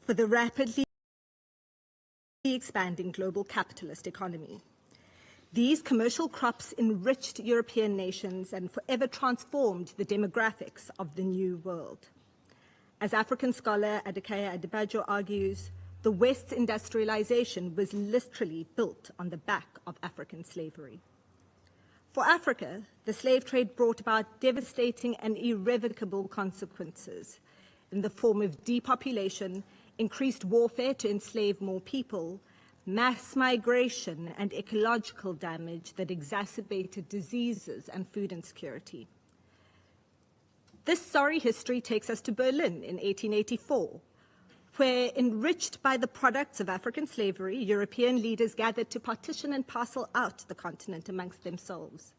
for the rapidly expanding global capitalist economy. These commercial crops enriched European nations and forever transformed the demographics of the New World. As African scholar Adekaya Adebajo argues, the West's industrialization was literally built on the back of African slavery. For Africa, the slave trade brought about devastating and irrevocable consequences in the form of depopulation, increased warfare to enslave more people, mass migration, and ecological damage that exacerbated diseases and food insecurity. This sorry history takes us to Berlin in 1884, where, enriched by the products of African slavery, European leaders gathered to partition and parcel out the continent amongst themselves.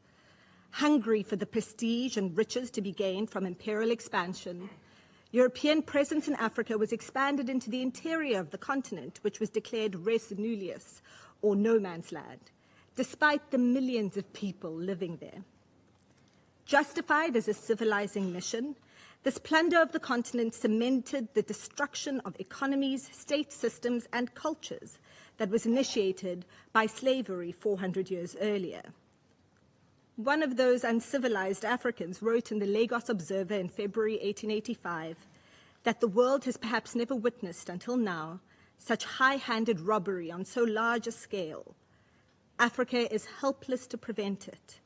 Hungry for the prestige and riches to be gained from imperial expansion, European presence in Africa was expanded into the interior of the continent, which was declared res nullius, or no man's land, despite the millions of people living there. Justified as a civilizing mission, this plunder of the continent cemented the destruction of economies, state systems, and cultures that was initiated by slavery 400 years earlier. One of those uncivilized Africans wrote in the Lagos Observer in February 1885 that the world has perhaps never witnessed until now such high-handed robbery on so large a scale. Africa is helpless to prevent it.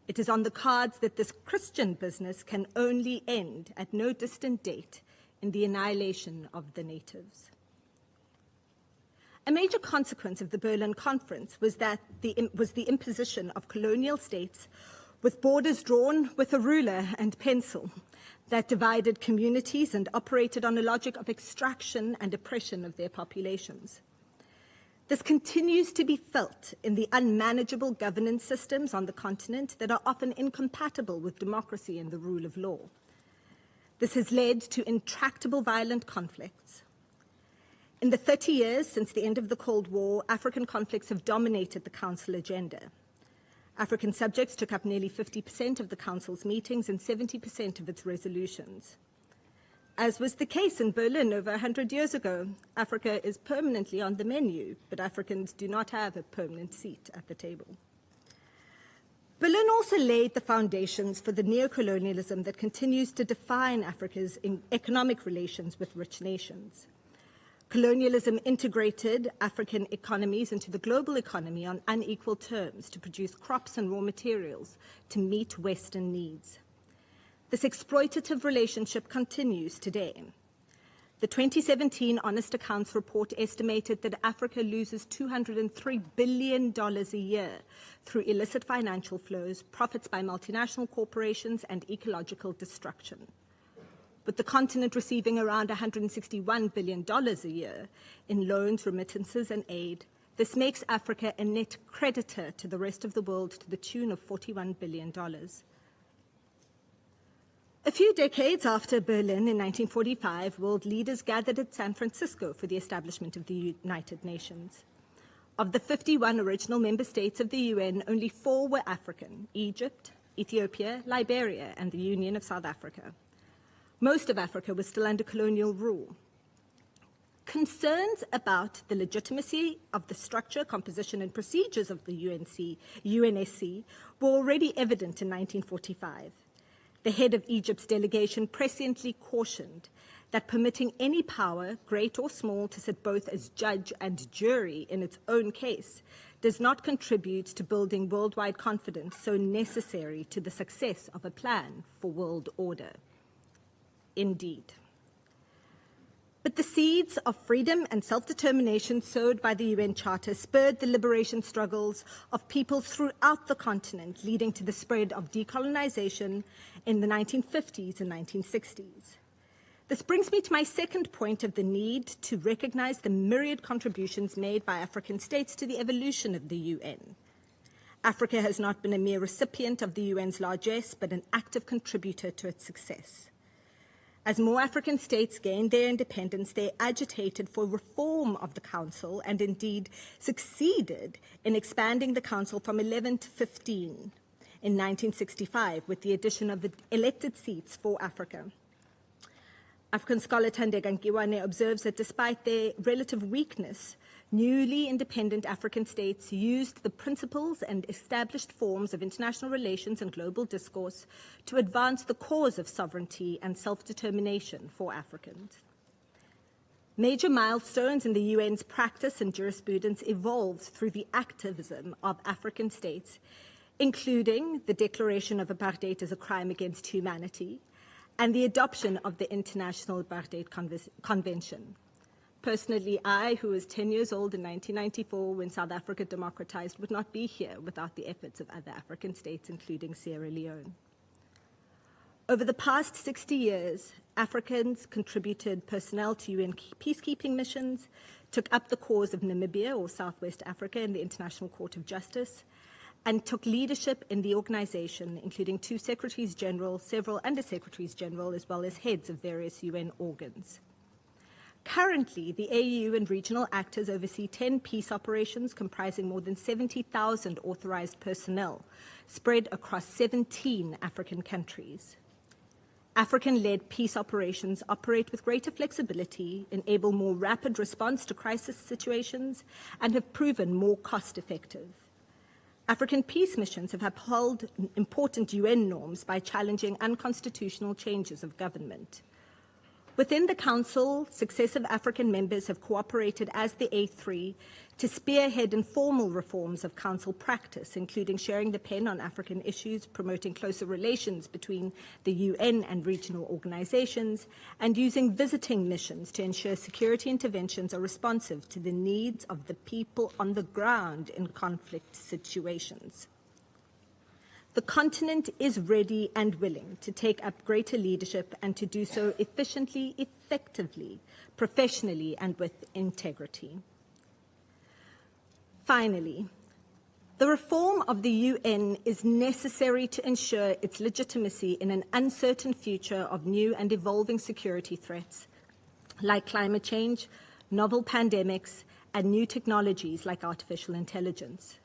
It is on the cards that this Christian business can only end at no distant date in the annihilation of the natives. A major consequence of the Berlin Conference was the imposition of colonial states with borders drawn with a ruler and pencil that divided communities and operated on a logic of extraction and oppression of their populations. This continues to be felt in the unmanageable governance systems on the continent that are often incompatible with democracy and the rule of law. This has led to intractable violent conflicts. In the 30 years since the end of the Cold War, African conflicts have dominated the Council agenda. African subjects took up nearly 50% of the Council's meetings and 70% of its resolutions. As was the case in Berlin over 100 years ago, Africa is permanently on the menu, but Africans do not have a permanent seat at the table. Berlin also laid the foundations for the neocolonialism that continues to define Africa's economic relations with rich nations. Colonialism integrated African economies into the global economy on unequal terms to produce crops and raw materials to meet Western needs. This exploitative relationship continues today. The 2017 Honest Accounts report estimated that Africa loses $203 billion a year through illicit financial flows, profits by multinational corporations, and ecological destruction. With the continent receiving around $161 billion a year in loans, remittances, and aid, this makes Africa a net creditor to the rest of the world to the tune of $41 billion. A few decades after Berlin in 1945, world leaders gathered at San Francisco for the establishment of the United Nations. Of the 51 original member states of the UN, only 4 were African: Egypt, Ethiopia, Liberia, and the Union of South Africa. Most of Africa was still under colonial rule. Concerns about the legitimacy of the structure, composition, and procedures of the UNSC were already evident in 1945. The head of Egypt's delegation presciently cautioned that permitting any power, great or small, to sit both as judge and jury in its own case does not contribute to building worldwide confidence so necessary to the success of a plan for world order. Indeed. But the seeds of freedom and self-determination sowed by the UN Charter spurred the liberation struggles of peoples throughout the continent, leading to the spread of decolonization in the 1950s and 1960s. This brings me to my second point of the need to recognize the myriad contributions made by African states to the evolution of the UN. Africa has not been a mere recipient of the UN's largesse, but an active contributor to its success. As more African states gained their independence, they agitated for reform of the Council and indeed succeeded in expanding the Council from 11 to 15 in 1965 with the addition of the elected seats for Africa. African scholar Thandeka Nkiwane observes that despite their relative weakness, newly independent African states used the principles and established forms of international relations and global discourse to advance the cause of sovereignty and self-determination for Africans. Major milestones in the UN's practice and jurisprudence evolved through the activism of African states, including the declaration of apartheid as a crime against humanity and the adoption of the International Apartheid Convention. Personally, I, who was 10 years old in 1994 when South Africa democratized, would not be here without the efforts of other African states, including Sierra Leone. Over the past 60 years, Africans contributed personnel to UN peacekeeping missions, took up the cause of Namibia or Southwest Africa in the International Court of Justice, and took leadership in the organization, including 2 secretaries general, several undersecretaries general, as well as heads of various UN organs. Currently, the AU and regional actors oversee 10 peace operations comprising more than 70,000 authorized personnel spread across 17 African countries. African-led peace operations operate with greater flexibility, enable more rapid response to crisis situations, and have proven more cost-effective. African peace missions have upheld important UN norms by challenging unconstitutional changes of government. Within the Council, successive African members have cooperated as the A3 to spearhead informal reforms of Council practice, including sharing the pen on African issues, promoting closer relations between the UN and regional organizations, and using visiting missions to ensure security interventions are responsive to the needs of the people on the ground in conflict situations. The continent is ready and willing to take up greater leadership and to do so efficiently, effectively, professionally, and with integrity. Finally, the reform of the UN is necessary to ensure its legitimacy in an uncertain future of new and evolving security threats, like climate change, novel pandemics, and new technologies like artificial intelligence.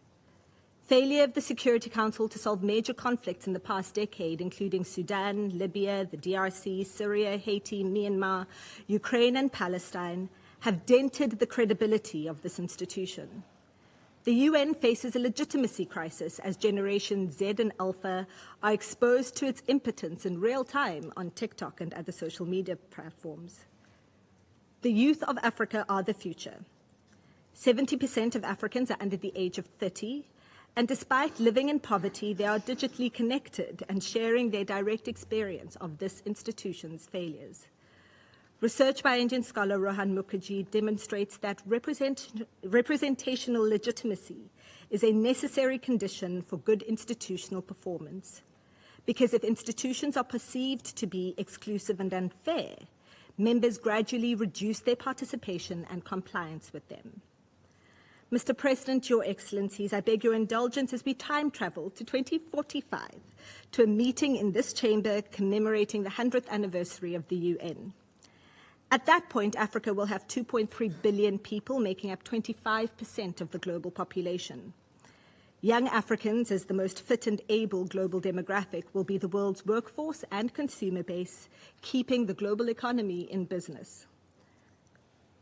Failure of the Security Council to solve major conflicts in the past decade, including Sudan, Libya, the DRC, Syria, Haiti, Myanmar, Ukraine, and Palestine, have dented the credibility of this institution. The UN faces a legitimacy crisis as Generation Z and Alpha are exposed to its impotence in real time on TikTok and other social media platforms. The youth of Africa are the future. 70% of Africans are under the age of 30, and despite living in poverty, they are digitally connected and sharing their direct experience of this institution's failures. Research by Indian scholar Rohan Mukherjee demonstrates that representational legitimacy is a necessary condition for good institutional performance. Because if institutions are perceived to be exclusive and unfair, members gradually reduce their participation and compliance with them. Mr. President, Your Excellencies, I beg your indulgence as we time travel to 2045 to a meeting in this chamber commemorating the 100th anniversary of the UN. At that point, Africa will have 2.3 billion people, making up 25% of the global population. Young Africans, as the most fit and able global demographic, will be the world's workforce and consumer base, keeping the global economy in business.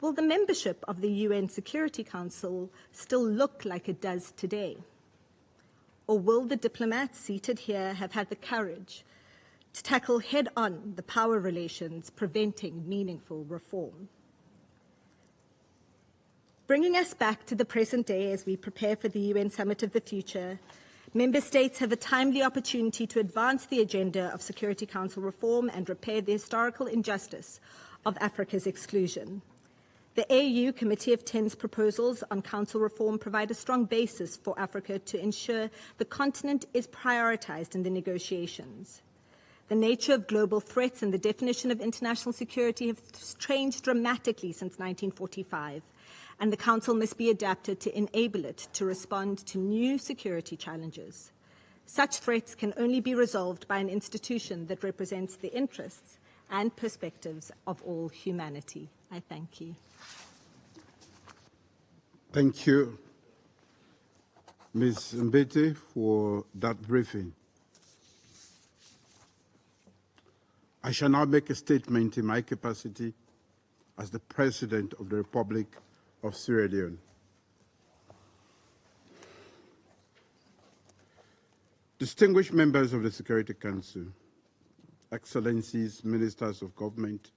Will the membership of the UN Security Council still look like it does today? Or will the diplomats seated here have had the courage to tackle head-on the power relations preventing meaningful reform? Bringing us back to the present day as we prepare for the UN Summit of the Future, member states have a timely opportunity to advance the agenda of Security Council reform and repair the historical injustice of Africa's exclusion. The AU Committee of 10's proposals on Council reform provide a strong basis for Africa to ensure the continent is prioritized in the negotiations. The nature of global threats and the definition of international security have changed dramatically since 1945, and the Council must be adapted to enable it to respond to new security challenges. Such threats can only be resolved by an institution that represents the interests and perspectives of all humanity. I thank you. Thank you, Ms. Mbete, for that briefing. I shall now make a statement in my capacity as the President of the Republic of Sierra Leone. Distinguished members of the Security Council, Excellencies, Ministers of Government,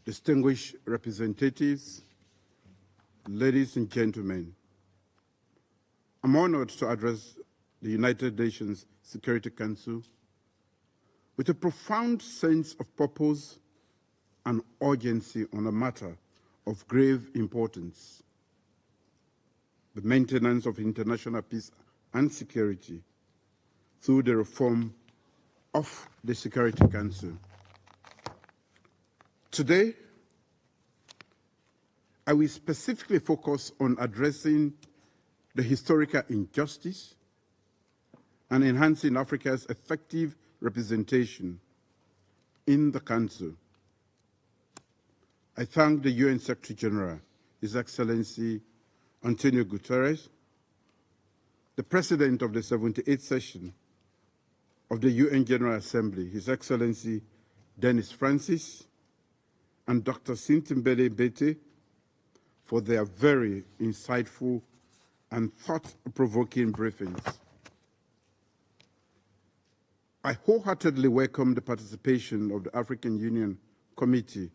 distinguished representatives, ladies and gentlemen, I'm honored to address the United Nations Security Council with a profound sense of purpose and urgency on a matter of grave importance: the maintenance of international peace and security through the reform of the Security Council. Today, I will specifically focus on addressing the historical injustice and enhancing Africa's effective representation in the Council. I thank the UN Secretary General, His Excellency Antonio Guterres, the President of the 78th session of the UN General Assembly, His Excellency Dennis Francis, and Dr. Sintimbele Bete for their very insightful and thought-provoking briefings. I wholeheartedly welcome the participation of the African Union Committee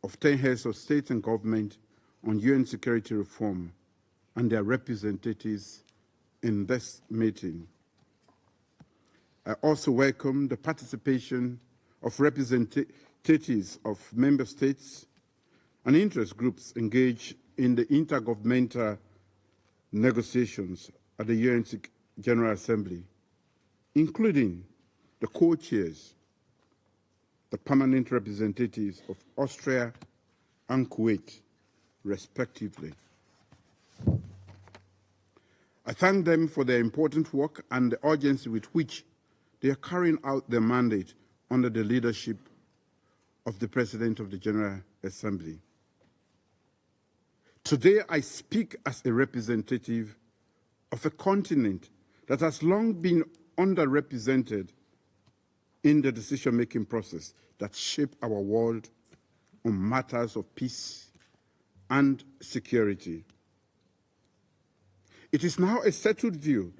of 10 heads of state and government on UN security reform and their representatives in this meeting. I also welcome the participation of representatives of member states and interest groups engaged in the intergovernmental negotiations at the UN General Assembly, including the co-chairs, the permanent representatives of Austria and Kuwait, respectively. I thank them for their important work and the urgency with which they are carrying out their mandate under the leadership of the President of the General Assembly. Today, I speak as a representative of a continent that has long been underrepresented in the decision-making process that shape our world on matters of peace and security. It is now a settled view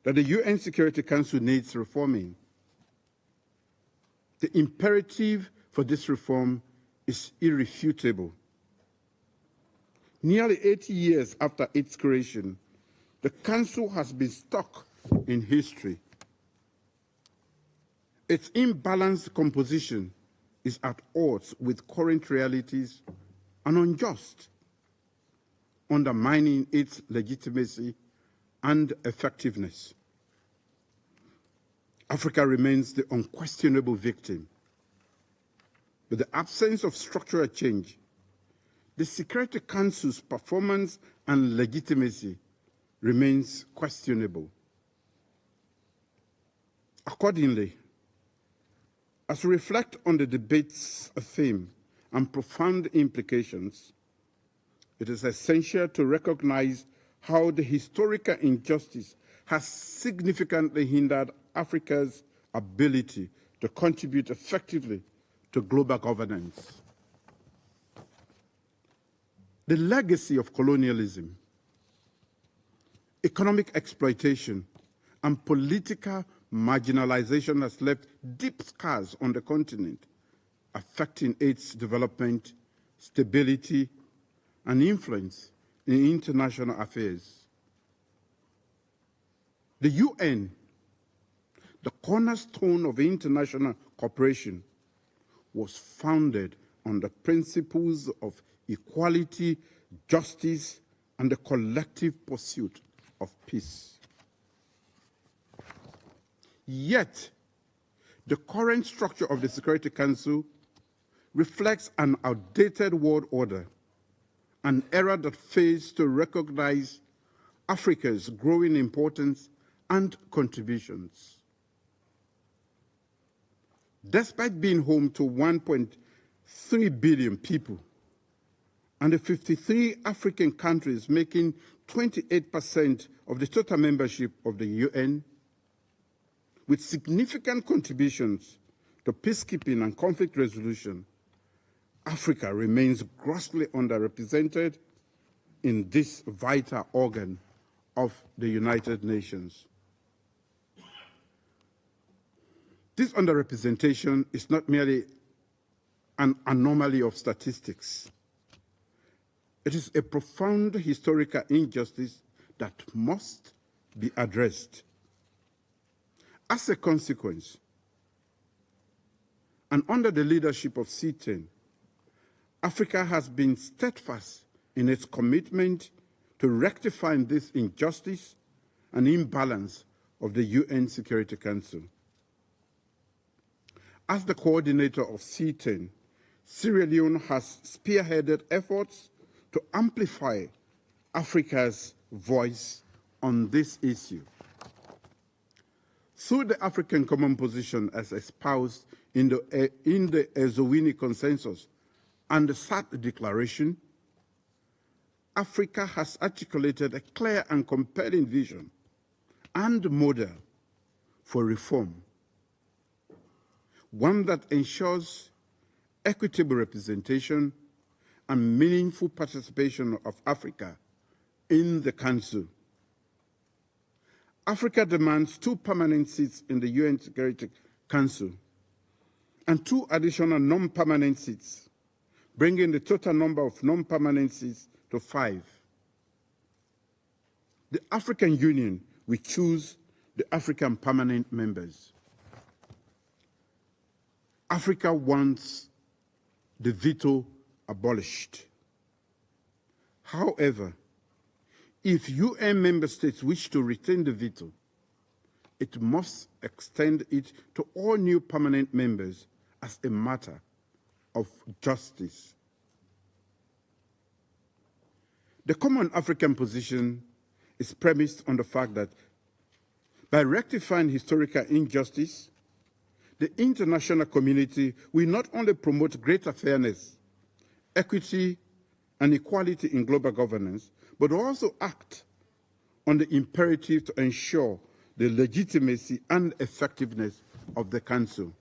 that the UN Security Council needs reforming. The imperative for this reform is irrefutable. Nearly 80 years after its creation, the Council has been stuck in history. Its imbalanced composition is at odds with current realities and unjust, undermining its legitimacy and effectiveness. Africa remains the unquestionable victim. With the absence of structural change, the Security Council's performance and legitimacy remains questionable. Accordingly, as we reflect on the debate's theme and profound implications, it is essential to recognize how the historical injustice has significantly hindered Africa's ability to contribute effectively to global governance. The legacy of colonialism, economic exploitation, and political marginalization has left deep scars on the continent, affecting its development, stability, and influence in international affairs. The UN, the cornerstone of international cooperation, was founded on the principles of equality, justice, and the collective pursuit of peace. Yet, the current structure of the Security Council reflects an outdated world order, an era that fails to recognize Africa's growing importance and contributions. Despite being home to 1.3 billion people and the 53 African countries making 28% of the total membership of the UN, with significant contributions to peacekeeping and conflict resolution, Africa remains grossly underrepresented in this vital organ of the United Nations. This underrepresentation is not merely an anomaly of statistics. It is a profound historical injustice that must be addressed. As a consequence, and under the leadership of C10, Africa has been steadfast in its commitment to rectifying this injustice and imbalance of the UN Security Council. As the coordinator of C10, Sierra Leone has spearheaded efforts to amplify Africa's voice on this issue. Through the African Common Position as espoused in the Ezowini Consensus and the SAT Declaration, Africa has articulated a clear and compelling vision and model for reform, one that ensures equitable representation and meaningful participation of Africa in the Council. Africa demands 2 permanent seats in the UN Security Council and 2 additional non-permanent seats, bringing the total number of non-permanent seats to 5. The African Union will choose the African permanent members. Africa wants the veto abolished. However, if UN member states wish to retain the veto, it must extend it to all new permanent members as a matter of justice. The common African position is premised on the fact that by rectifying historical injustice, the international community will not only promote greater fairness, equity, and equality in global governance, but also act on the imperative to ensure the legitimacy and effectiveness of the Council.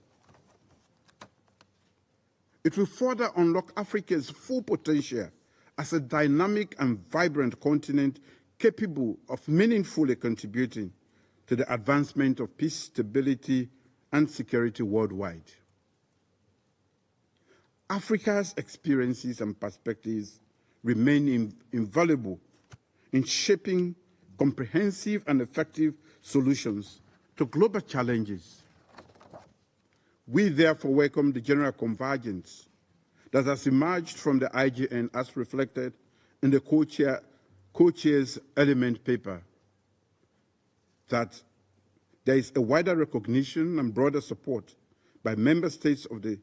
It will further unlock Africa's full potential as a dynamic and vibrant continent capable of meaningfully contributing to the advancement of peace, stability, and security worldwide. Africa's experiences and perspectives remain invaluable in shaping comprehensive and effective solutions to global challenges. We therefore welcome the general convergence that has emerged from the IGN as reflected in the co-chair's element paper, that there is a wider recognition and broader support by member states of the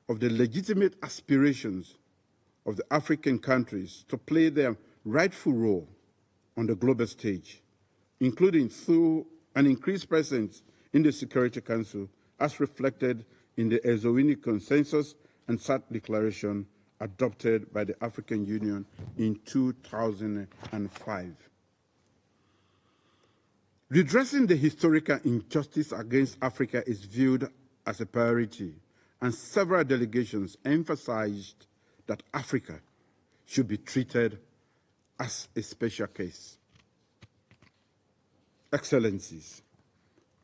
legitimate aspirations of the African countries to play their rightful role on the global stage, including through an increased presence in the Security Council as reflected in the Ezowini Consensus and SAT Declaration adopted by the African Union in 2005. Redressing the historical injustice against Africa is viewed as a priority, and several delegations emphasized that Africa should be treated as a special case. Excellencies,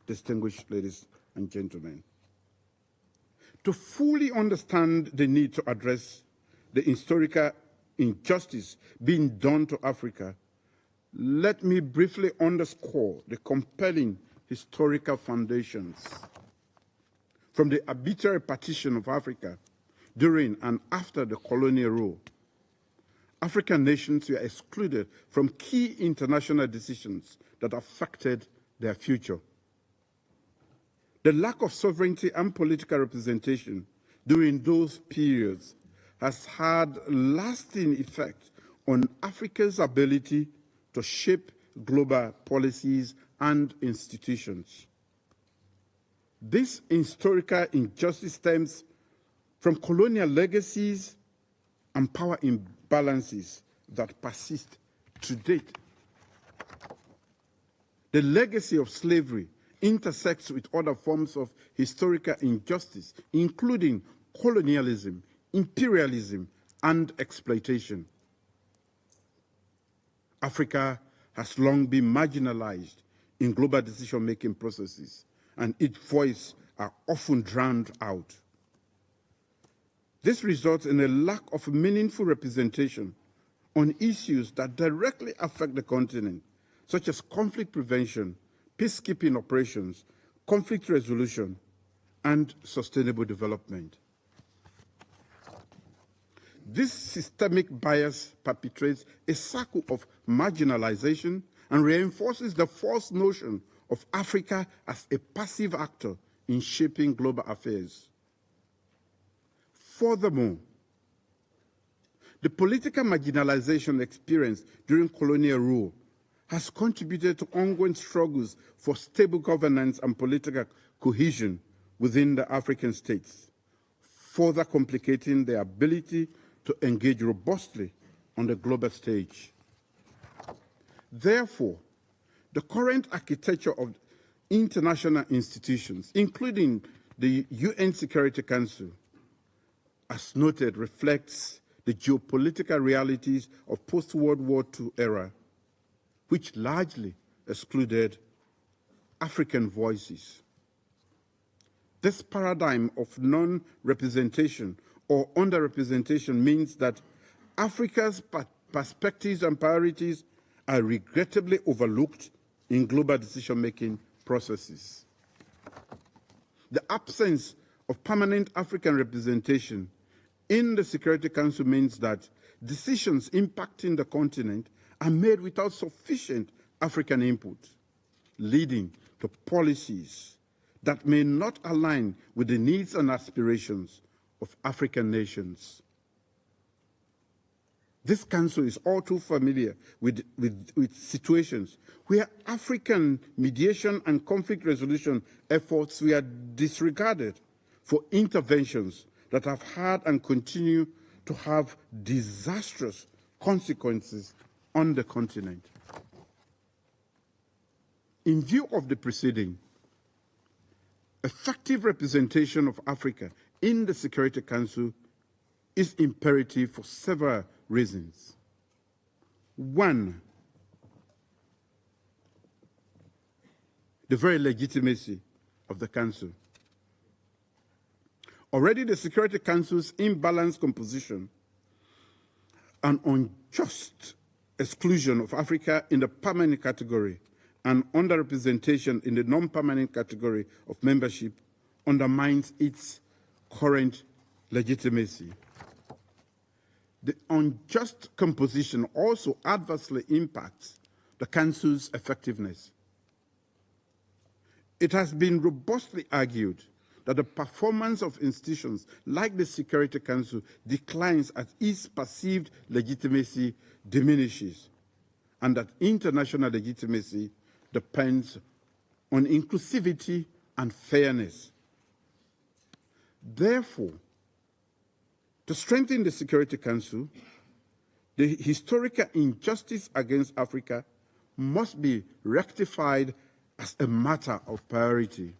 distinguished ladies and gentlemen, to fully understand the need to address the historical injustice being done to Africa, let me briefly underscore the compelling historical foundations. From the arbitrary partition of Africa during and after the colonial rule, African nations were excluded from key international decisions that affected their future. The lack of sovereignty and political representation during those periods has had lasting effect on Africa's ability to shape global policies and institutions. This historical injustice stems from colonial legacies and power imbalances that persist to date. The legacy of slavery intersects with other forms of historical injustice, including colonialism, imperialism, and exploitation. Africa has long been marginalized in global decision-making processes, and its voice are often drowned out. This results in a lack of meaningful representation on issues that directly affect the continent, such as conflict prevention, peacekeeping operations, conflict resolution, and sustainable development. This systemic bias perpetrates a cycle of marginalization and reinforces the false notion of Africa as a passive actor in shaping global affairs. Furthermore, the political marginalization experienced during colonial rule has contributed to ongoing struggles for stable governance and political cohesion within the African states, further complicating their ability to engage robustly on the global stage. Therefore, the current architecture of international institutions, including the UN Security Council, as noted, reflects the geopolitical realities of post-World War II era, which largely excluded African voices. This paradigm of non-representation or underrepresentation means that Africa's perspectives and priorities are regrettably overlooked in global decision-making processes. The absence of permanent African representation in the Security Council means that decisions impacting the continent are made without sufficient African input, leading to policies that may not align with the needs and aspirations of African nations. This Council is all too familiar with situations where African mediation and conflict resolution efforts were disregarded for interventions that have had and continue to have disastrous consequences on the continent. In view of the preceding, effective representation of Africa in the Security Council is imperative for several reasons. One, the very legitimacy of the Council. Already the Security Council's imbalanced composition and unjust exclusion of Africa in the permanent category and underrepresentation in the non-permanent category of membership undermines its current legitimacy. The unjust composition also adversely impacts the Council's effectiveness. It has been robustly argued that the performance of institutions like the Security Council declines as its perceived legitimacy diminishes, and that international legitimacy depends on inclusivity and fairness. Therefore, to strengthen the Security Council, the historical injustice against Africa must be rectified as a matter of priority.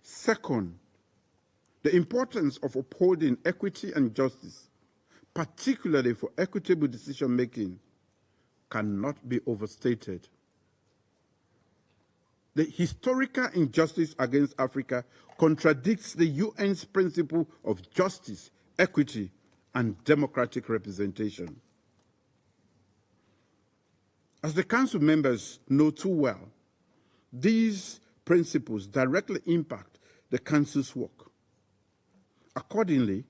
Second, the importance of upholding equity and justice, particularly for equitable decision-making, cannot be overstated. The historical injustice against Africa contradicts the UN's principle of justice, equity, and democratic representation. As the Council members know too well, these principles directly impact the Council's work. Accordingly,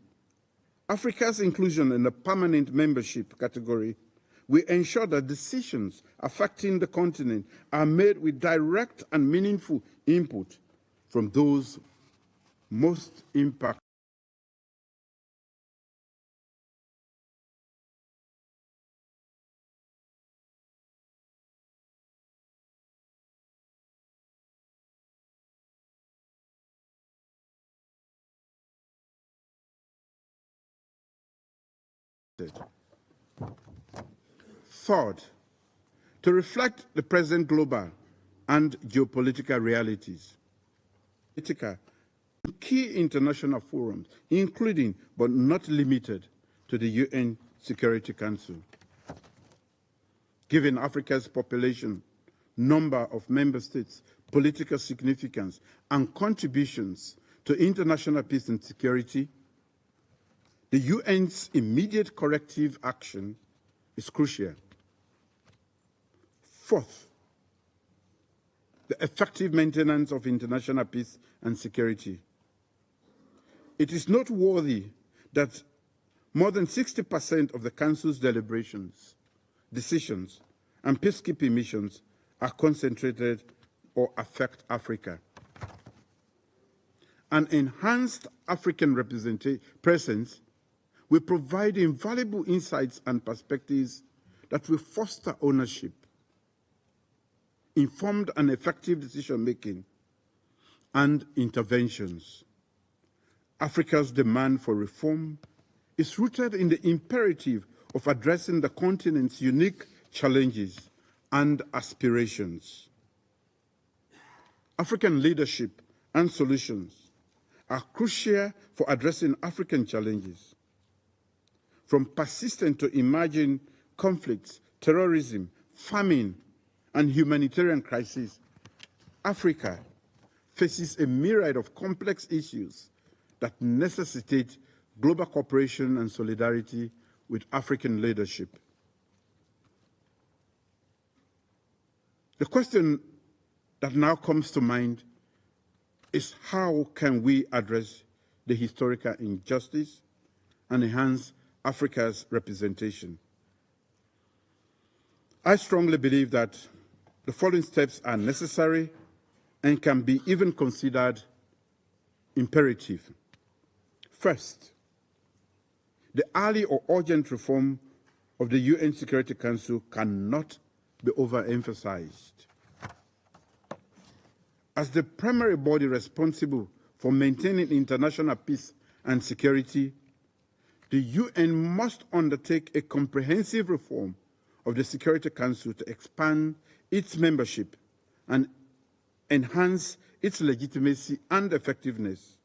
Africa's inclusion in the permanent membership category will ensure that decisions affecting the continent are made with direct and meaningful input from those most impacted. Third, to reflect the present global and geopolitical realities. Key international forums, including but not limited to the UN Security Council. Given Africa's population, number of member states, political significance, and contributions to international peace and security, the UN's immediate corrective action is crucial. Fourth, the effective maintenance of international peace and security. It is noteworthy that more than 60% of the Council's deliberations, decisions, and peacekeeping missions are concentrated or affect Africa. An enhanced African presence will provide invaluable insights and perspectives that will foster ownership, informed and effective decision-making, and interventions. Africa's demand for reform is rooted in the imperative of addressing the continent's unique challenges and aspirations. African leadership and solutions are crucial for addressing African challenges. From persistent to emerging conflicts, terrorism, famine, and humanitarian crises, Africa faces a myriad of complex issues that necessitate global cooperation and solidarity with African leadership. The question that now comes to mind is how can we address the historical injustice and enhance Africa's representation? I strongly believe that the following steps are necessary and can be even considered imperative. First, the early or urgent reform of the UN Security Council cannot be overemphasized. As the primary body responsible for maintaining international peace and security, the UN must undertake a comprehensive reform of the Security Council to expand its membership and enhance its legitimacy and effectiveness.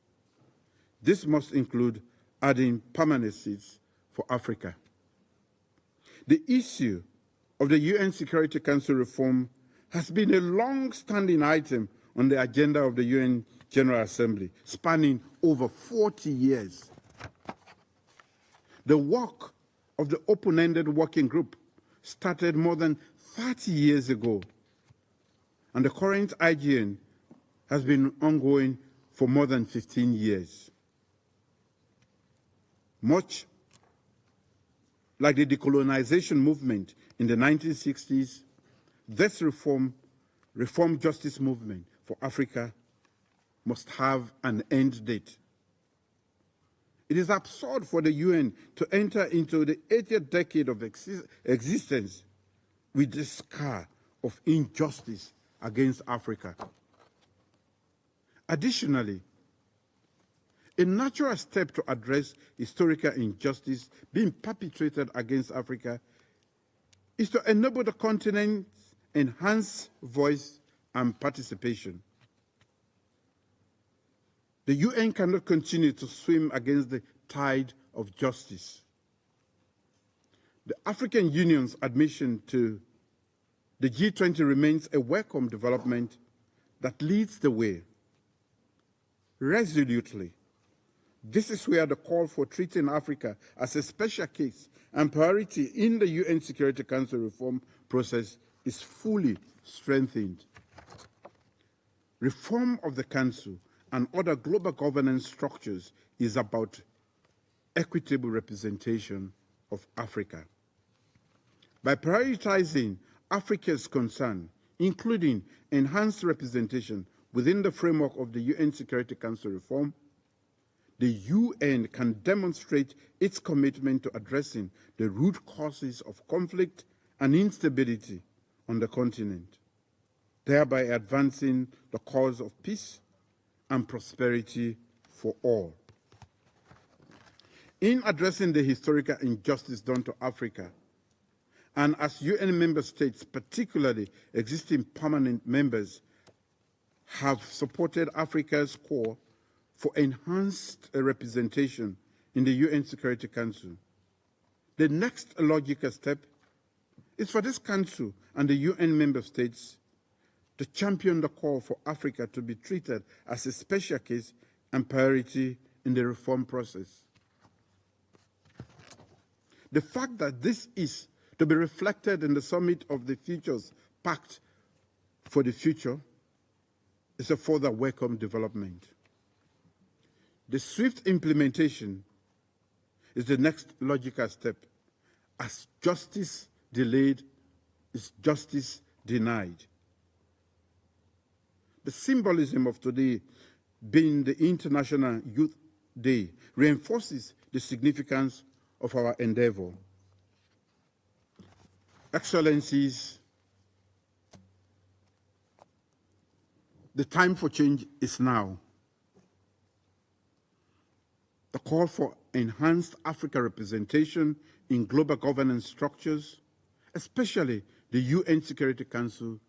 This must include adding permanent seats for Africa. The issue of the UN Security Council reform has been a long-standing item on the agenda of the UN General Assembly, spanning over 40 years. The work of the open-ended working group started more than 30 years ago, and the current IGN has been ongoing for more than 15 years. Much like the decolonization movement in the 1960s, this reform justice movement for Africa must have an end date. It is absurd for the UN to enter into the 80th decade of existence with this scar of injustice against Africa. Additionally, a natural step to address historical injustice being perpetrated against Africa is to enable the continent's enhanced voice and participation. The UN cannot continue to swim against the tide of justice. The African Union's admission to the G20 remains a welcome development that leads the way. Resolutely, this is where the call for treating Africa as a special case and priority in the UN Security Council reform process is fully strengthened. Reform of the Council and other global governance structures is about equitable representation of Africa. By prioritizing Africa's concern, including enhanced representation within the framework of the UN Security Council reform, the UN can demonstrate its commitment to addressing the root causes of conflict and instability on the continent, thereby advancing the cause of peace and prosperity for all. In addressing the historical injustice done to Africa, And as UN member states, particularly existing permanent members, have supported Africa's call for enhanced representation in the UN Security Council, the next logical step is for this Council and the UN member states to champion the call for Africa to be treated as a special case and priority in the reform process. The fact that this is to be reflected in the Summit of the Futures Pact for the Future is a further welcome development. The swift implementation is the next logical step, as justice delayed is justice denied. The symbolism of today being the International Youth Day reinforces the significance of our endeavor. Excellencies, the time for change is now. The call for enhanced Africa representation in global governance structures, especially the UN Security Council,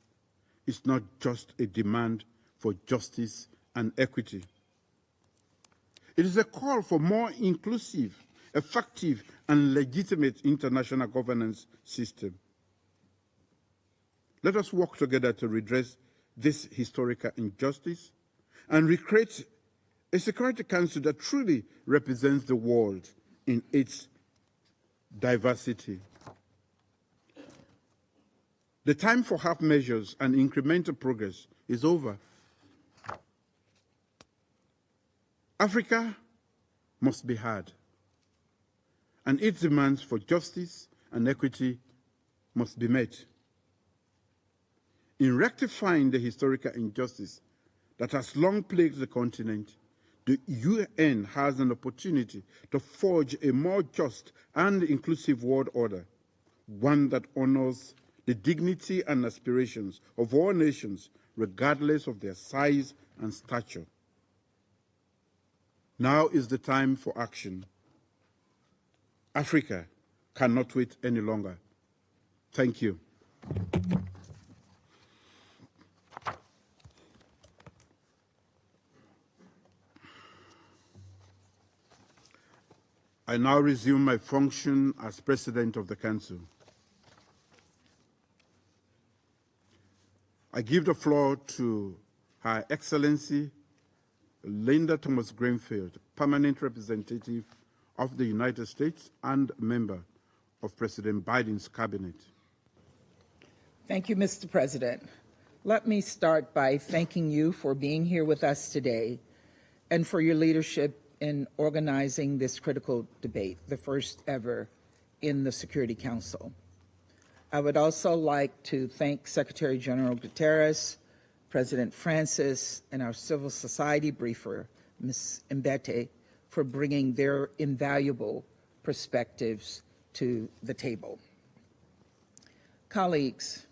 is not just a demand for justice and equity. It is a call for more inclusive, effective, and legitimate international governance system. Let us work together to redress this historical injustice and recreate a Security Council that truly represents the world in its diversity. The time for half measures and incremental progress is over. Africa must be heard, and its demands for justice and equity must be met. In rectifying the historical injustice that has long plagued the continent, the UN has an opportunity to forge a more just and inclusive world order, one that honors the dignity and aspirations of all nations, regardless of their size and stature. Now is the time for action. Africa cannot wait any longer. Thank you. I now resume my function as President of the Council. I give the floor to Her Excellency Linda Thomas-Greenfield, Permanent Representative of the United States and member of President Biden's cabinet. Thank you, Mr. President. Let me start by thanking you for being here with us today and for your leadership in organizing this critical debate, the first ever in the Security Council. I would also like to thank Secretary General Guterres, President Francis, and our civil society briefer, Ms. Mbete, for bringing their invaluable perspectives to the table. Colleagues,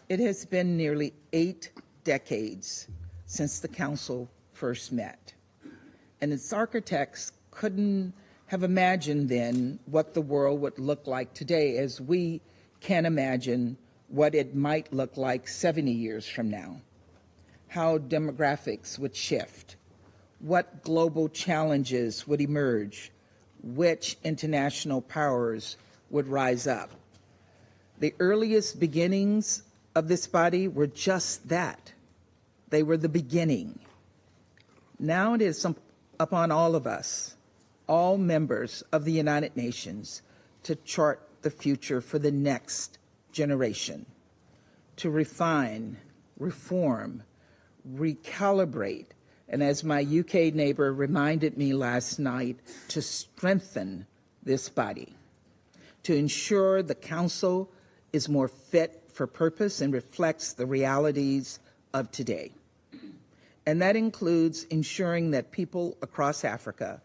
it has been nearly 8 decades since the Council first met, and its architects couldn't have imagined then what the world would look like today, as we can imagine what it might look like 70 years from now, how demographics would shift, what global challenges would emerge, which international powers would rise up. The earliest beginnings of this body were just that. They were the beginning. Now it is upon all of us, all members of the United Nations, to chart the future for the next generation, to refine, reform, recalibrate, and as my UK neighbor reminded me last night, to strengthen this body, to ensure the Council is more fit for purpose and reflects the realities of today. And that includes ensuring that people across Africa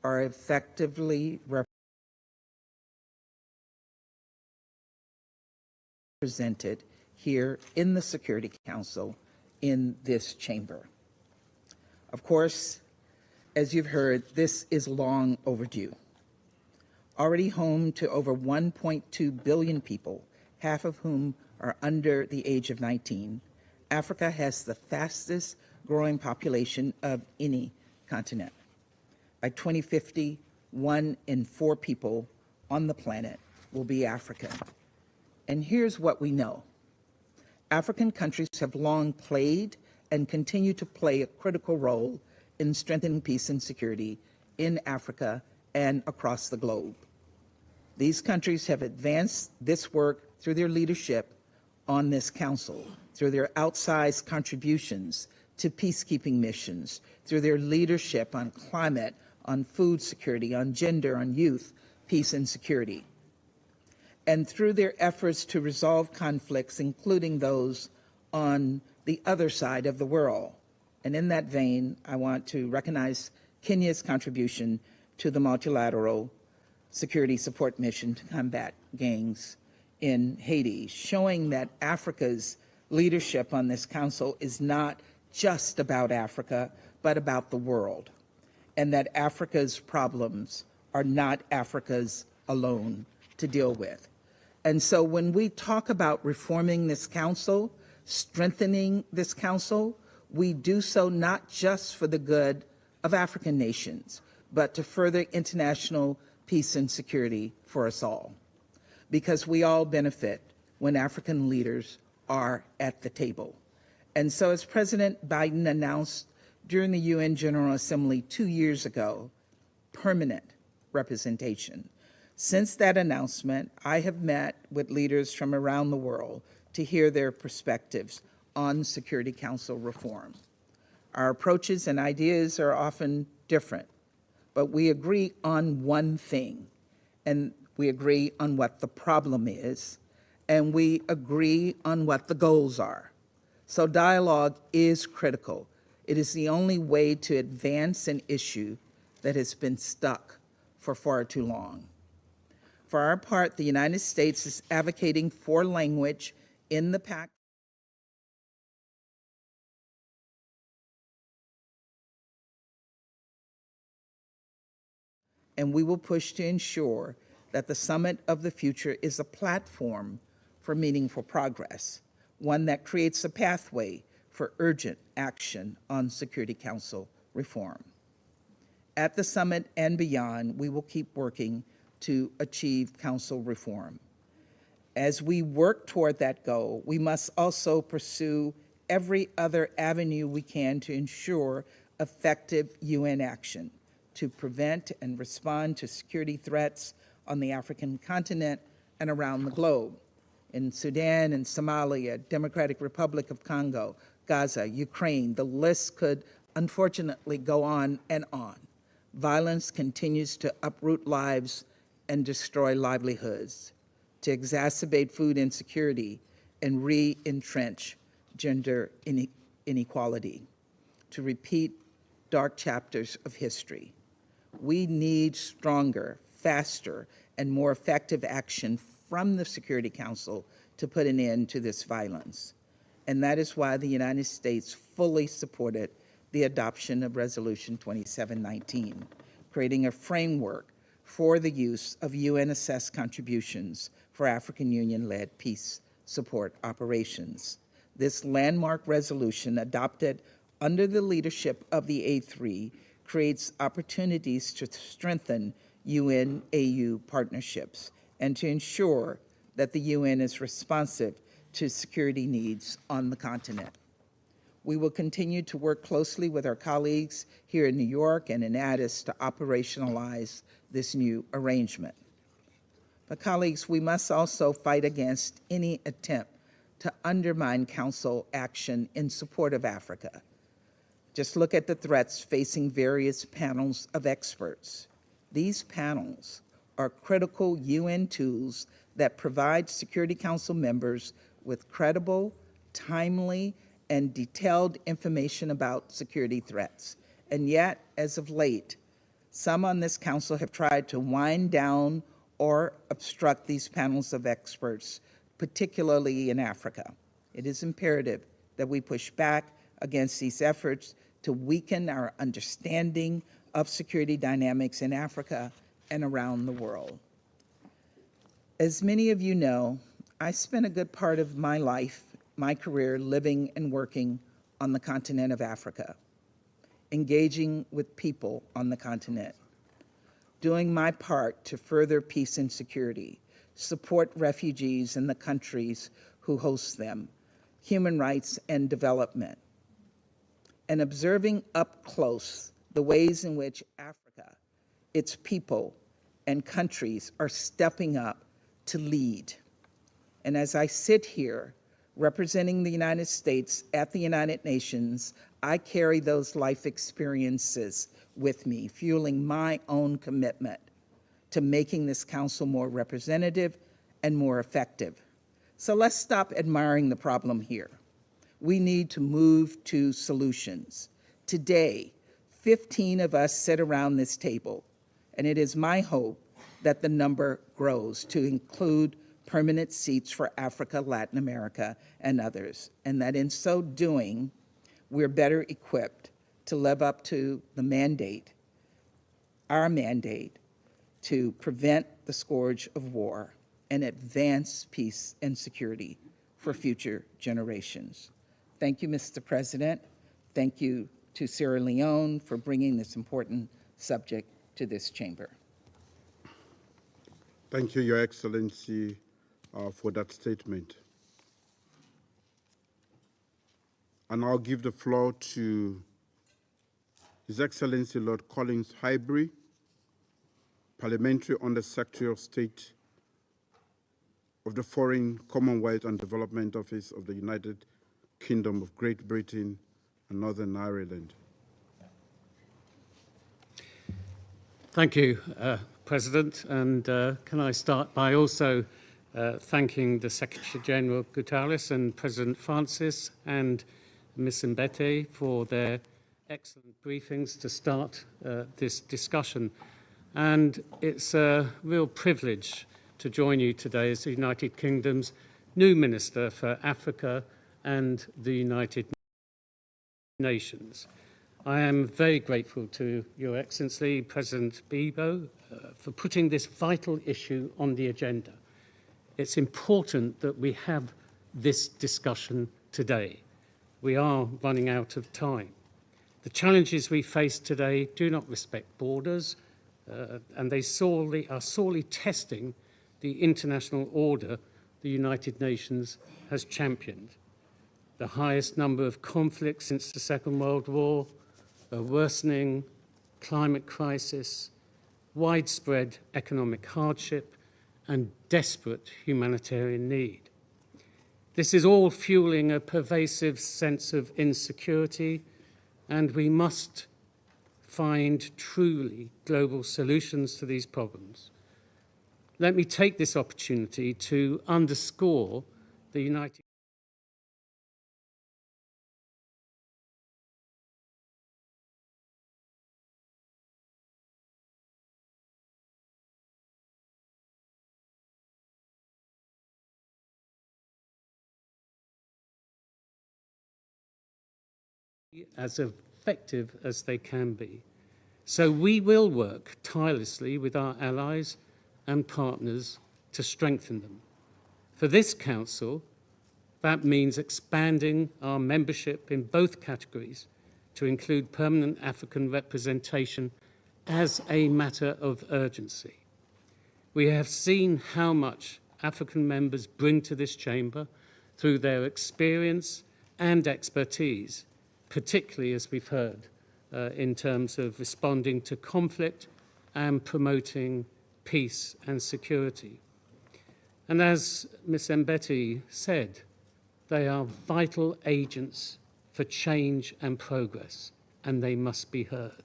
are effectively represented here in the Security Council in this chamber. Of course, as you've heard, this is long overdue. Already home to over 1.2 billion people, half of whom are under the age of 19, Africa has the fastest growing population of any continent. By 2050, 1 in 4 people on the planet will be African. And here's what we know. African countries have long played and continue to play a critical role in strengthening peace and security in Africa and across the globe. These countries have advanced this work through their leadership on this council, through their outsized contributions to peacekeeping missions, through their leadership on climate, on food security, on gender, on youth, peace and security, and through their efforts to resolve conflicts, including those on the other side of the world. And in that vein, I want to recognize Kenya's contribution to the multilateral security support mission to combat gangs in Haiti, showing that Africa's leadership on this council is not just about Africa, but about the world, and that Africa's problems are not Africa's alone to deal with. And so when we talk about reforming this council, strengthening this council, we do so not just for the good of African nations, but to further international peace and security for us all. Because we all benefit when African leaders are at the table. And so as President Biden announced during the UN General Assembly 2 years ago, permanent representation. Since that announcement, I have met with leaders from around the world to hear their perspectives on Security Council reform. Our approaches and ideas are often different, but we agree on one thing, and we agree on what the problem is, and we agree on what the goals are. So dialogue is critical. It is the only way to advance an issue that has been stuck for far too long. For our part, the United States is advocating for language in the pact and we will push to ensure that the Summit of the Future is a platform for meaningful progress, one that creates a pathway for urgent action on Security Council reform. At the summit and beyond, we will keep working to achieve council reform. As we work toward that goal, we must also pursue every other avenue we can to ensure effective UN action to prevent and respond to security threats on the African continent and around the globe. In Sudan and Somalia, Democratic Republic of Congo, Gaza, Ukraine, the list could unfortunately go on and on. Violence continues to uproot lives and destroy livelihoods, to exacerbate food insecurity and re-entrench gender inequality, to repeat dark chapters of history. We need stronger, faster, and more effective action from the Security Council to put an end to this violence. And that is why the United States fully supported the adoption of Resolution 2719, creating a framework for the use of UN-assessed contributions for African Union-led peace support operations. This landmark resolution, adopted under the leadership of the A3, creates opportunities to strengthen UN-AU partnerships and to ensure that the UN is responsive to security needs on the continent. We will continue to work closely with our colleagues here in New York and in Addis to operationalize this new arrangement. But colleagues, we must also fight against any attempt to undermine Council action in support of Africa. Just look at the threats facing various panels of experts. These panels are critical UN tools that provide Security Council members with credible, timely, and detailed information about security threats. And yet, as of late, some on this council have tried to wind down or obstruct these panels of experts, particularly in Africa. It is imperative that we push back against these efforts to weaken our understanding of security dynamics in Africa and around the world. As many of you know, I spent a good part of my life, my career, living and working on the continent of Africa, engaging with people on the continent, doing my part to further peace and security, support refugees in the countries who host them, human rights and development, and observing up close the ways in which Africa, its people, and countries are stepping up to lead. And as I sit here representing the United States at the United Nations, I carry those life experiences with me, fueling my own commitment to making this council more representative and more effective. So let's stop admiring the problem here. We need to move to solutions. Today, 15 of us sit around this table, and it is my hope that the number grows to include permanent seats for Africa, Latin America, and others, and that in so doing, we're better equipped to live up to the mandate, our mandate, to prevent the scourge of war and advance peace and security for future generations. Thank you, Mr. President. Thank you to Sierra Leone for bringing this important subject to this chamber. Thank you, Your Excellency, for that statement. And I'll give the floor to His Excellency Lord Collins Highbury, Parliamentary Under-Secretary of State of the Foreign, Commonwealth and Development Office of the United Kingdom of Great Britain and Northern Ireland. Thank you, President. And can I start by also thanking the Secretary General Guterres and President Francis and Ms. Mbete for their excellent briefings to start this discussion. And it's a real privilege to join you today as the United Kingdom's new Minister for Africa and the United Nations. I am very grateful to Your Excellency, President Bibo, for putting this vital issue on the agenda. It's important that we have this discussion today. We are running out of time. The challenges we face today do not respect borders, and they are sorely testing the international order the United Nations has championed. The highest number of conflicts since the Second World War, a worsening climate crisis, widespread economic hardship, and desperate humanitarian need. This is all fueling a pervasive sense of insecurity, and we must find truly global solutions to these problems. Let me take this opportunity to underscore the United as effective as they can be. So we will work tirelessly with our allies and partners to strengthen them. For this Council, that means expanding our membership in both categories to include permanent African representation as a matter of urgency. We have seen how much African members bring to this chamber through their experience and expertise, particularly, as we've heard, in terms of responding to conflict and promoting peace and security. And as Ms. Mbete said, they are vital agents for change and progress, and they must be heard.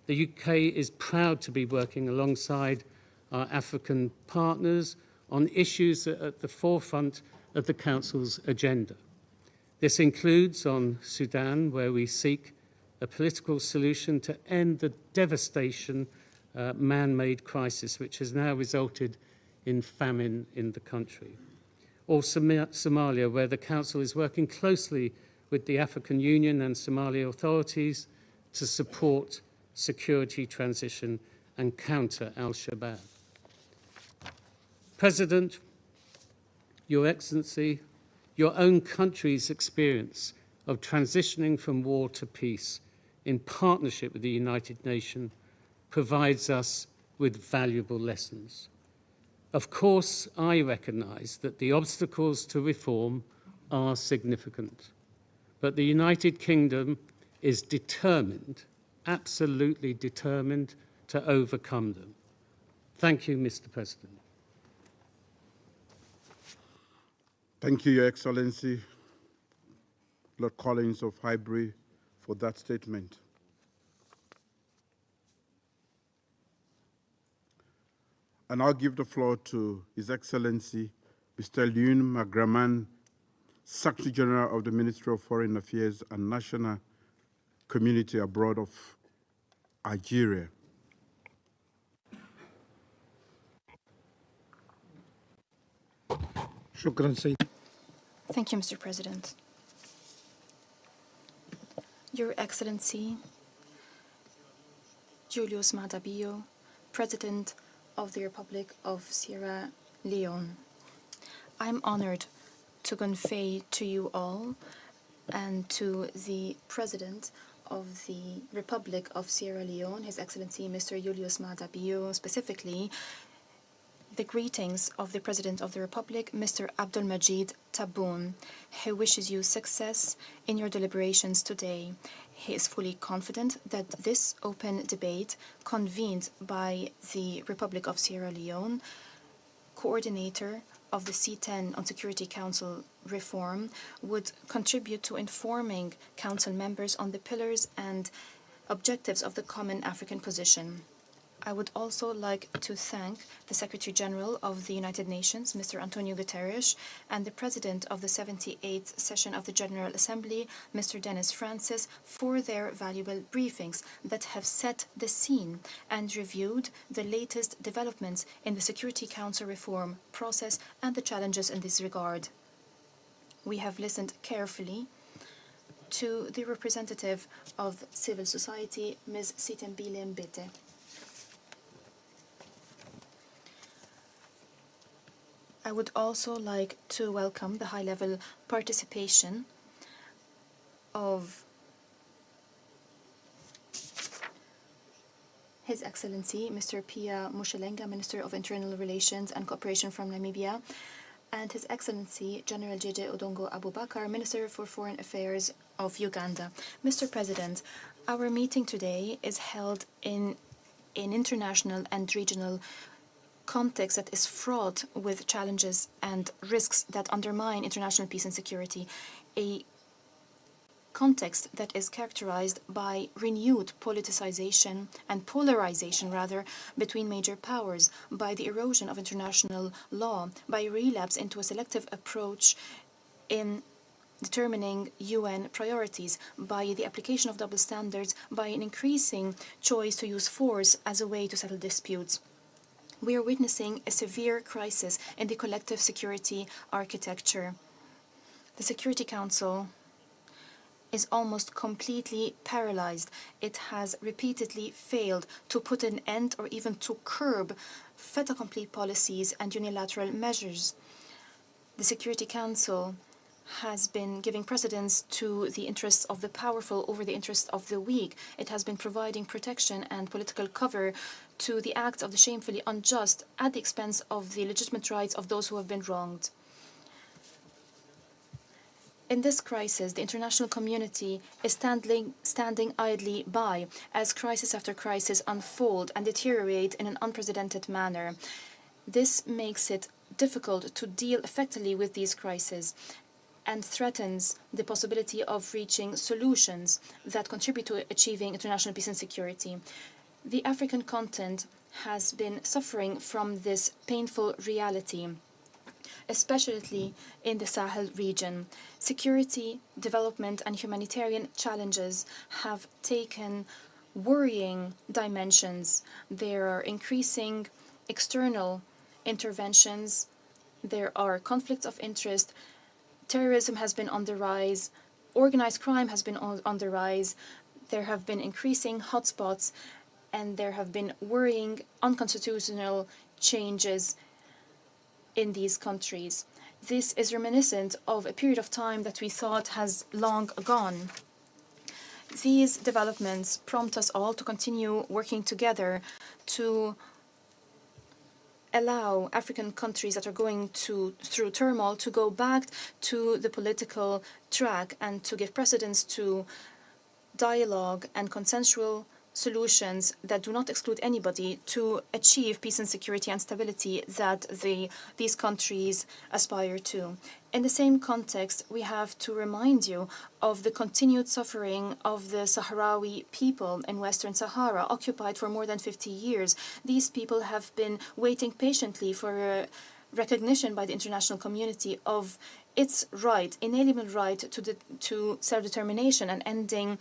The UK is proud to be working alongside our African partners on issues at the forefront of the Council's agenda. This includes on Sudan, where we seek a political solution to end the devastation man-made crisis which has now resulted in famine in the country. Or Somalia, where the Council is working closely with the African Union and Somali authorities to support security transition and counter al-Shabaab. President, Your Excellency, your own country's experience of transitioning from war to peace in partnership with the United Nations provides us with valuable lessons. Of course, I recognise that the obstacles to reform are significant, but the United Kingdom is determined, absolutely determined, to overcome them. Thank you, Mr. President. Thank you, Your Excellency, Lord Collins of Highbury, for that statement. I now give the floor to His Excellency, Mr. Leon Magraman, Secretary General of the Ministry of Foreign Affairs and National Community Abroad of Algeria. Thank you, Mr. President. Your Excellency, Julius Maada Bio, President of the Republic of Sierra Leone. I'm honored to convey to you all and to the President of the Republic of Sierra Leone, His Excellency Mr. Julius Maada Bio, specifically, the greetings of the President of the Republic, Mr. Abdelmajid Tebboune. He wishes you success in your deliberations today. He is fully confident that this open debate convened by the Republic of Sierra Leone, coordinator of the C10 on Security Council reform, would contribute to informing Council members on the pillars and objectives of the common African position. I would also like to thank the Secretary General of the United Nations, Mr. Antonio Guterres, and the President of the 78th session of the General Assembly, Mr. Dennis Francis, for their valuable briefings that have set the scene and reviewed the latest developments in the Security Council reform process and the challenges in this regard. We have listened carefully to the representative of civil society, Ms. Sitembile Mbete. I would also like to welcome the high-level participation of His Excellency Mr. Pia Mushelenga, Minister of Internal Relations and Cooperation from Namibia, and His Excellency General J.J. Odongo Abubakar, Minister for Foreign Affairs of Uganda. Mr. President, our meeting today is held in an international and regional context that is fraught with challenges and risks that undermine international peace and security, a context that is characterized by renewed politicization and polarization, rather, between major powers, by the erosion of international law, by relapse into a selective approach in determining UN priorities, by the application of double standards, by an increasing choice to use force as a way to settle disputes. We are witnessing a severe crisis in the collective security architecture. The Security Council is almost completely paralyzed. It has repeatedly failed to put an end or even to curb fait accompli policies and unilateral measures. The Security Council has been giving precedence to the interests of the powerful over the interests of the weak. It has been providing protection and political cover to the acts of the shamefully unjust at the expense of the legitimate rights of those who have been wronged. In this crisis, the international community is standing idly by as crisis after crisis unfold and deteriorate in an unprecedented manner. This makes it difficult to deal effectively with these crises and threatens the possibility of reaching solutions that contribute to achieving international peace and security. The African continent has been suffering from this painful reality, especially in the Sahel region. Security, development, and humanitarian challenges have taken worrying dimensions. There are increasing external interventions. There are conflicts of interest. Terrorism has been on the rise. Organized crime has been on the rise. There have been increasing hotspots, and there have been worrying unconstitutional changes in these countries. This is reminiscent of a period of time that we thought has long gone. These developments prompt us all to continue working together to allow African countries that are going through turmoil to go back to the political track and to give precedence to dialogue and consensual solutions that do not exclude anybody to achieve peace and security and stability that these countries aspire to. In the same context, we have to remind you of the continued suffering of the Sahrawi people in Western Sahara, occupied for more than 50 years. These people have been waiting patiently for recognition by the international community of its right, inalienable right to self-determination and ending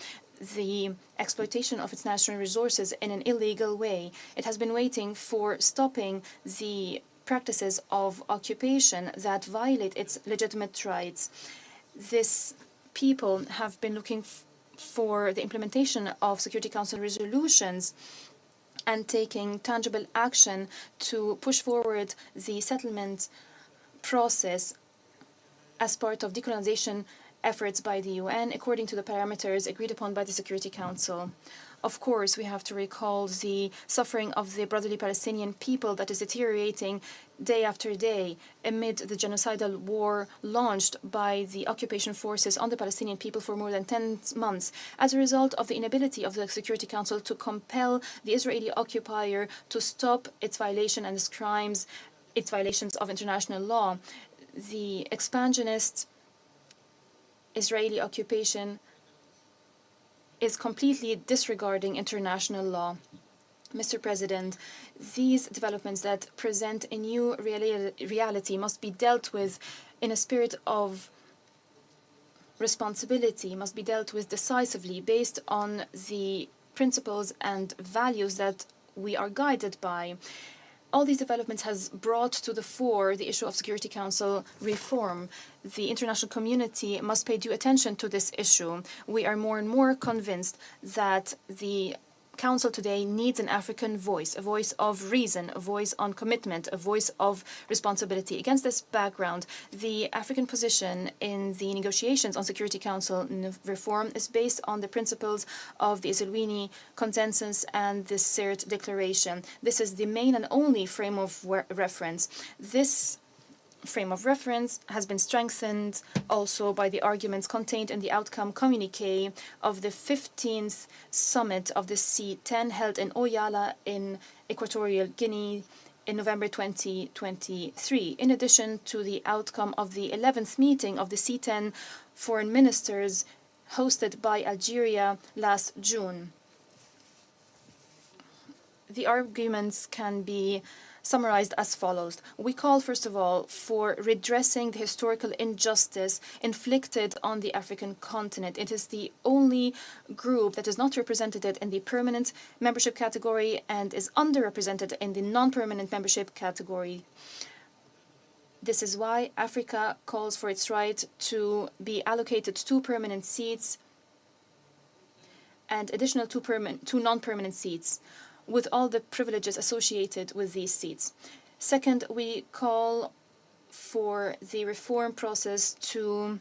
the exploitation of its natural resources in an illegal way. It has been waiting for stopping the practices of occupation that violate its legitimate rights. This people have been looking for the implementation of Security Council resolutions and taking tangible action to push forward the settlement process as part of decolonization efforts by the UN according to the parameters agreed upon by the Security Council. Of course, we have to recall the suffering of the brotherly Palestinian people that is deteriorating day after day amid the genocidal war launched by the occupation forces on the Palestinian people for more than 10 months as a result of the inability of the Security Council to compel the Israeli occupier to stop its violation and its crimes, its violations of international law. The expansionist Israeli occupation is completely disregarding international law. Mr. President, these developments that present a new reality must be dealt with in a spirit of responsibility, must be dealt with decisively based on the principles and values that we are guided by. All these developments has brought to the fore the issue of Security Council reform. The international community must pay due attention to this issue. We are more and more convinced that the Council today needs an African voice, a voice of reason, a voice on commitment, a voice of responsibility. Against this background, the African position in the negotiations on Security Council reform is based on the principles of the Esselwini Consensus and the Sirte Declaration. This is the main and only frame of reference. This frame of reference has been strengthened also by the arguments contained in the outcome communique of the 15th summit of the C10 held in Oyala in Equatorial Guinea in November 2023, in addition to the outcome of the 11th meeting of the C10 foreign ministers hosted by Algeria last June. The arguments can be summarized as follows. We call, first of all, for redressing the historical injustice inflicted on the African continent. It is the only group that is not represented in the permanent membership category and is underrepresented in the non-permanent membership category. This is why Africa calls for its right to be allocated 2 permanent seats and additional 2 non-permanent seats, with all the privileges associated with these seats. Second, we call for the reform process to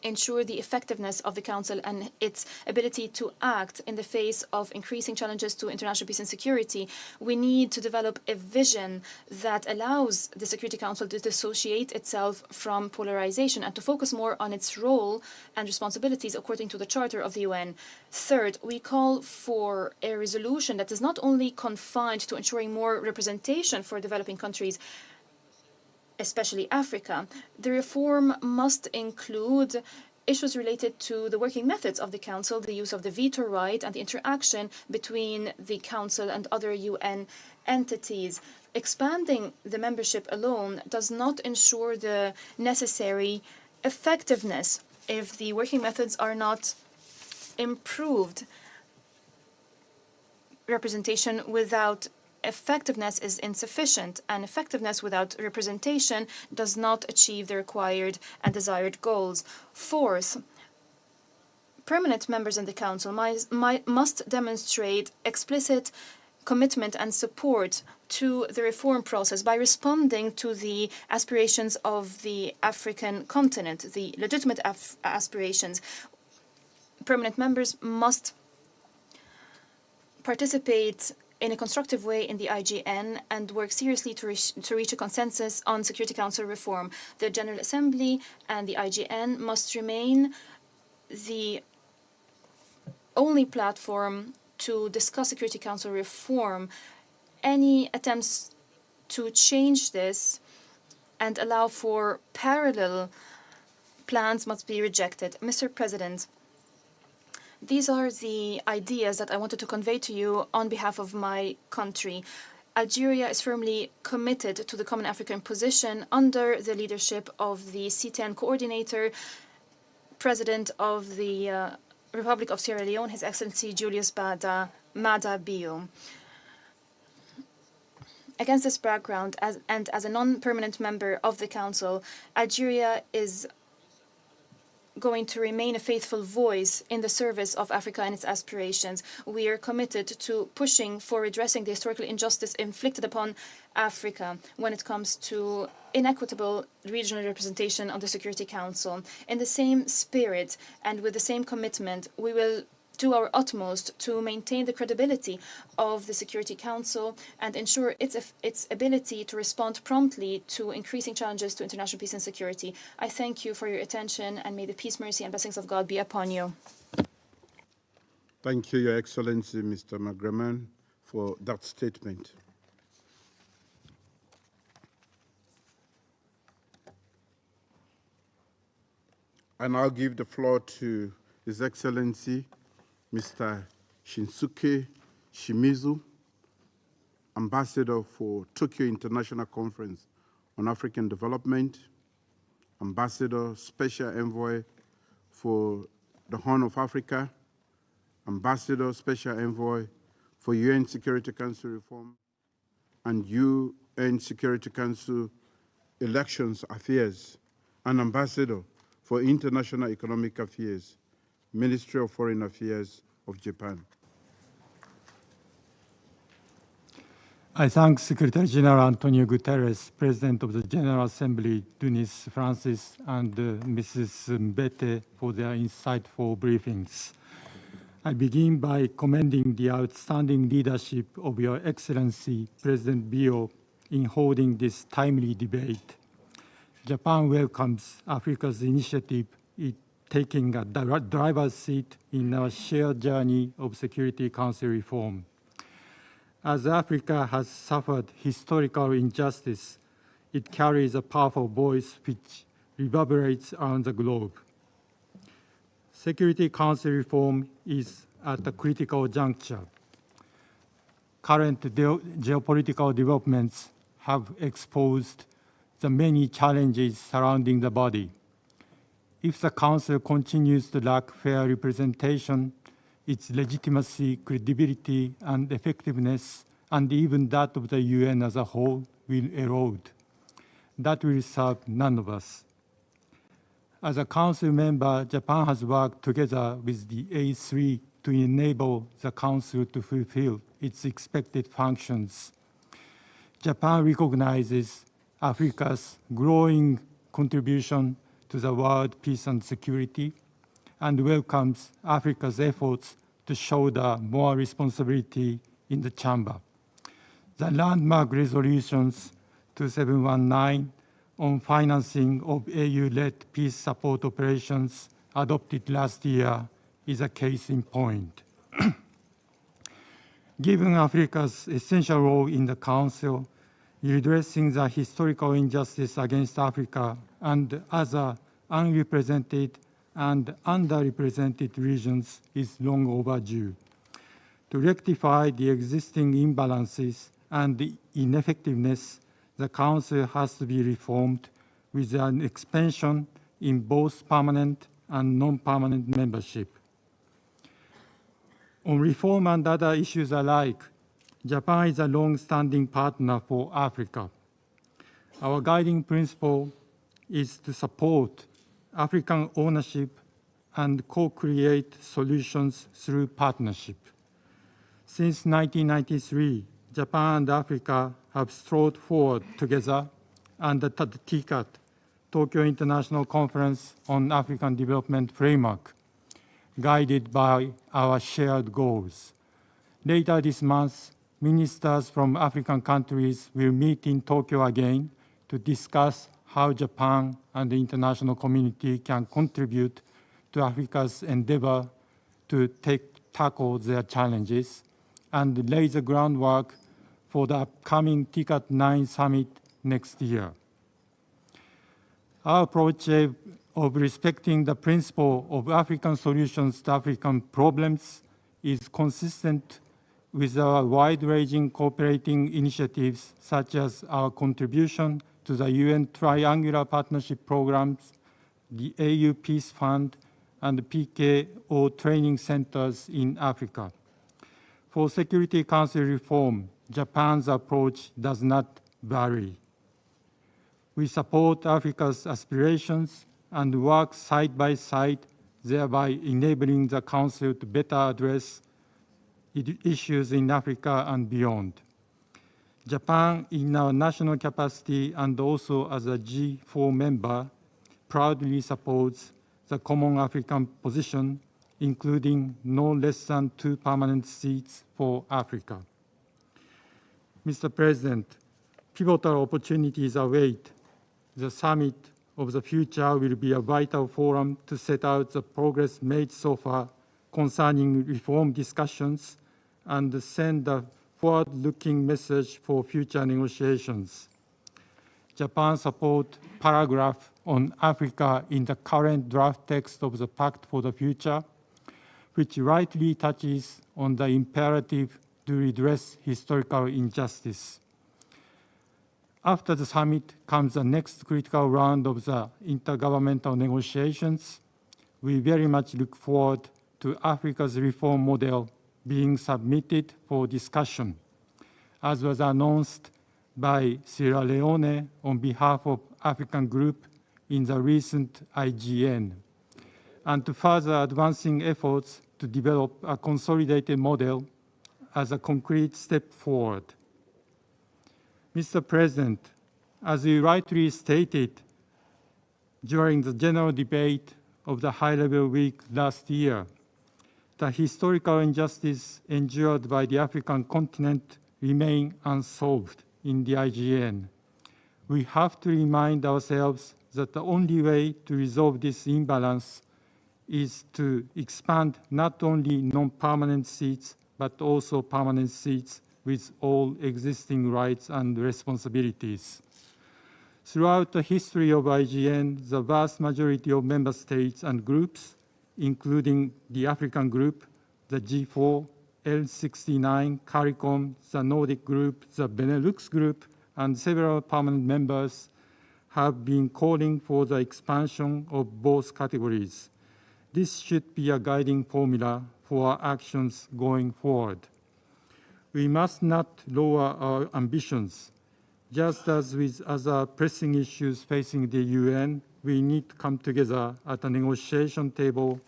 ensure the effectiveness of the Council and its ability to act in the face of increasing challenges to international peace and security. We need to develop a vision that allows the Security Council to dissociate itself from polarization and to focus more on its role and responsibilities according to the Charter of the UN. Third, we call for a resolution that is not only confined to ensuring more representation for developing countries, especially Africa. The reform must include issues related to the working methods of the Council, the use of the veto right, and the interaction between the Council and other UN entities. Expanding the membership alone does not ensure the necessary effectiveness if the working methods are not improved. Representation without effectiveness is insufficient, and effectiveness without representation does not achieve the required and desired goals. Fourth, permanent members in the Council must demonstrate explicit commitment and support to the reform process by responding to the aspirations of the African continent, the legitimate aspirations. Permanent members must participate in a constructive way in the IGN and work seriously to reach a consensus on Security Council reform. The General Assembly and the IGN must remain the only platform to discuss Security Council reform. Any attempts to change this and allow for parallel plans must be rejected. Mr. President, these are the ideas that I wanted to convey to you on behalf of my country. Algeria is firmly committed to the Common African Position under the leadership of the C10 coordinator, President of the Republic of Sierra Leone, His Excellency Julius Maada Bio. Against this background, as a non-permanent member of the Council, Algeria is going to remain a faithful voice in the service of Africa and its aspirations. We are committed to pushing for redressing the historical injustice inflicted upon Africa when it comes to inequitable regional representation on the Security Council. In the same spirit and with the same commitment, we will do our utmost to maintain the credibility of the Security Council and ensure its ability to respond promptly to increasing challenges to international peace and security. I thank you for your attention, and may the peace, mercy, and blessings of God be upon you. Thank you, Your Excellency, Mr. Magraman, for that statement. I now give the floor to His Excellency, Mr. Shinsuke Shimizu, Ambassador for Tokyo International Conference on African Development, Ambassador Special Envoy for the Horn of Africa, Ambassador Special Envoy for UN Security Council Reform and UN Security Council Elections Affairs, and Ambassador for International Economic Affairs, Ministry of Foreign Affairs of Japan. I thank Secretary General Antonio Guterres, President of the General Assembly, Dunis Francis, and Mrs. Mbete for their insightful briefings. I begin by commending the outstanding leadership of Your Excellency, President Bio, in holding this timely debate. Japan welcomes Africa's initiative in taking a driver's seat in our shared journey of Security Council reform. As Africa has suffered historical injustice, it carries a powerful voice which reverberates around the globe. Security Council reform is at a critical juncture. Current geopolitical developments have exposed the many challenges surrounding the body. If the Council continues to lack fair representation, its legitimacy, credibility, and effectiveness, and even that of the UN as a whole, will erode. That will serve none of us. As a Council member, Japan has worked together with the A3 to enable the Council to fulfill its expected functions. Japan recognizes Africa's growing contribution to the world peace and security, and welcomes Africa's efforts to shoulder more responsibility in the Chamber. The landmark resolutions 2719 on financing of AU-led peace support operations adopted last year is a case in point. Given Africa's essential role in the Council, redressing the historical injustice against Africa and other unrepresented and underrepresented regions is long overdue. To rectify the existing imbalances and ineffectiveness, the Council has to be reformed with an expansion in both permanent and non-permanent membership. On reform and other issues alike, Japan is a long-standing partner for Africa. Our guiding principle is to support African ownership and co-create solutions through partnership. Since 1993, Japan and Africa have strode forward together under the TICAD, Tokyo International Conference on African Development Framework, guided by our shared goals. Later this month, ministers from African countries will meet in Tokyo again to discuss how Japan and the international community can contribute to Africa's endeavor to tackle their challenges and lay the groundwork for the upcoming TICAD 9 summit next year. Our approach of respecting the principle of African solutions to African problems is consistent with our wide-ranging cooperating initiatives, such as our contribution to the UN Triangular Partnership Programs, the AU Peace Fund, and the PKO training centers in Africa. For Security Council reform, Japan's approach does not vary. We support Africa's aspirations and work side by side, thereby enabling the Council to better address issues in Africa and beyond. Japan, in our national capacity and also as a G4 member, proudly supports the common African position, including no less than 2 permanent seats for Africa. Mr. President, pivotal opportunities await. The summit of the future will be a vital forum to set out the progress made so far concerning reform discussions and send a forward-looking message for future negotiations. Japan supports paragraph on Africa in the current draft text of the Pact for the Future, which rightly touches on the imperative to redress historical injustice. After the summit comes the next critical round of the intergovernmental negotiations. We very much look forward to Africa's reform model being submitted for discussion, as was announced by Sierra Leone on behalf of African Group in the recent IGN, and to further advancing efforts to develop a consolidated model as a concrete step forward. Mr. President, as you rightly stated during the general debate of the high-level week last year, the historical injustice endured by the African continent remain unsolved in the IGN. We have to remind ourselves that the only way to resolve this imbalance is to expand not only non-permanent seats, but also permanent seats with all existing rights and responsibilities. Throughout the history of IGN, the vast majority of member states and groups, including the African Group, the G4, L69, CARICOM, the Nordic Group, the Benelux Group, and several permanent members have been calling for the expansion of both categories. This should be a guiding formula for our actions going forward. We must not lower our ambitions. Just as with other pressing issues facing the UN, we need to come together at a negotiation table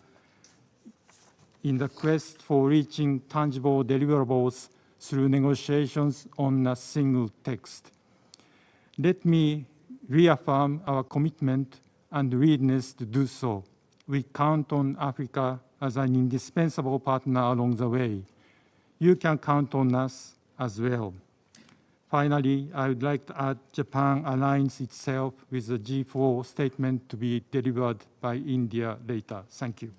in the quest for reaching tangible deliverables through negotiations on a single text. Let me reaffirm our commitment and readiness to do so. We count on Africa as an indispensable partner along the way. You can count on us as well. Finally, I would like to add Japan aligns itself with the G4 statement to be delivered by India later. Thank you.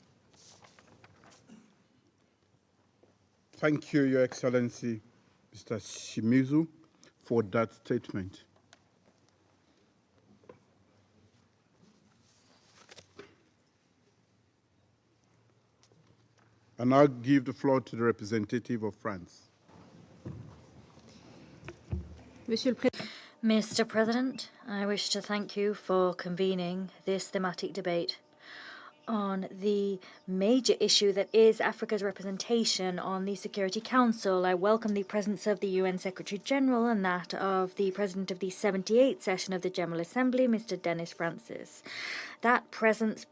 Thank you, Your Excellency, Mr. Shimizu, for that statement. I now give the floor to the representative of France. Mr. President, I wish to thank you for convening this thematic debate on the major issue that is Africa's representation on the Security Council. I welcome the presence of the UN Secretary General and that of the President of the 78th session of the General Assembly, Mr. Denis Francis. That presence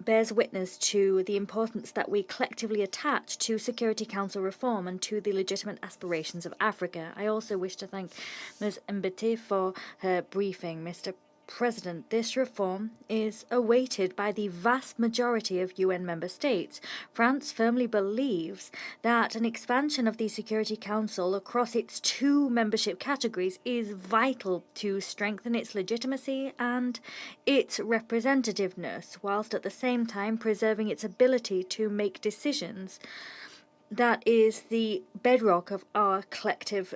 bears witness to the importance that we collectively attach to Security Council reform and to the legitimate aspirations of Africa. I also wish to thank Ms. Mbete for her briefing. Mr. President, this reform is awaited by the vast majority of UN member states. France firmly believes that an expansion of the Security Council across its 2 membership categories is vital to strengthen its legitimacy and its representativeness, whilst at the same time preserving its ability to make decisions. That is the bedrock of our collective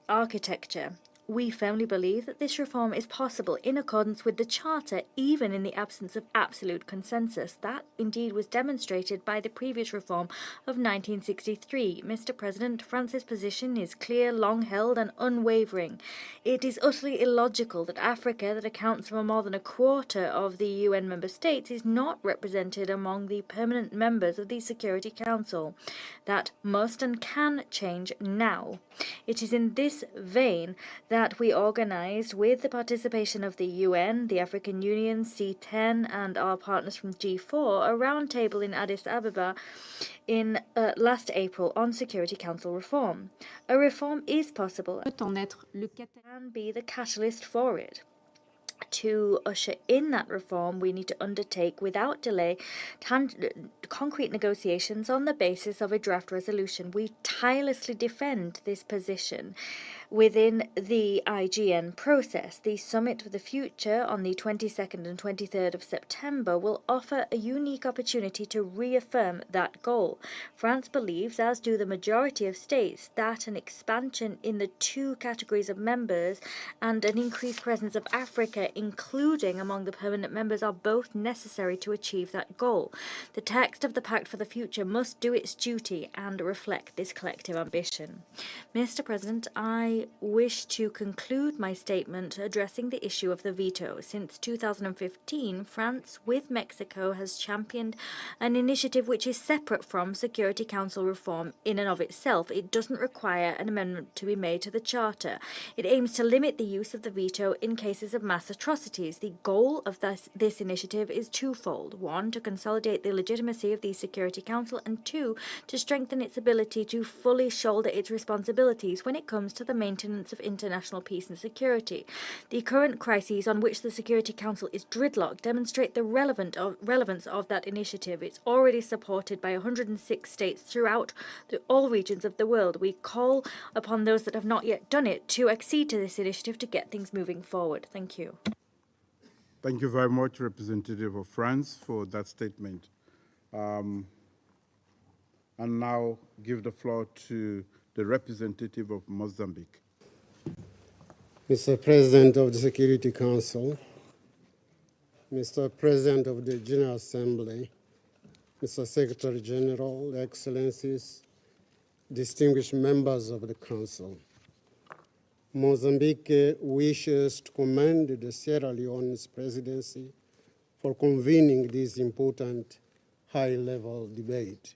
architecture. We firmly believe that this reform is possible in accordance with the Charter, even in the absence of absolute consensus. That indeed was demonstrated by the previous reform of 1963. Mr. President, France's position is clear, long held, and unwavering. It is utterly illogical that Africa, that accounts for more than a quarter of the UN member states, is not represented among the permanent members of the Security Council. That must and can change now. It is in this vein that we organised, with the participation of the UN, the African Union, C10, and our partners from G4, a roundtable in Addis Ababa in last April on Security Council reform. A reform is possible and can be the catalyst for it. To usher in that reform, we need to undertake without delay concrete negotiations on the basis of a draft resolution. We tirelessly defend this position within the IGN process. The Summit for the Future on the 22nd and 23rd of September will offer a unique opportunity to reaffirm that goal. France believes, as do the majority of states, that an expansion in the 2 categories of members and an increased presence of Africa, including among the permanent members, are both necessary to achieve that goal. The text of the Pact for the Future must do its duty and reflect this collective ambition. Mr. President, I wish to conclude my statement addressing the issue of the veto. Since 2015, France, with Mexico, has championed an initiative which is separate from Security Council reform in and of itself. It doesn't require an amendment to be made to the Charter. It aims to limit the use of the veto in cases of mass atrocities. The goal of this initiative is twofold. 1, to consolidate the legitimacy of the Security Council, and 2, to strengthen its ability to fully shoulder its responsibilities when it comes to the maintenance of international peace and security. The current crises on which the Security Council is gridlocked demonstrate the relevance of that initiative. It's already supported by 106 states throughout all regions of the world. We call upon those that have not yet done it to accede to this initiative to get things moving forward. Thank you. Thank you very much, Representative of France, for that statement. And now give the floor to the representative of Mozambique. Mr. President of the Security Council, Mr. President of the General Assembly, Mr. Secretary General, Excellencies, distinguished members of the Council, Mozambique wishes to commend the Sierra Leone's presidency for convening this important high-level debate.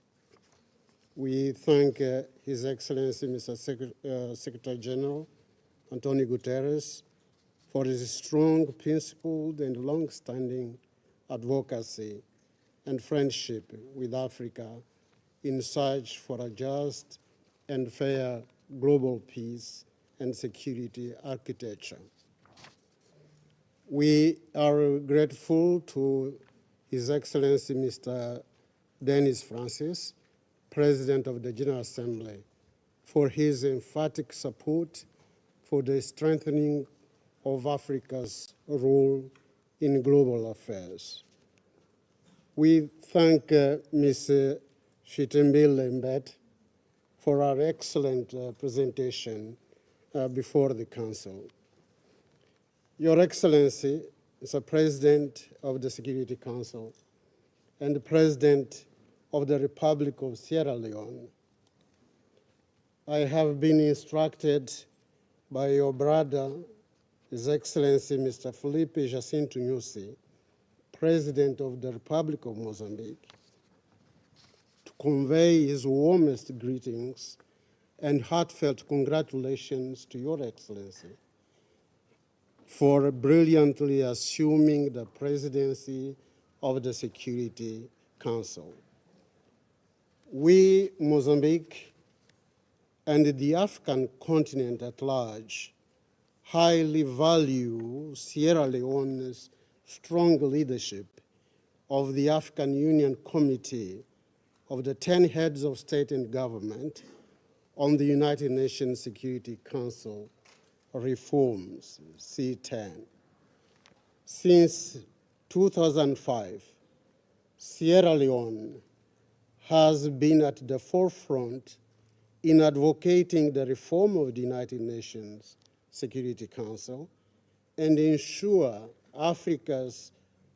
We thank His Excellency, Mr. Secretary General Antonio Guterres, for his strong, principled, and long-standing advocacy and friendship with Africa in search for a just and fair global peace and security architecture. We are grateful to His Excellency Mr. Denis Francis, President of the General Assembly, for his emphatic support for the strengthening of Africa's role in global affairs. We thank Ms. Chitembile Mbet for our excellent presentation before the Council. Your Excellency, Mr. President of the Security Council and the President of the Republic of Sierra Leone, I have been instructed by your brother, His Excellency Mr. Felipe Jacinto Nyusi, President of the Republic of Mozambique, to convey his warmest greetings and heartfelt congratulations to Your Excellency for brilliantly assuming the presidency of the Security Council. We, Mozambique, and the African continent at large highly value Sierra Leone's strong leadership of the African Union Committee of the 10 heads of state and government on the United Nations Security Council reforms, C10. Since 2005, Sierra Leone has been at the forefront in advocating the reform of the United Nations Security Council and ensure Africa's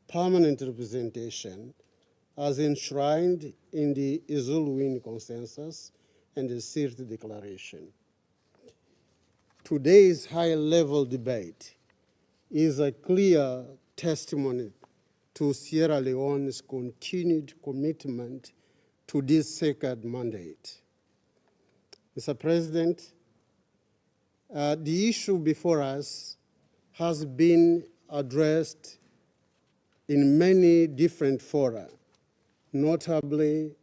permanent representation as enshrined in the Zuluwini Consensus and the Sirte Declaration. Today's high-level debate is a clear testimony to Sierra Leone's continued commitment to this sacred mandate. Mr. President, the issue before us has been addressed in many different fora, notably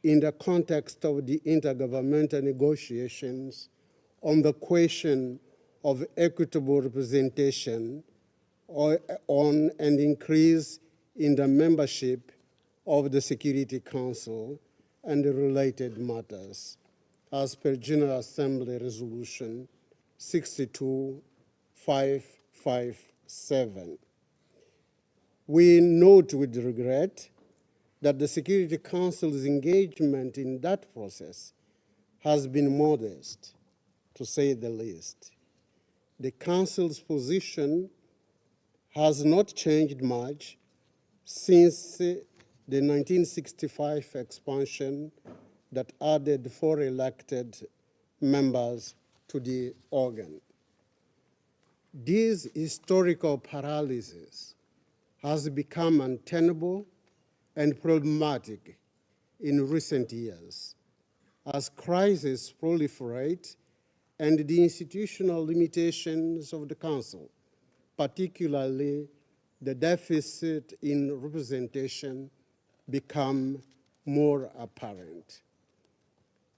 in the context of the intergovernmental negotiations on the question of equitable representation on an increase in the membership of the Security Council and the related matters, as per General Assembly Resolution 62557. We note with regret that the Security Council's engagement in that process has been modest, to say the least. The Council's position has not changed much since the 1965 expansion that added 4 elected members to the organ. This historical paralysis has become untenable and problematic in recent years as crises proliferate and the institutional limitations of the Council, particularly the deficit in representation, become more apparent.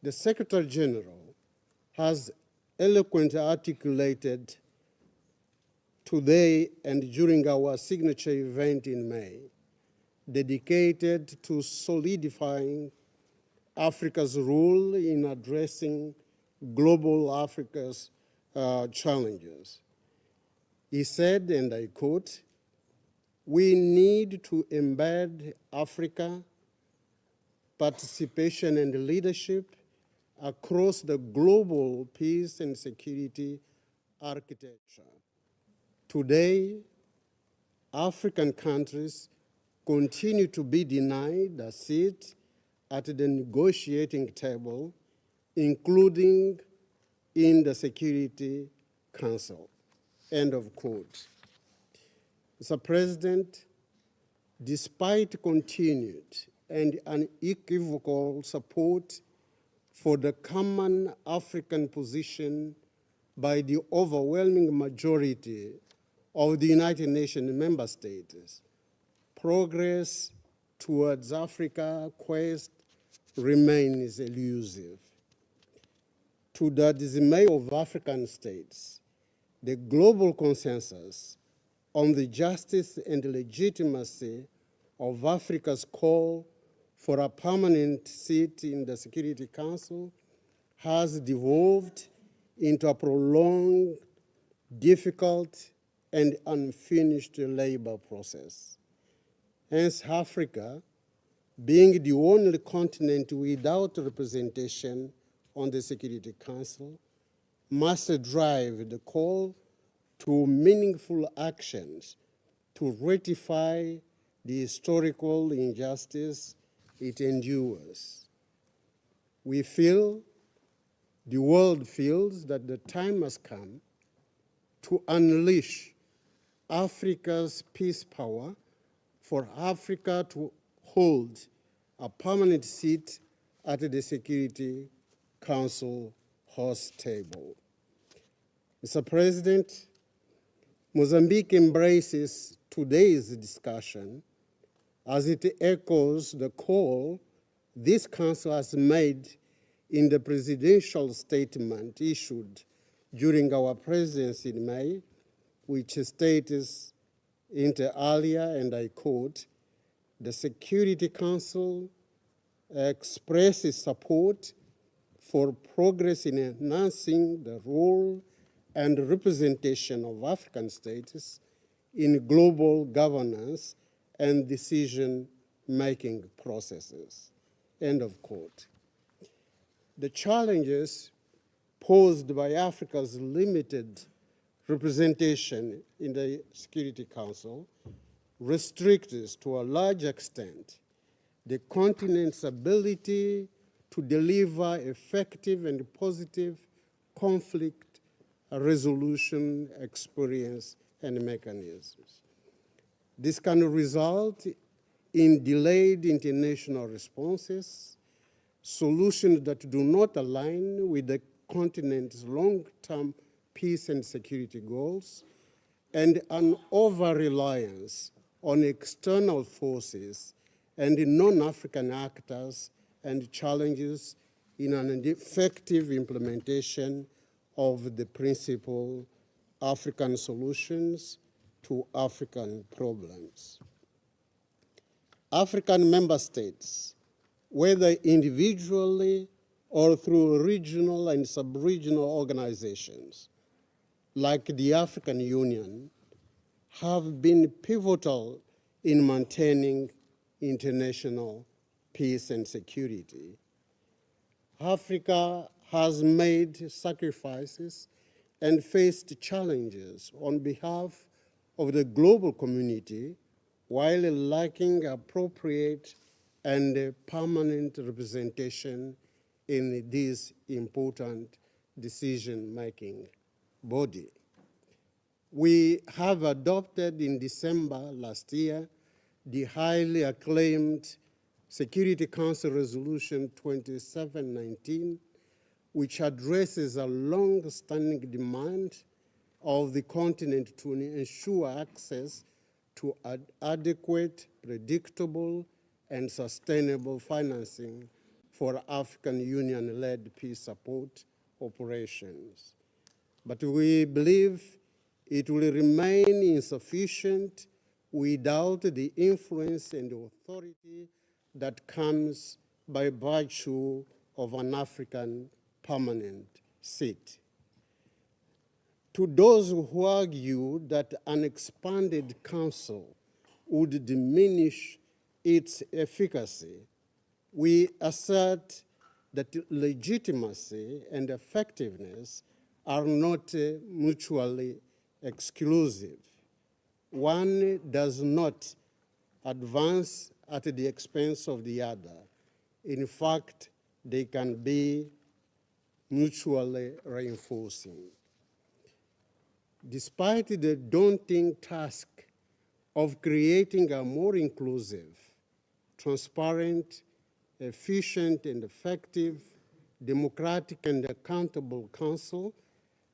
The Secretary General has eloquently articulated today and during our signature event in May, dedicated to solidifying Africa's role in addressing global Africa's challenges. He said, and I quote, "We need to embed Africa participation and leadership across the global peace and security architecture." Today, African countries continue to be denied a seat at the negotiating table, including in the Security Council. End of quote. Mr. President, despite continued and unequivocal support for the common African position by the overwhelming majority of the United Nations member states, progress towards Africa's quest remains elusive. To the dismay of African states, the global consensus on the justice and legitimacy of Africa's call for a permanent seat in the Security Council has devolved into a prolonged, difficult, and unfinished labor process. Hence, Africa, being the only continent without representation on the Security Council, must drive the call to meaningful actions to rectify the historical injustice it endures. We feel, the world feels, that the time has come to unleash Africa's peace power for Africa to hold a permanent seat at the Security Council host table. Mr. President, Mozambique embraces today's discussion as it echoes the call this Council has made in the presidential statement issued during our presidency in May, which states inter alia, and I quote, "The Security Council expresses support for progress in enhancing the role and representation of African states in global governance and decision-making processes," end of quote. The challenges posed by Africa's limited representation in the Security Council restricts to a large extent the continent's ability to deliver effective and positive conflict resolution experience and mechanisms. This can result in delayed international responses, solutions that do not align with the continent's long-term peace and security goals, and an over-reliance on external forces and non-African actors and challenges in an effective implementation of the principle African solutions to African problems. African member states, whether individually or through regional and sub-regional organizations, like the African Union, have been pivotal in maintaining international peace and security. Africa has made sacrifices and faced challenges on behalf of the global community while lacking appropriate and permanent representation in this important decision-making body. We have adopted in December last year the highly acclaimed Security Council Resolution 2719, which addresses a long-standing demand of the continent to ensure access to adequate, predictable, and sustainable financing for African Union-led peace support operations. But we believe it will remain insufficient without the influence and authority that comes by virtue of an African permanent seat. To those who argue that an expanded council would diminish its efficacy, we assert that legitimacy and effectiveness are not mutually exclusive. One does not advance at the expense of the other. In fact, they can be mutually reinforcing. Despite the daunting task of creating a more inclusive, transparent, efficient, and effective, democratic and accountable council,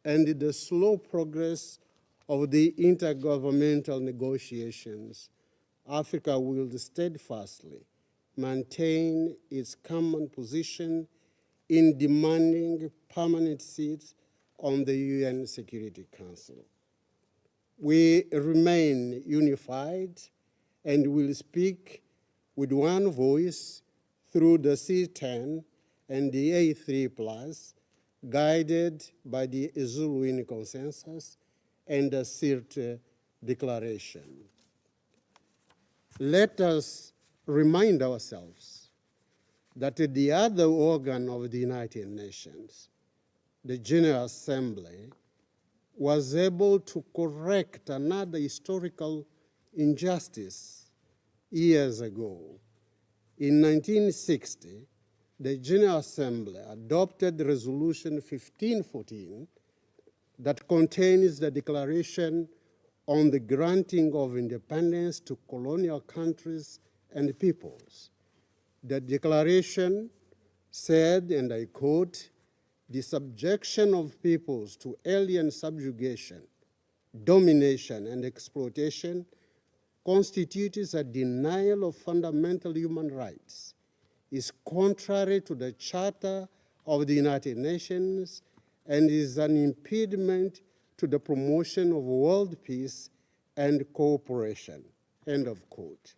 and the slow progress of the intergovernmental negotiations, Africa will steadfastly maintain its common position in demanding permanent seats on the UN Security Council. We remain unified and will speak with one voice through the C10 and the A3+, guided by the Zuluini Consensus and the CIRT Declaration. Let us remind ourselves that the other organ of the United Nations, the General Assembly, was able to correct another historical injustice years ago. In 1960, the General Assembly adopted Resolution 1514 that contains the Declaration on the granting of independence to colonial countries and peoples. The Declaration said, and I quote, "The subjection of peoples to alien subjugation, domination, and exploitation constitutes a denial of fundamental human rights, is contrary to the Charter of the United Nations, and is an impediment to the promotion of world peace and cooperation, end of quote.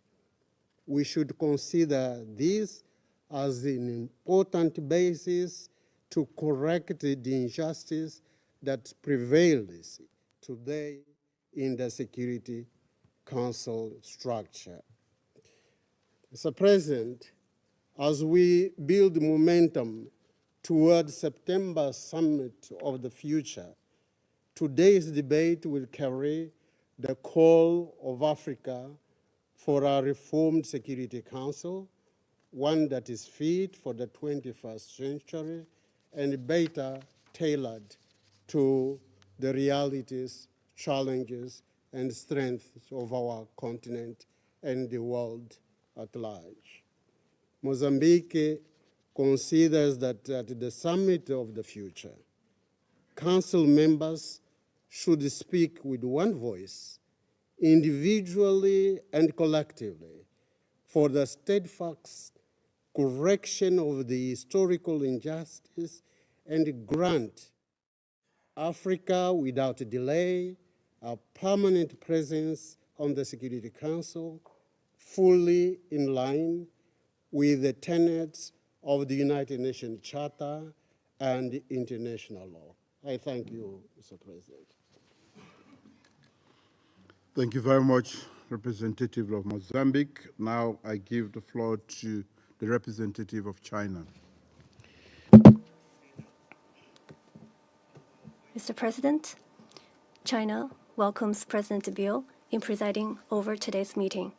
We should consider this as an important basis to correct the injustice that prevails today in the Security Council structure. Mr. President, as we build momentum toward September Summit of the Future, today's debate will carry the call of Africa for a reformed Security Council, one that is fit for the 21st century and better tailored to the realities, challenges, and strengths of our continent and the world at large. Mozambique considers that at the Summit of the Future, Council members should speak with one voice, individually and collectively, for the steadfast correction of the historical injustice and grant Africa, without delay, a permanent presence on the Security Council, fully in line with the tenets of the United Nations Charter and international law. I thank you, Mr. President. Thank you very much, representative of Mozambique. Now I give the floor to the representative of China. Mr. President, China welcomes President Bill in presiding over today's meeting,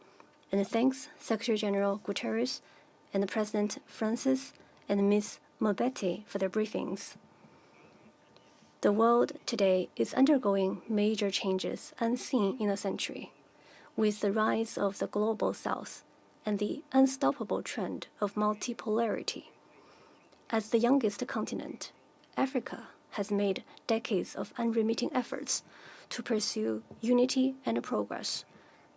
and thanks Secretary General Guterres and President Francis and Ms. Mobetti for their briefings. The world today is undergoing major changes unseen in a century, with the rise of the global south and the unstoppable trend of multipolarity. As the youngest continent, Africa has made decades of unremitting efforts to pursue unity and progress,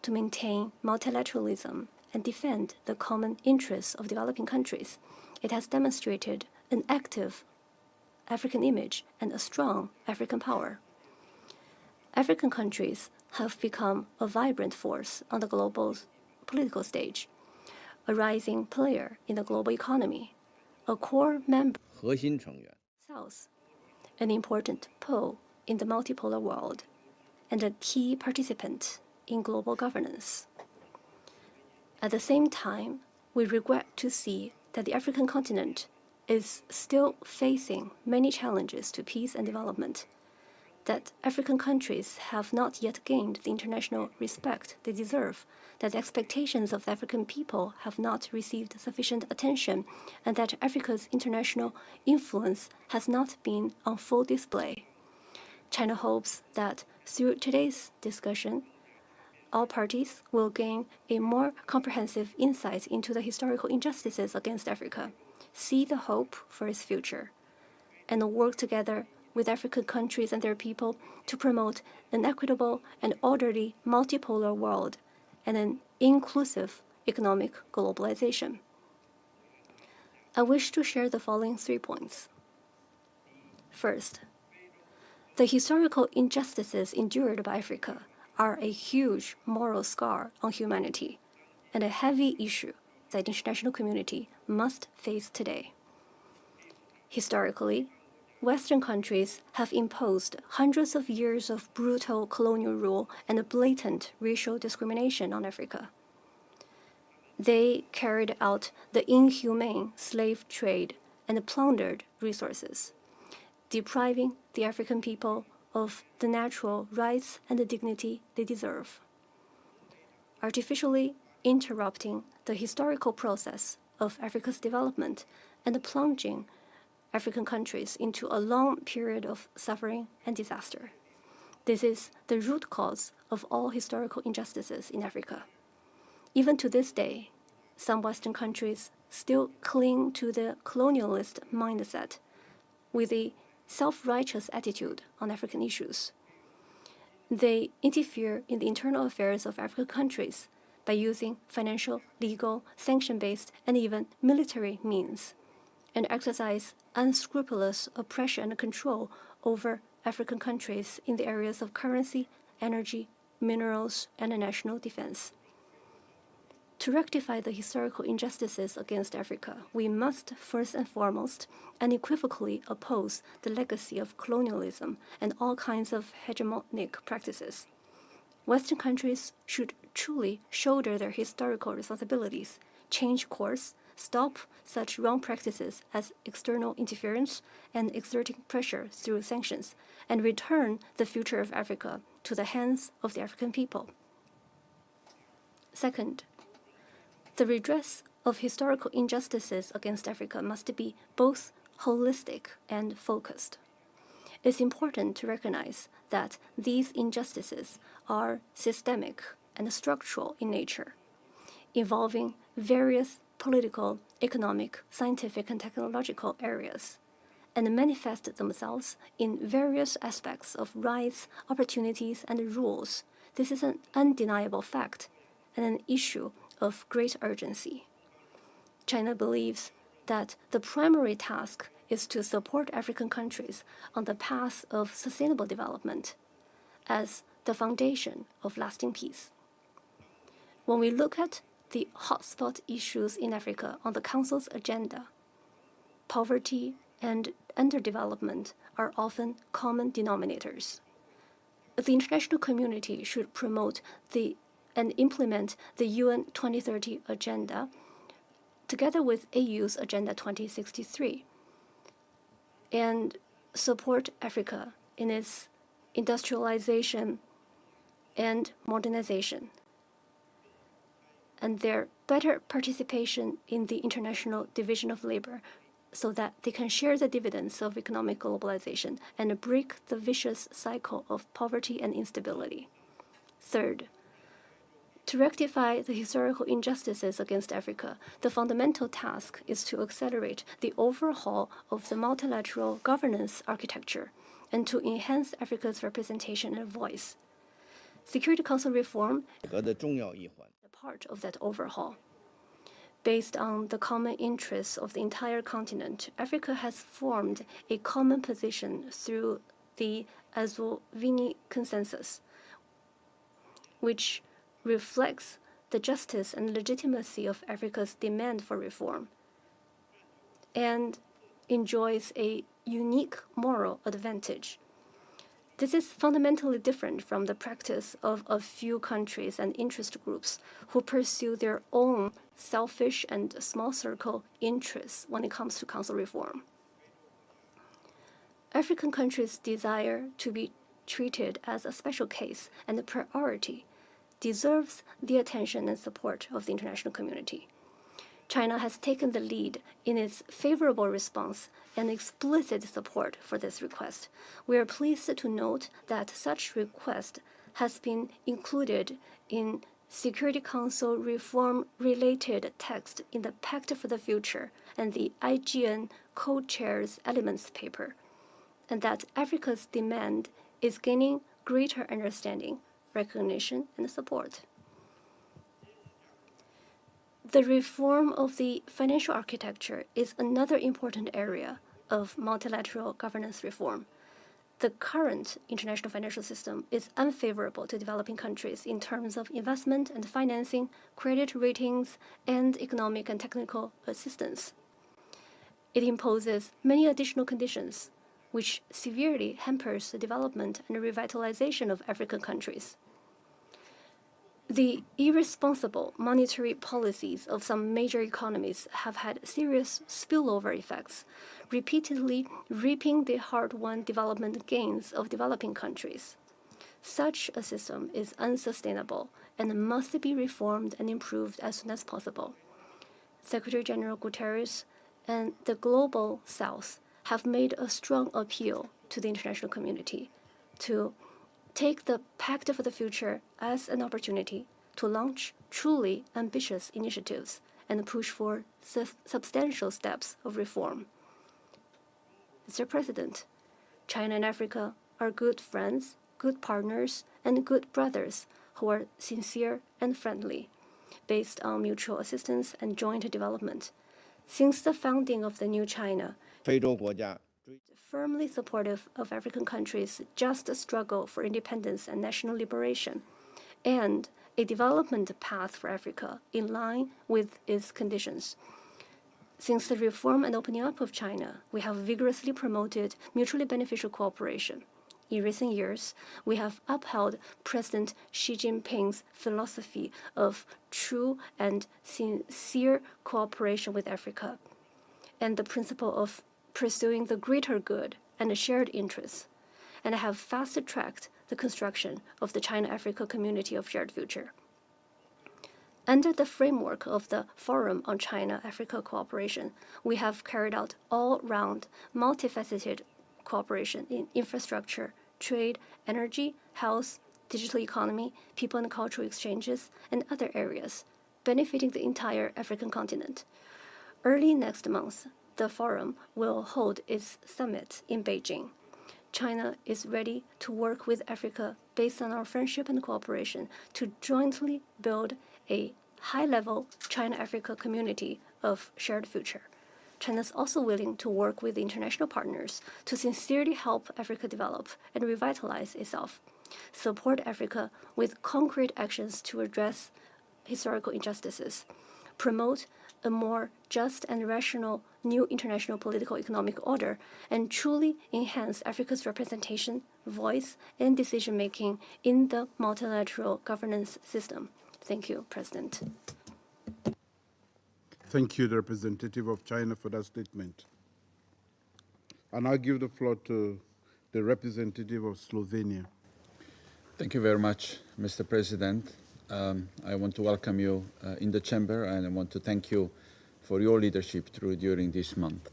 to maintain multilateralism and defend the common interests of developing countries. It has demonstrated an active African image and a strong African power. African countries have become a vibrant force on the global political stage, a rising player in the global economy, a core member South, an important pole in the multipolar world, and a key participant in global governance. At the same time, we regret to see that the African continent is still facing many challenges to peace and development, that African countries have not yet gained the international respect they deserve, that the expectations of the African people have not received sufficient attention, and that Africa's international influence has not been on full display. China hopes that through today's discussion, all parties will gain a more comprehensive insight into the historical injustices against Africa, see the hope for its future, and work together with African countries and their people to promote an equitable and orderly multipolar world and an inclusive economic globalization. I wish to share the following 3 points. First, the historical injustices endured by Africa are a huge moral scar on humanity and a heavy issue that the international community must face today. Historically, Western countries have imposed hundreds of years of brutal colonial rule and blatant racial discrimination on Africa. They carried out the inhumane slave trade and plundered resources, depriving the African people of the natural rights and the dignity they deserve, artificially interrupting the historical process of Africa's development and plunging African countries into a long period of suffering and disaster. This is the root cause of all historical injustices in Africa. Even to this day, some Western countries still cling to the colonialist mindset with a self-righteous attitude on African issues. They interfere in the internal affairs of African countries by using financial, legal, sanction-based, and even military means, and exercise unscrupulous oppression and control over African countries in the areas of currency, energy, minerals, and national defense. To rectify the historical injustices against Africa, we must first and foremost unequivocally oppose the legacy of colonialism and all kinds of hegemonic practices. Western countries should truly shoulder their historical responsibilities, change course, stop such wrong practices as external interference and exerting pressure through sanctions, and return the future of Africa to the hands of the African people. Second, the redress of historical injustices against Africa must be both holistic and focused. It's important to recognize that these injustices are systemic and structural in nature, involving various political, economic, scientific, and technological areas, and manifest themselves in various aspects of rights, opportunities, and rules. This is an undeniable fact and an issue of great urgency. China believes that the primary task is to support African countries on the path of sustainable development as the foundation of lasting peace. When we look at the hotspot issues in Africa on the Council's agenda, poverty and underdevelopment are often common denominators. The international community should promote and implement the UN 2030 Agenda together with AU's Agenda 2063 and support Africa in its industrialization and modernization, and their better participation in the international division of labor so that they can share the dividends of economic globalization and break the vicious cycle of poverty and instability. Third, to rectify the historical injustices against Africa, the fundamental task is to accelerate the overhaul of the multilateral governance architecture and to enhance Africa's representation and voice. Security Council reform is a part of that overhaul. Based on the common interests of the entire continent, Africa has formed a common position through the Azovini Consensus, which reflects the justice and legitimacy of Africa's demand for reform and enjoys a unique moral advantage. This is fundamentally different from the practice of a few countries and interest groups who pursue their own selfish and small circle interests when it comes to council reform. African countries' desire to be treated as a special case and a priority deserves the attention and support of the international community. China has taken the lead in its favorable response and explicit support for this request. We are pleased to note that such request has been included in Security Council reform-related text in the Pact for the Future and the IGN co-chairs elements paper, and that Africa's demand is gaining greater understanding, recognition, and support. The reform of the financial architecture is another important area of multilateral governance reform. The current international financial system is unfavorable to developing countries in terms of investment and financing, credit ratings, and economic and technical assistance. It imposes many additional conditions, which severely hampers the development and revitalization of African countries. The irresponsible monetary policies of some major economies have had serious spillover effects, repeatedly reaping the hard-won development gains of developing countries. Such a system is unsustainable and must be reformed and improved as soon as possible. Secretary General Guterres and the Global South have made a strong appeal to the international community to take the Pact for the Future as an opportunity to launch truly ambitious initiatives and push for substantial steps of reform. Mr. President, China and Africa are good friends, good partners, and good brothers who are sincere and friendly, based on mutual assistance and joint development. Since the founding of the new China, 非洲国家 firmly supportive of African countries' just struggle for independence and national liberation, and a development path for Africa in line with its conditions. Since the reform and opening up of China, we have vigorously promoted mutually beneficial cooperation. In recent years, we have upheld President Xi Jinping's philosophy of true and sincere cooperation with Africa, and the principle of pursuing the greater good and shared interests, and have fast-tracked the construction of the China-Africa Community of Shared Future. Under the framework of the Forum on China-Africa Cooperation, we have carried out all-round, multifaceted cooperation in infrastructure, trade, energy, health, digital economy, people and cultural exchanges, and other areas, benefiting the entire African continent. Early next month, the Forum will hold its summit in Beijing. China is ready to work with Africa based on our friendship and cooperation to jointly build a high-level China-Africa community of shared future. China is also willing to work with international partners to sincerely help Africa develop and revitalize itself, support Africa with concrete actions to address historical injustices, promote a more just and rational new international political economic order, and truly enhance Africa's representation, voice, and decision-making in the multilateral governance system. Thank you, President. Thank you, the representative of China, for that statement. I now give the floor to the representative of Slovenia. Thank you very much, Mr. President. I want to welcome you in the chamber, and I want to thank you for your leadership during this month.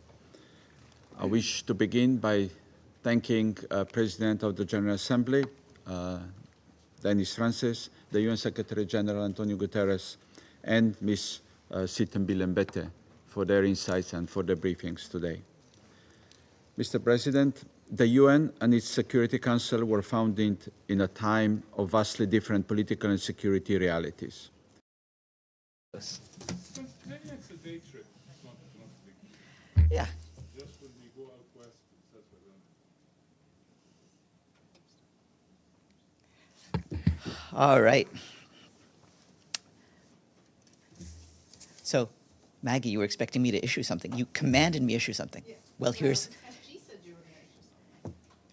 I wish to begin by thanking President of the General Assembly, Denis Francis, the UN Secretary General Antonio Guterres, and Ms. Sithen Bilembete for their insights and for their briefings today. Mr. President, the UN and its Security Council were founded in a time of vastly different political and security realities. Yeah. All right. So, Maggie, you were expecting me to issue something. You commanded me to issue something. Yes. Well, here's...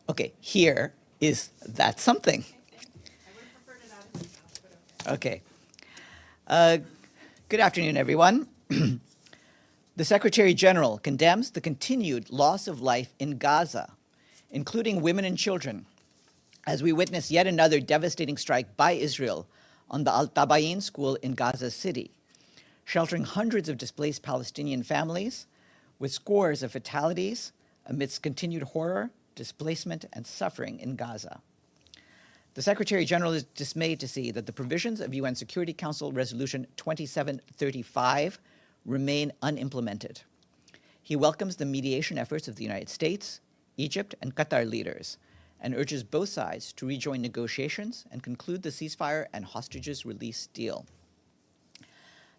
Okay, here is that something. Okay. Good afternoon, everyone. The Secretary General condemns the continued loss of life in Gaza, including women and children, as we witness yet another devastating strike by Israel on the Al-Tabayin school in Gaza City, sheltering hundreds of displaced Palestinian families with scores of fatalities amidst continued horror, displacement, and suffering in Gaza. The Secretary General is dismayed to see that the provisions of UN Security Council Resolution 2735 remain unimplemented. He welcomes the mediation efforts of the United States, Egypt, and Qatar leaders, and urges both sides to rejoin negotiations and conclude the ceasefire and hostages release deal.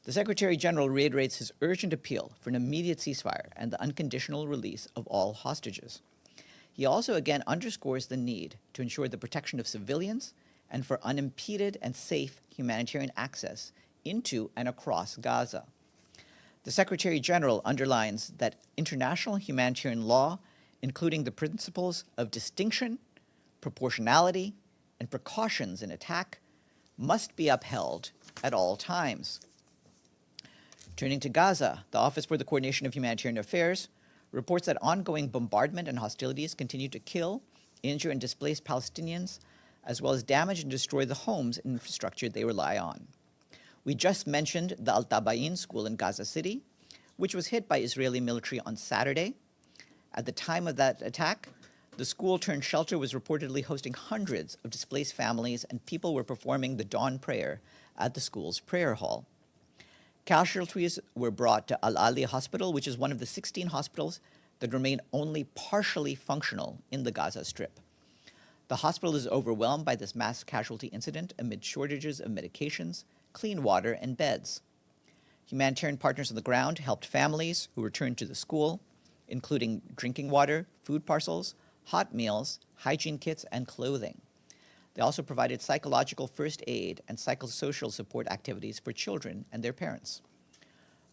The Secretary General reiterates his urgent appeal for an immediate ceasefire and the unconditional release of all hostages. He also again underscores the need to ensure the protection of civilians and for unimpeded and safe humanitarian access into and across Gaza. The Secretary General underlines that international humanitarian law, including the principles of distinction, proportionality, and precautions in attack, must be upheld at all times. Turning to Gaza, the Office for the Coordination of Humanitarian Affairs reports that ongoing bombardment and hostilities continue to kill, injure, and displace Palestinians, as well as damage and destroy the homes and infrastructure they rely on. We just mentioned the Al-Tabayin school in Gaza City, which was hit by Israeli military on Saturday. At the time of that attack, the school-turned-shelter was reportedly hosting hundreds of displaced families, and people were performing the dawn prayer at the school's prayer hall. Casualties were brought to Al-Ali Hospital, which is one of the 16 hospitals that remain only partially functional in the Gaza Strip. The hospital is overwhelmed by this mass casualty incident amid shortages of medications, clean water, and beds. Humanitarian partners on the ground helped families who returned to the school, including drinking water, food parcels, hot meals, hygiene kits, and clothing. They also provided psychological first aid and psychosocial support activities for children and their parents.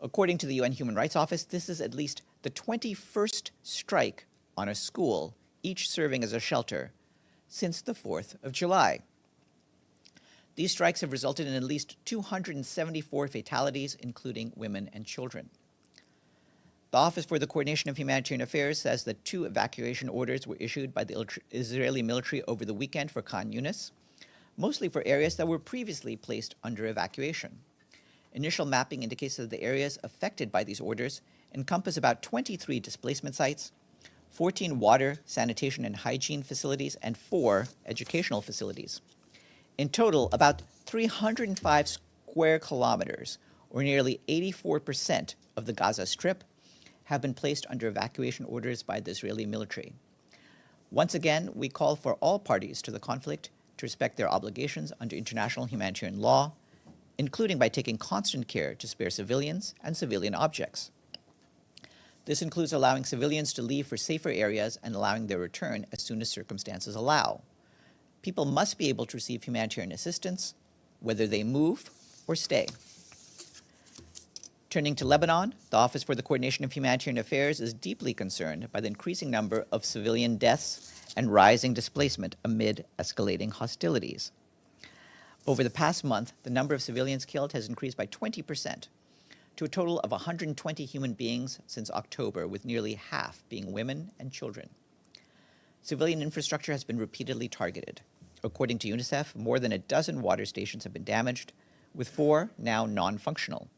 According to the UN Human Rights Office, this is at least the 21st strike on a school, each serving as a shelter, since the 4th of July. These strikes have resulted in at least 274 fatalities, including women and children. The Office for the Coordination of Humanitarian Affairs says that 2 evacuation orders were issued by the Israeli military over the weekend for Khan Yunis, mostly for areas that were previously placed under evacuation. Initial mapping indicates that the areas affected by these orders encompass about 23 displacement sites, 14 water, sanitation, and hygiene facilities, and 4 educational facilities. In total, about 305 square kilometers, or nearly 84% of the Gaza Strip, have been placed under evacuation orders by the Israeli military. Once again, we call for all parties to the conflict to respect their obligations under international humanitarian law, including by taking constant care to spare civilians and civilian objects. This includes allowing civilians to leave for safer areas and allowing their return as soon as circumstances allow. People must be able to receive humanitarian assistance, whether they move or stay. Turning to Lebanon, the Office for the Coordination of Humanitarian Affairs is deeply concerned by the increasing number of civilian deaths and rising displacement amid escalating hostilities. Over the past month, the number of civilians killed has increased by 20% to a total of 120 human beings since October, with nearly half being women and children. Civilian infrastructure has been repeatedly targeted. According to UNICEF, more than a dozen water stations have been damaged, with 4 now non-functional.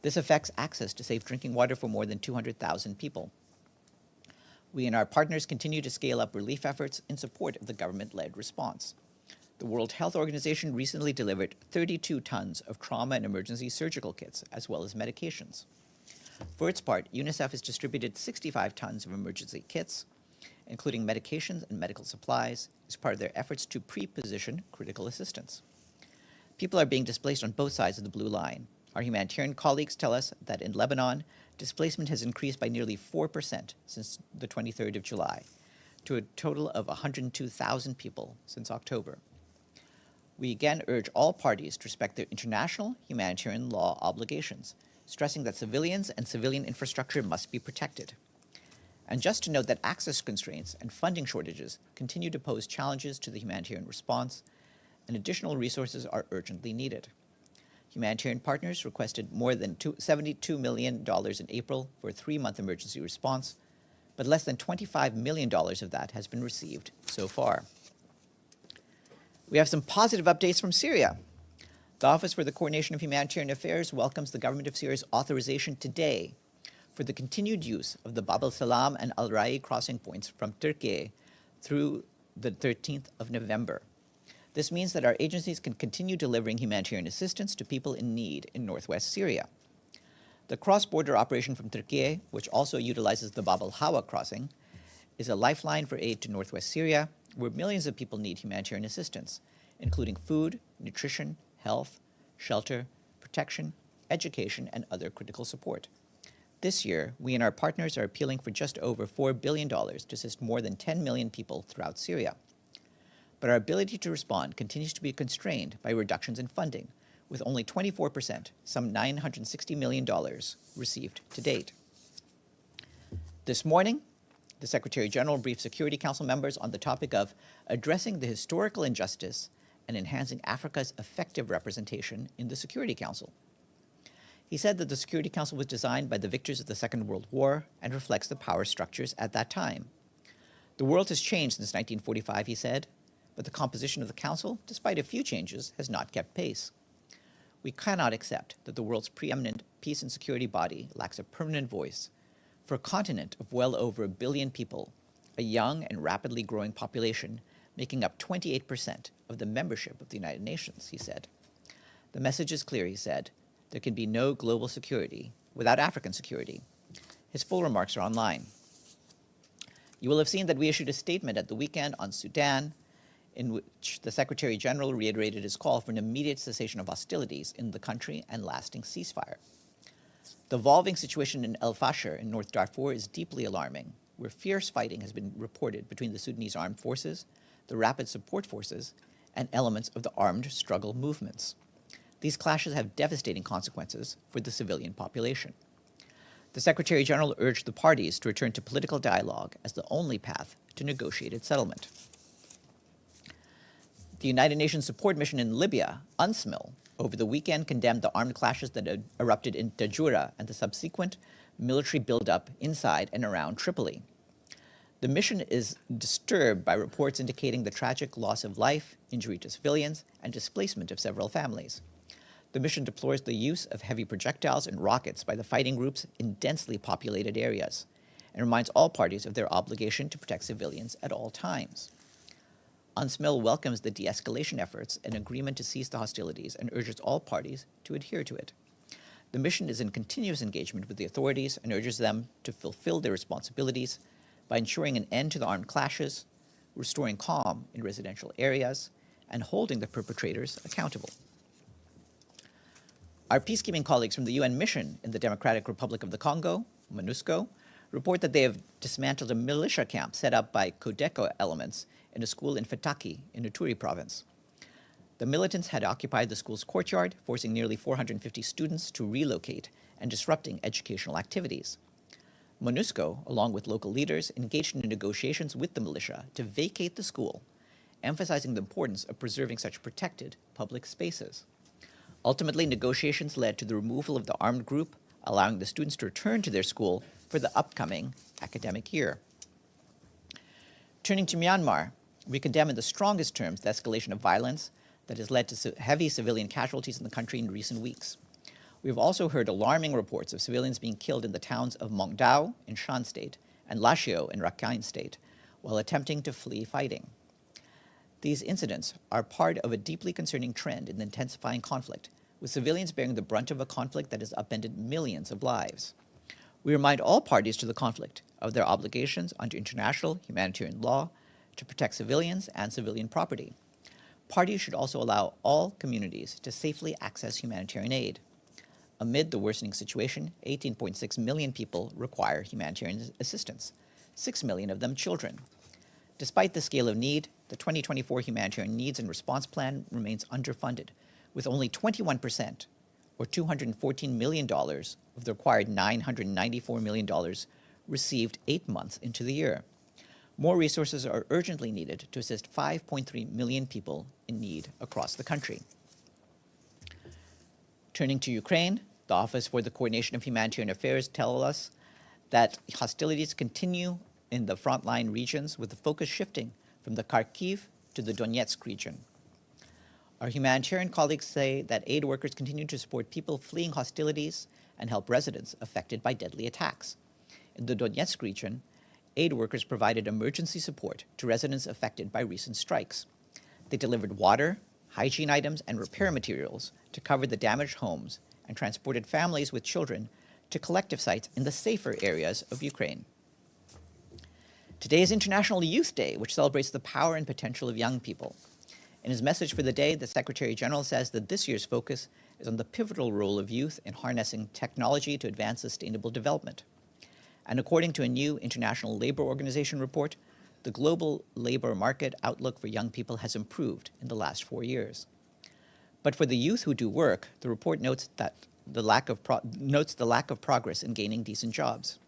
This affects access to safe drinking water for more than 200,000 people. We and our partners continue to scale up relief efforts in support of the government-led response. The World Health Organization recently delivered 32 tons of trauma and emergency surgical kits, as well as medications. For its part, UNICEF has distributed 65 tons of emergency kits, including medications and medical supplies, as part of their efforts to pre-position critical assistance. People are being displaced on both sides of the blue line. Our humanitarian colleagues tell us that in Lebanon, displacement has increased by nearly 4% since the 23rd of July, to a total of 102,000 people since October. We again urge all parties to respect their international humanitarian law obligations, stressing that civilians and civilian infrastructure must be protected. And just to note that access constraints and funding shortages continue to pose challenges to the humanitarian response, and additional resources are urgently needed. Humanitarian partners requested more than $72 million in April for a 3-month emergency response, but less than $25 million of that has been received so far. We have some positive updates from Syria. The Office for the Coordination of Humanitarian Affairs welcomes the government of Syria's authorization today for the continued use of the Bab al-Salam and al-Rai crossing points from Turkey through the 13th of November. This means that our agencies can continue delivering humanitarian assistance to people in need in northwest Syria. The cross-border operation from Turkey, which also utilizes the Bab al-Hawa crossing, is a lifeline for aid to northwest Syria, where millions of people need humanitarian assistance, including food, nutrition, health, shelter, protection, education, and other critical support. This year, we and our partners are appealing for just over $4 billion to assist more than 10 million people throughout Syria. But our ability to respond continues to be constrained by reductions in funding, with only 24%, some $960 million, received to date. This morning, the Secretary General briefed Security Council members on the topic of addressing the historical injustice and enhancing Africa's effective representation in the Security Council. He said that the Security Council was designed by the victors of the Second World War and reflects the power structures at that time. The world has changed since 1945, he said, but the composition of the Council, despite a few changes, has not kept pace. We cannot accept that the world's preeminent peace and security body lacks a permanent voice. For a continent of well over 1 billion people, a young and rapidly growing population making up 28% of the membership of the United Nations, he said. The message is clear, he said. There can be no global security without African security. His full remarks are online. You will have seen that we issued a statement at the weekend on Sudan in which the Secretary General reiterated his call for an immediate cessation of hostilities in the country and lasting ceasefire. The evolving situation in El Fasher in North Darfur is deeply alarming, where fierce fighting has been reported between the Sudanese armed forces, the rapid support forces, and elements of the armed struggle movements. These clashes have devastating consequences for the civilian population. The Secretary General urged the parties to return to political dialogue as the only path to negotiated settlement. The United Nations support mission in Libya, UNSMIL, over the weekend condemned the armed clashes that had erupted in Tajura and the subsequent military buildup inside and around Tripoli. The mission is disturbed by reports indicating the tragic loss of life, injury to civilians, and displacement of several families. The mission deplores the use of heavy projectiles and rockets by the fighting groups in densely populated areas and reminds all parties of their obligation to protect civilians at all times. UNSMIL welcomes the de-escalation efforts and agreement to cease the hostilities and urges all parties to adhere to it. The mission is in continuous engagement with the authorities and urges them to fulfill their responsibilities by ensuring an end to the armed clashes, restoring calm in residential areas, and holding the perpetrators accountable. Our peacekeeping colleagues from the UN mission in the Democratic Republic of the Congo, MONUSCO, report that they have dismantled a militia camp set up by Codeco elements in a school in Fataki in Ituri province. The militants had occupied the school's courtyard, forcing nearly 450 students to relocate and disrupting educational activities. MONUSCO, along with local leaders, engaged in negotiations with the militia to vacate the school, emphasizing the importance of preserving such protected public spaces. Ultimately, negotiations led to the removal of the armed group, allowing the students to return to their school for the upcoming academic year. Turning to Myanmar, we condemn in the strongest terms the escalation of violence that has led to heavy civilian casualties in the country in recent weeks. We have also heard alarming reports of civilians being killed in the towns of Mong Dao in Shan State and Lashio in Rakhine State while attempting to flee fighting. These incidents are part of a deeply concerning trend in the intensifying conflict, with civilians bearing the brunt of a conflict that has upended millions of lives. We remind all parties to the conflict of their obligations under international humanitarian law to protect civilians and civilian property. Parties should also allow all communities to safely access humanitarian aid. Amid the worsening situation, 18.6 million people require humanitarian assistance, 6 million of them children. Despite the scale of need, the 2024 Humanitarian Needs and Response Plan remains underfunded, with only 21%, or $214 million, of the required $994 million received 8 months into the year. More resources are urgently needed to assist 5.3 million people in need across the country. Turning to Ukraine, the Office for the Coordination of Humanitarian Affairs tells us that hostilities continue in the frontline regions, with the focus shifting from the Kharkiv to the Donetsk region. Our humanitarian colleagues say that aid workers continue to support people fleeing hostilities and help residents affected by deadly attacks. In the Donetsk region, aid workers provided emergency support to residents affected by recent strikes. They delivered water, hygiene items, and repair materials to cover the damaged homes and transported families with children to collective sites in the safer areas of Ukraine. Today is International Youth Day, which celebrates the power and potential of young people. In his message for the day, the Secretary General says that this year's focus is on the pivotal role of youth in harnessing technology to advance sustainable development. And according to a new International Labor Organization report, the global labor market outlook for young people has improved in the last 4 years. But for the youth who do work, the report notes the lack of progress in gaining decent jobs.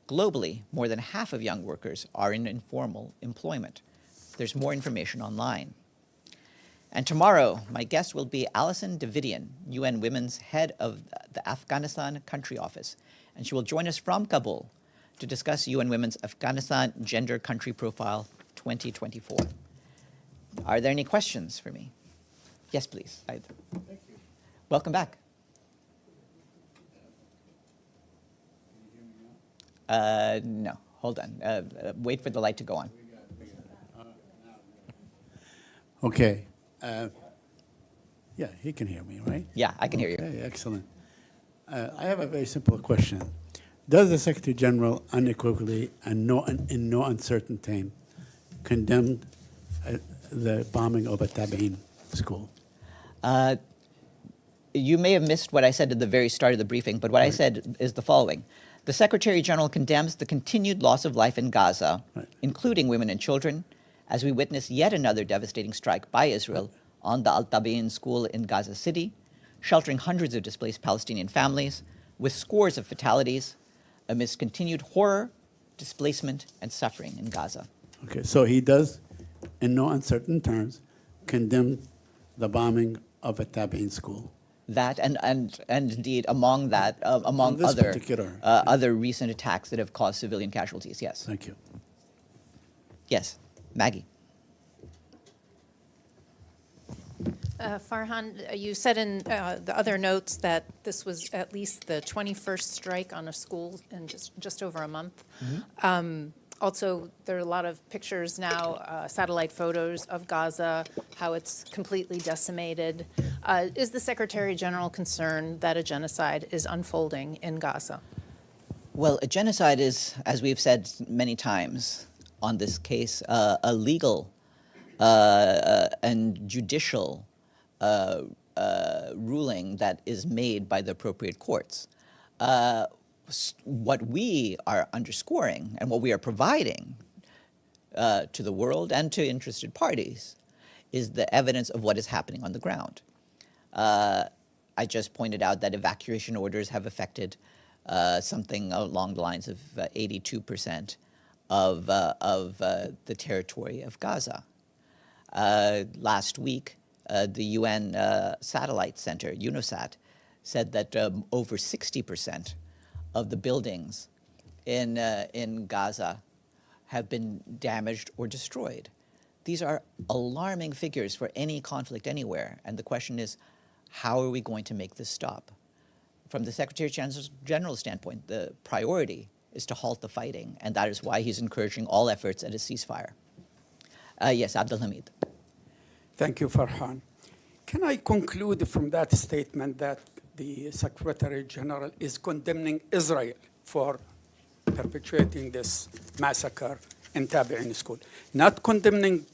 Globally, more than half of young workers are in informal employment. There's more information online. And tomorrow, my guest will be Alison Davidian, UN Women's head of the Afghanistan Country Office, and she will join us from Kabul to discuss UN Women's Afghanistan Gender Country Profile 2024. Are there any questions for me? Yes, please. Thank you. Welcome back. No, hold on. Wait for the light to go on. Okay. Yeah, he can hear me, right? Yeah, I can hear you. Okay, excellent. I have a very simple question. Does the Secretary General unequivocally and in no uncertain term condemn the bombing of a Tabain school? You may have missed what I said at the very start of the briefing, but what I said is the following. The Secretary General condemns the continued loss of life in Gaza, including women and children, as we witness yet another devastating strike by Israel on the Al-Tabain school in Gaza City, sheltering hundreds of displaced Palestinian families, with scores of fatalities, amidst continued horror, displacement, and suffering in Gaza. Okay, so he does, in no uncertain terms, condemn the bombing of a Tabain school. That and indeed among that among this other particular- other recent attacks that have caused civilian casualties. Yes. Thank you. Yes, Maggie. Farhan, you said in the other notes that this was at least the 21st strike on a school in just over a month. Also, there are a lot of pictures now, satellite photos of Gaza, how it's completely decimated. Is the Secretary General concerned that a genocide is unfolding in Gaza? Well, a genocide is, as we've said many times on this case, a legal and judicial ruling that is made by the appropriate courts. What we are underscoring and what we are providing to the world and to interested parties is the evidence of what is happening on the ground. I just pointed out that evacuation orders have affected something along the lines of 82% of the territory of Gaza. Last week, the UN Satellite Center, UNOSAT, said that over 60% of the buildings in Gaza have been damaged or destroyed. These are alarming figures for any conflict anywhere, and the question is, how are we going to make this stop? From the Secretary General's standpoint, the priority is to halt the fighting, and that is why he's encouraging all efforts at a ceasefire. Yes, Abdelhamid. Thank you, Farhan. Can I conclude from that statement that the Secretary General is condemning Israel for perpetuating this massacre in Tabain school? Not condemning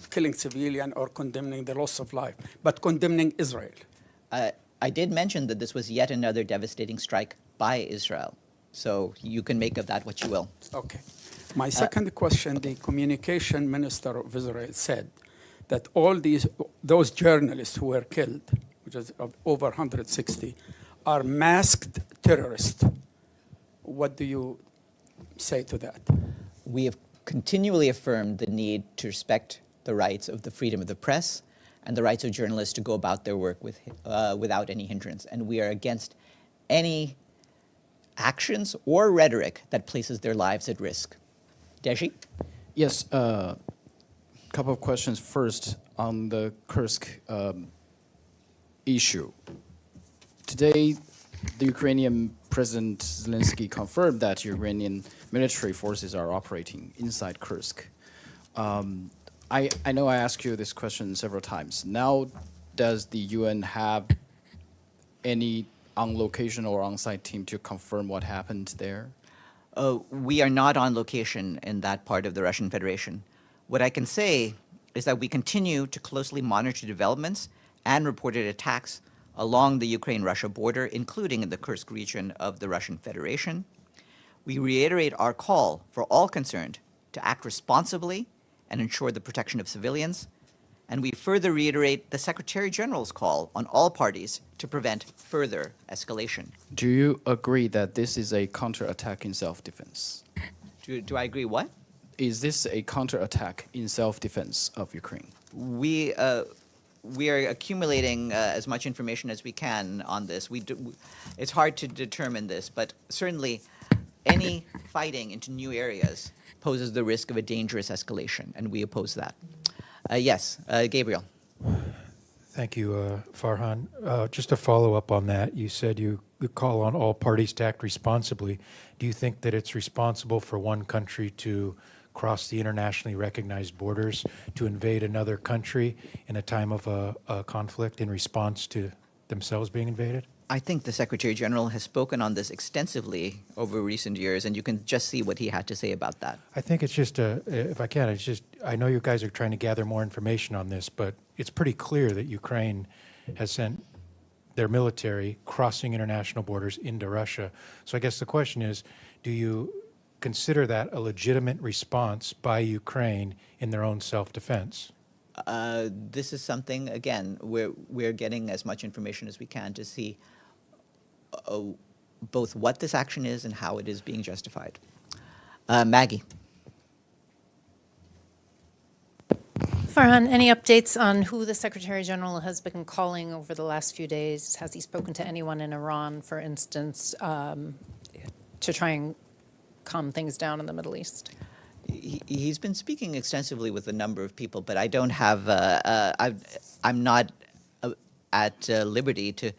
killing civilian or condemning the loss of life, but condemning Israel. I did mention that this was yet another devastating strike by Israel. So you can make of that what you will. Okay. My second question, the communication minister of Israel said that all those journalists who were killed, which is over 160, are masked terrorists. What do you say to that? We have continually affirmed the need to respect the rights of the freedom of the press and the rights of journalists to go about their work without any hindrance. And we are against any actions or rhetoric that places their lives at risk. Deji? Yes, a couple of questions. First, on the Kursk issue. Today, the Ukrainian President Zelensky confirmed that Ukrainian military forces are operating inside Kursk. I know I asked you this question several times. Now, does the UN have any on-location or on-site team to confirm what happened there? We are not on location in that part of the Russian Federation. What I can say is that we continue to closely monitor developments and reported attacks along the Ukraine-Russia border, including in the Kursk region of the Russian Federation. We reiterate our call for all concerned to act responsibly and ensure the protection of civilians. And we further reiterate the Secretary General's call on all parties to prevent further escalation. Do you agree that this is a counterattack in self-defense? Do I agree what? Is this a counterattack in self-defense of Ukraine? We are accumulating as much information as we can on this. It's hard to determine this, but certainly any fighting into new areas poses the risk of a dangerous escalation, and we oppose that. Yes, Gabriel. Thank you, Farhan. Just to follow up on that, you said you call on all parties to act responsibly. Do you think that it's responsible for one country to cross the internationally recognized borders to invade another country in a time of a conflict in response to themselves being invaded? I think the Secretary General has spoken on this extensively over recent years, and you can just see what he had to say about that. I think it's just, if I can, it's just, I know you guys are trying to gather more information on this, but it's pretty clear that Ukraine has sent their military crossing international borders into Russia. So I guess the question is, do you consider that a legitimate response by Ukraine in their own self-defense? This is something, again, we're getting as much information as we can to see both what this action is and how it is being justified. Maggie. Farhan, any updates on who the Secretary General has been calling over the last few days? Has he spoken to anyone in Iran, for instance, to try and calm things down in the Middle East? He's been speaking extensively with a number of people, but I don't have, I'm not at liberty to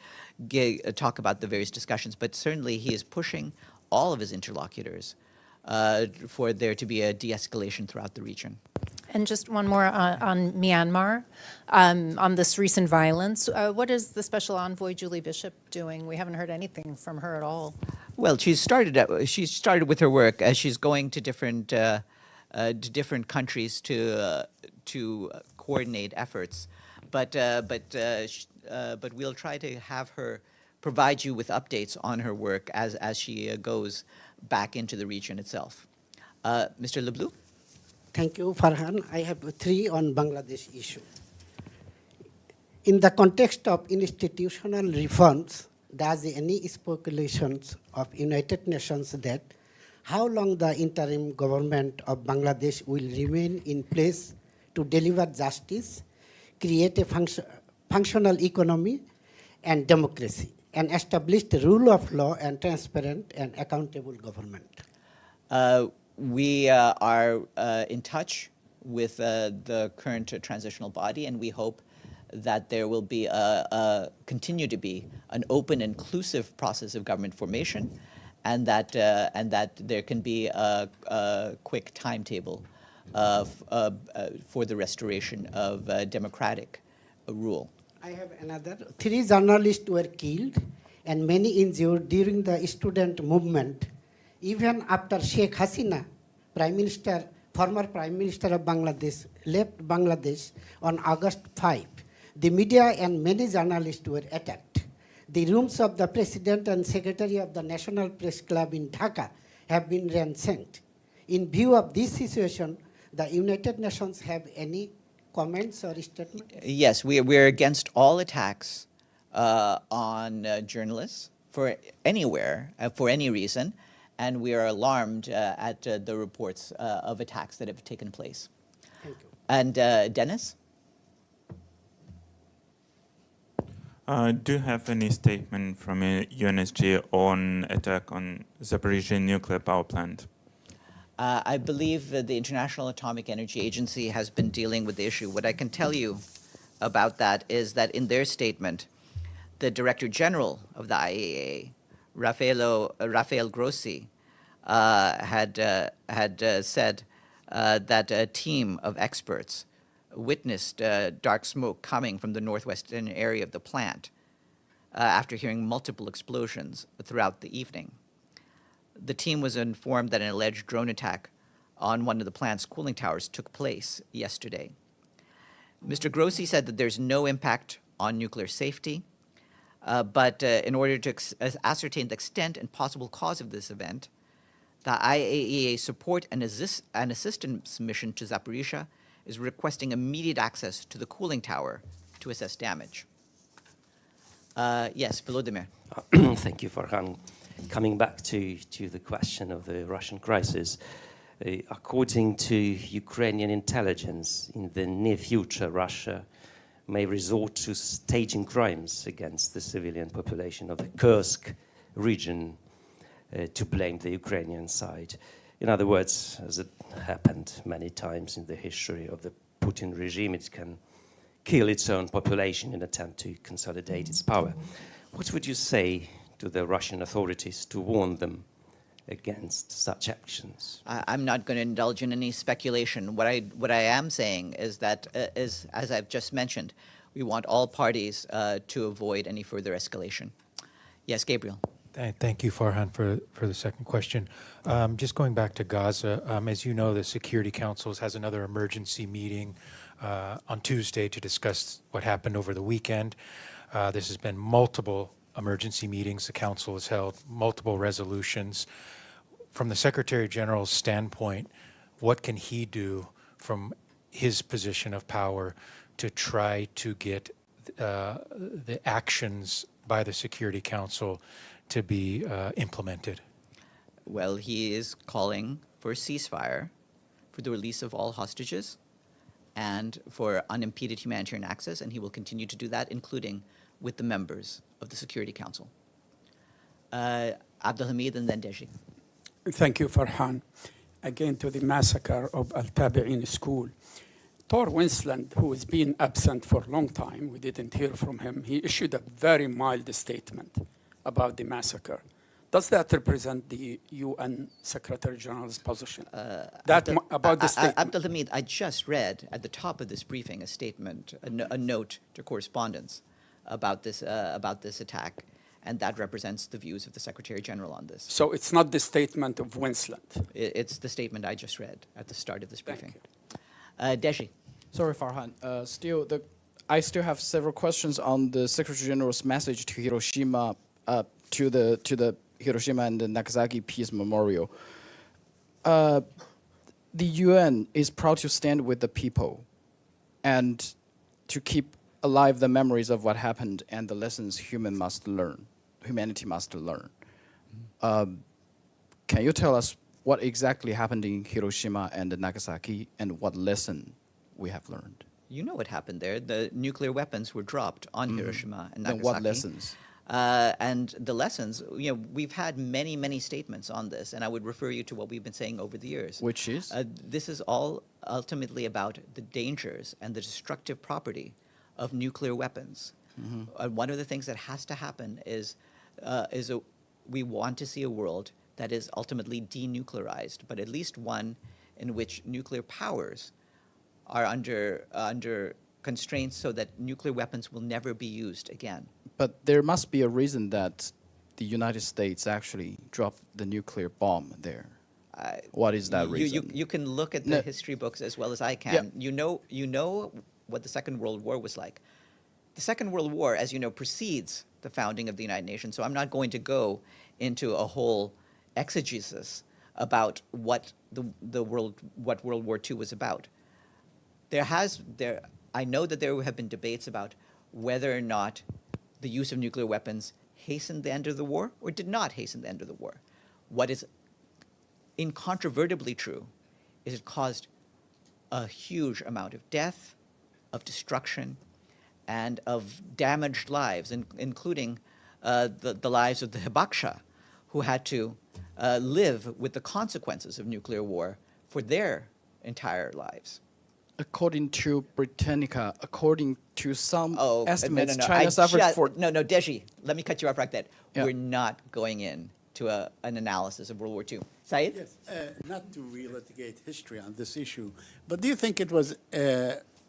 talk about the various discussions, but certainly he is pushing all of his interlocutors for there to be a de-escalation throughout the region. And just one more on Myanmar, on this recent violence. What is the Special Envoy Julie Bishop doing? We haven't heard anything from her at all. Well, she started with her work as she's going to different countries to coordinate efforts, but we'll try to have her provide you with updates on her work as she goes back into the region itself. Mr. Leblou? Thank you, Farhan. I have three on Bangladesh issue. In the context of institutional reforms, does any speculations of United Nations that how long the interim government of Bangladesh will remain in place to deliver justice, create a functional economy and democracy, and establish the rule of law and transparent and accountable government? We are in touch with the current transitional body, and we hope that there will be continue to be an open, inclusive process of government formation, and that there can be a quick timetable for the restoration of democratic rule. I have another. 3 journalists were killed and many injured during the student movement. Even after Sheikh Hasina, former Prime Minister of Bangladesh, left Bangladesh on August 5, the media and many journalists were attacked. The rooms of the President and Secretary of the National Press Club in Dhaka have been ransacked. In view of this situation, the United Nations have any comments or statements? Yes, we're against all attacks on journalists for anywhere, for any reason, and we are alarmed at the reports of attacks that have taken place. Thank you. And Dennis? Do you have any statement from UNSG on attack on Zaporizhzhia nuclear power plant? I believe that the International Atomic Energy Agency has been dealing with the issue. What I can tell you about that is that in their statement, the Director General of the IAEA, Rafael Grossi, had said that a team of experts witnessed dark smoke coming from the northwestern area of the plant after hearing multiple explosions throughout the evening. The team was informed that an alleged drone attack on one of the plant's cooling towers took place yesterday. Mr. Grossi said that there's no impact on nuclear safety, but in order to ascertain the extent and possible cause of this event, the IAEA support and assistance mission to Zaporizhzhia is requesting immediate access to the cooling tower to assess damage. Yes, Volodymyr. Thank you, Farhan. Coming back to the question of the Russian crisis, according to Ukrainian intelligence, in the near future, Russia may resort to staging crimes against the civilian population of the Kursk region to blame the Ukrainian side. In other words, as it happened many times in the history of the Putin regime, it can kill its own population in an attempt to consolidate its power. What would you say to the Russian authorities to warn them against such actions? I'm not going to indulge in any speculation. What I am saying is that, as I've just mentioned, we want all parties to avoid any further escalation. Yes, Gabriel. Thank you, Farhan, for the second question. Just going back to Gaza, as you know, the Security Council has another emergency meeting on Tuesday to discuss what happened over the weekend. This has been multiple emergency meetings. The Council has held multiple resolutions. From the Secretary General's standpoint, what can he do from his position of power to try to get the actions by the Security Council to be implemented? Well, he is calling for a ceasefire, for the release of all hostages, and for unimpeded humanitarian access, and he will continue to do that, including with the members of the Security Council. Abdelhamid and then Deji. Thank you, Farhan. Again, to the massacre of Al-Tabi'in school. Tor Winsland, who has been absent for a long time, we didn't hear from him, he issued a very mild statement about the massacre. Does that represent the UN Secretary General's position? About the statement? Abdelhamid, I just read at the top of this briefing a statement, a note to correspondence about this attack, and that represents the views of the Secretary General on this. So it's not the statement of Winsland? It's the statement I just read at the start of this briefing. Deji. Sorry, Farhan. I still have several questions on the Secretary General's message to Hiroshima, to the Hiroshima and the Nagasaki Peace Memorial. The UN is proud to stand with the people and to keep alive the memories of what happened and the lessons humanity must learn. Can you tell us what exactly happened in Hiroshima and Nagasaki and what lesson we have learned? You know what happened there. The nuclear weapons were dropped on Hiroshima and Nagasaki. Then what lessons? And the lessons, we've had many, many statements on this, and I would refer you to what we've been saying over the years. Which is? This is all ultimately about the dangers and the destructive property of nuclear weapons. One of the things that has to happen is we want to see a world that is ultimately denuclearized, but at least one in which nuclear powers are under constraints so that nuclear weapons will never be used again. But there must be a reason that the United States actually dropped the nuclear bomb there. What is that reason? You can look at the history books as well as I can. Yeah. You know what the Second World War was like. The Second World War, as you know, precedes the founding of the United Nations, so I'm not going to go into a whole exegesis about what World War II was about. I know that there have been debates about whether or not the use of nuclear weapons hastened the end of the war or did not hasten the end of the war. What is incontrovertibly true is it caused a huge amount of death, of destruction, and of damaged lives, including the lives of the Hibakusha, who had to live with the consequences of nuclear war for their entire lives. According to Britannica, according to some estimates, no. China suffered for... No, Deji, let me cut you off right there. Yeah. We're not going into an analysis of World War II. Saeed? Yes, not to relitigate history on this issue, but do you think it was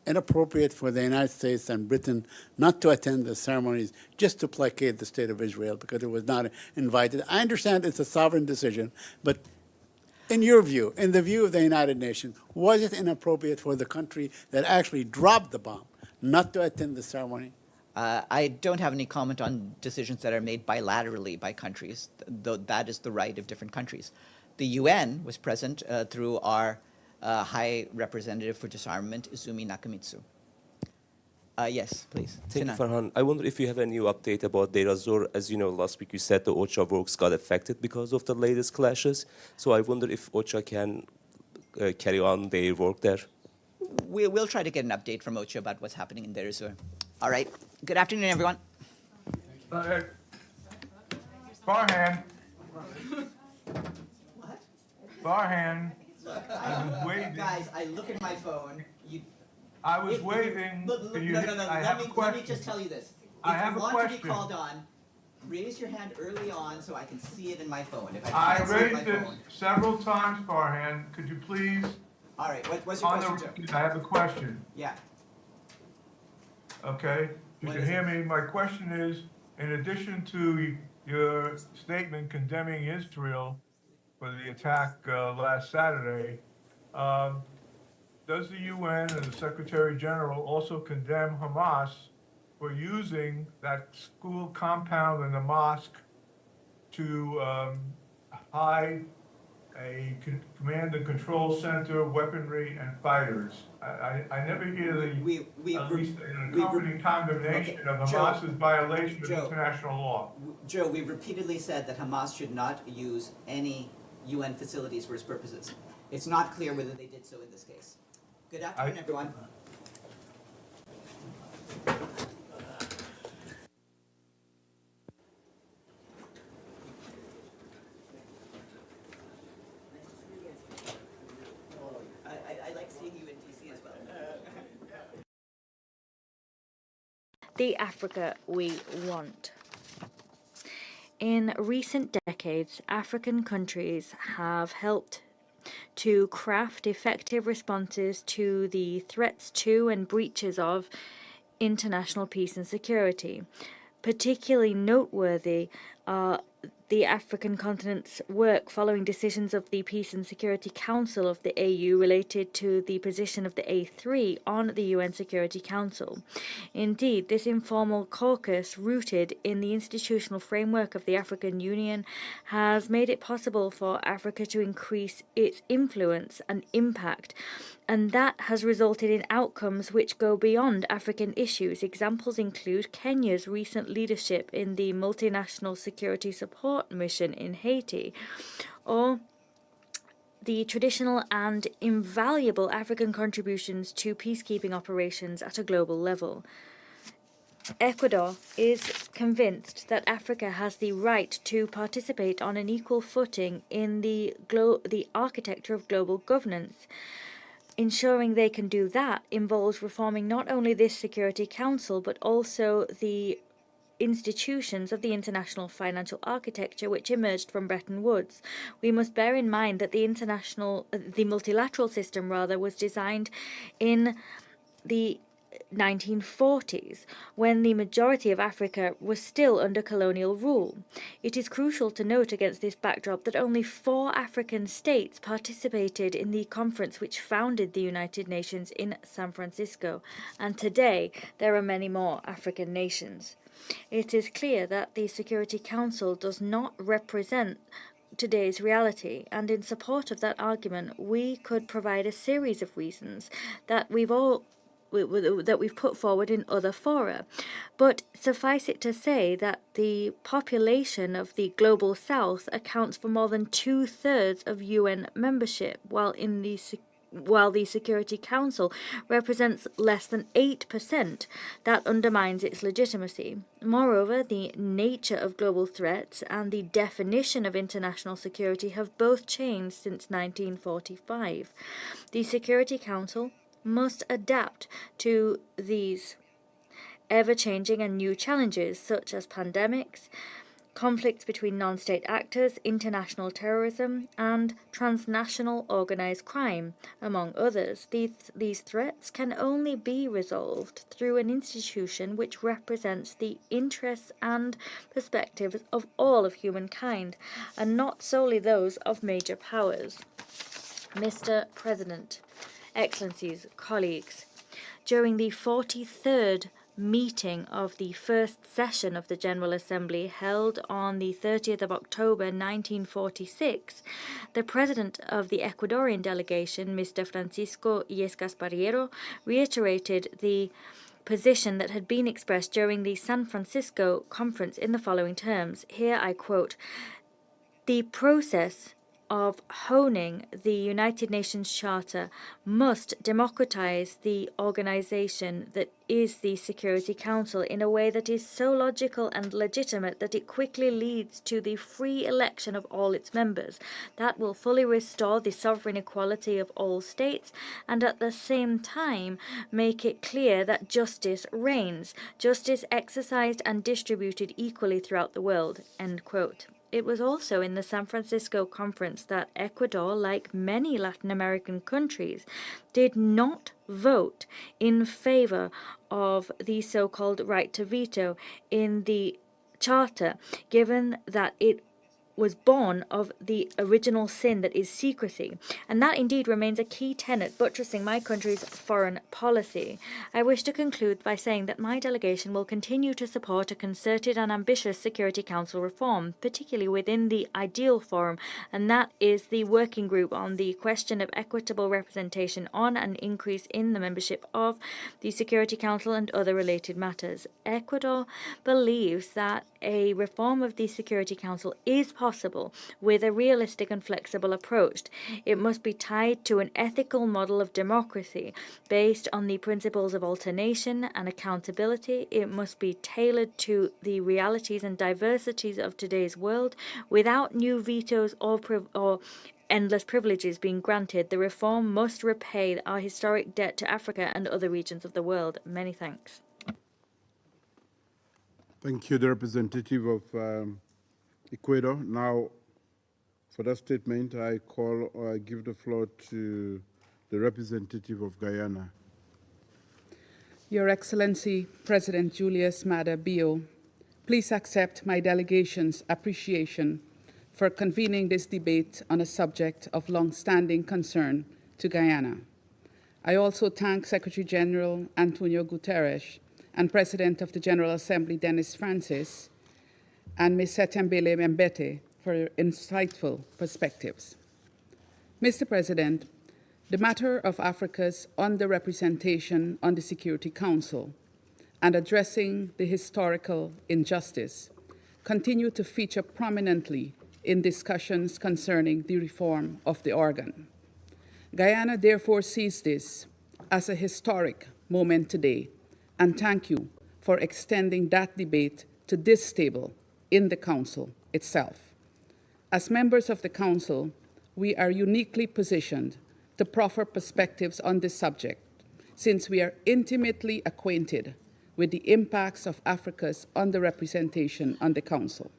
inappropriate for the United States and Britain not to attend the ceremonies just to placate the State of Israel because it was not invited? I understand it's a sovereign decision, but in your view, in the view of the United Nations, was it inappropriate for the country that actually dropped the bomb not to attend the ceremony? I don't have any comment on decisions that are made bilaterally by countries, though that is the right of different countries. The UN was present through our High Representative for Disarmament, Izumi Nakamitsu. Yes, please. Thank you, Farhan. I wonder if you have a new update about Deir ez-Zor. As you know, last week you said the OCHA works got affected because of the latest clashes. So I wonder if OCHA can carry on their work there. We'll try to get an update from OCHA about what's happening in Deir ez-Zor. All right. Good afternoon, everyone. Farhan. What? Farhan. Look, I was waving. Guys, I look at my phone. I was waving. No. Let me just tell you this. I have a question. If you want to be called on, raise your hand early on so I can see it in my phone. If I can't see it in my raised it phone. several times, Farhan. Could you please? All right. What's your question, Joe? I have a question. Yeah. Okay. You can hear me. My question is, in addition to your statement condemning Israel for the attack last Saturday, does the UN and the Secretary General also condemn Hamas for using that school compound and the mosque to hide a command and control center, weaponry, and fighters? I never hear at least an accompanying condemnation of Hamas's violation of international law. Joe, we've repeatedly said that Hamas should not use any UN facilities for its purposes. It's not clear whether they did so in this case. Good afternoon, everyone. I like seeing you in DC as well. The Africa we want. In recent decades, African countries have helped to craft effective responses to the threats to and breaches of international peace and security. Particularly noteworthy are the African continent's work following decisions of the Peace and Security Council of the AU related to the position of the A3 on the UN Security Council. Indeed, this informal caucus, rooted in the institutional framework of the African Union, has made it possible for Africa to increase its influence and impact, and that has resulted in outcomes which go beyond African issues. Examples include Kenya's recent leadership in the multinational security support mission in Haiti, or the traditional and invaluable African contributions to peacekeeping operations at a global level. Ecuador is convinced that Africa has the right to participate on an equal footing in the architecture of global governance. Ensuring they can do that involves reforming not only this Security Council, but also the institutions of the international financial architecture which emerged from Bretton Woods. We must bear in mind that the multilateral system was designed in the 1940s, when the majority of Africa was still under colonial rule. It is crucial to note against this backdrop that only 4 African states participated in the conference which founded the United Nations in San Francisco, and today there are many more African nations. It is clear that the Security Council does not represent today's reality, and in support of that argument, we could provide a series of reasons that we've put forward in other fora. But suffice it to say that the population of the Global South accounts for more than 2/3 of UN membership, while the Security Council represents less than 8%. That undermines its legitimacy. Moreover, the nature of global threats and the definition of international security have both changed since 1945. The Security Council must adapt to these ever-changing and new challenges, such as pandemics, conflicts between non-state actors, international terrorism, and transnational organized crime, among others. These threats can only be resolved through an institution which represents the interests and perspectives of all of humankind, and not solely those of major powers. Mr. President, Excellencies, colleagues, during the 43rd meeting of the first session of the General Assembly held on the 30th of October 1946, the President of the Ecuadorian delegation, Mr. Francisco Illescas Barriero, reiterated the position that had been expressed during the San Francisco conference in the following terms. Here I quote, "The process of honing the United Nations Charter must democratize the organization that is the Security Council in a way that is so logical and legitimate that it quickly leads to the free election of all its members. That will fully restore the sovereign equality of all states and at the same time make it clear that justice reigns, justice exercised and distributed equally throughout the world." End quote. It was also in the San Francisco conference that Ecuador, like many Latin American countries, did not vote in favor of the so-called right to veto in the Charter, given that it was born of the original sin that is secrecy, and that indeed remains a key tenet buttressing my country's foreign policy. I wish to conclude by saying that my delegation will continue to support a concerted and ambitious Security Council reform, particularly within the ideal forum, and that is the working group on the question of equitable representation on an increase in the membership of the Security Council and other related matters. Ecuador believes that a reform of the Security Council is possible with a realistic and flexible approach. It must be tied to an ethical model of democracy based on the principles of alternation and accountability. It must be tailored to the realities and diversities of today's world without new vetoes or endless privileges being granted. The reform must repay our historic debt to Africa and other regions of the world. Many thanks. Thank you, the representative of Ecuador. Now, for that statement, I give the floor to the representative of Guyana. Your Excellency, President Julius Maada Bio, please accept my delegation's appreciation for convening this debate on a subject of long-standing concern to Guyana. I also thank Secretary General Antonio Guterres and President of the General Assembly, Dennis Francis, and Ms. Setembele Mbete for insightful perspectives. Mr. President, the matter of Africa's underrepresentation on the Security Council and addressing the historical injustice continue to feature prominently in discussions concerning the reform of the organ. Guyana therefore sees this as a historic moment today, and thank you for extending that debate to this table in the Council itself. As members of the Council, we are uniquely positioned to proffer perspectives on this subject, since we are intimately acquainted with the impacts of Africa's underrepresentation on the Council.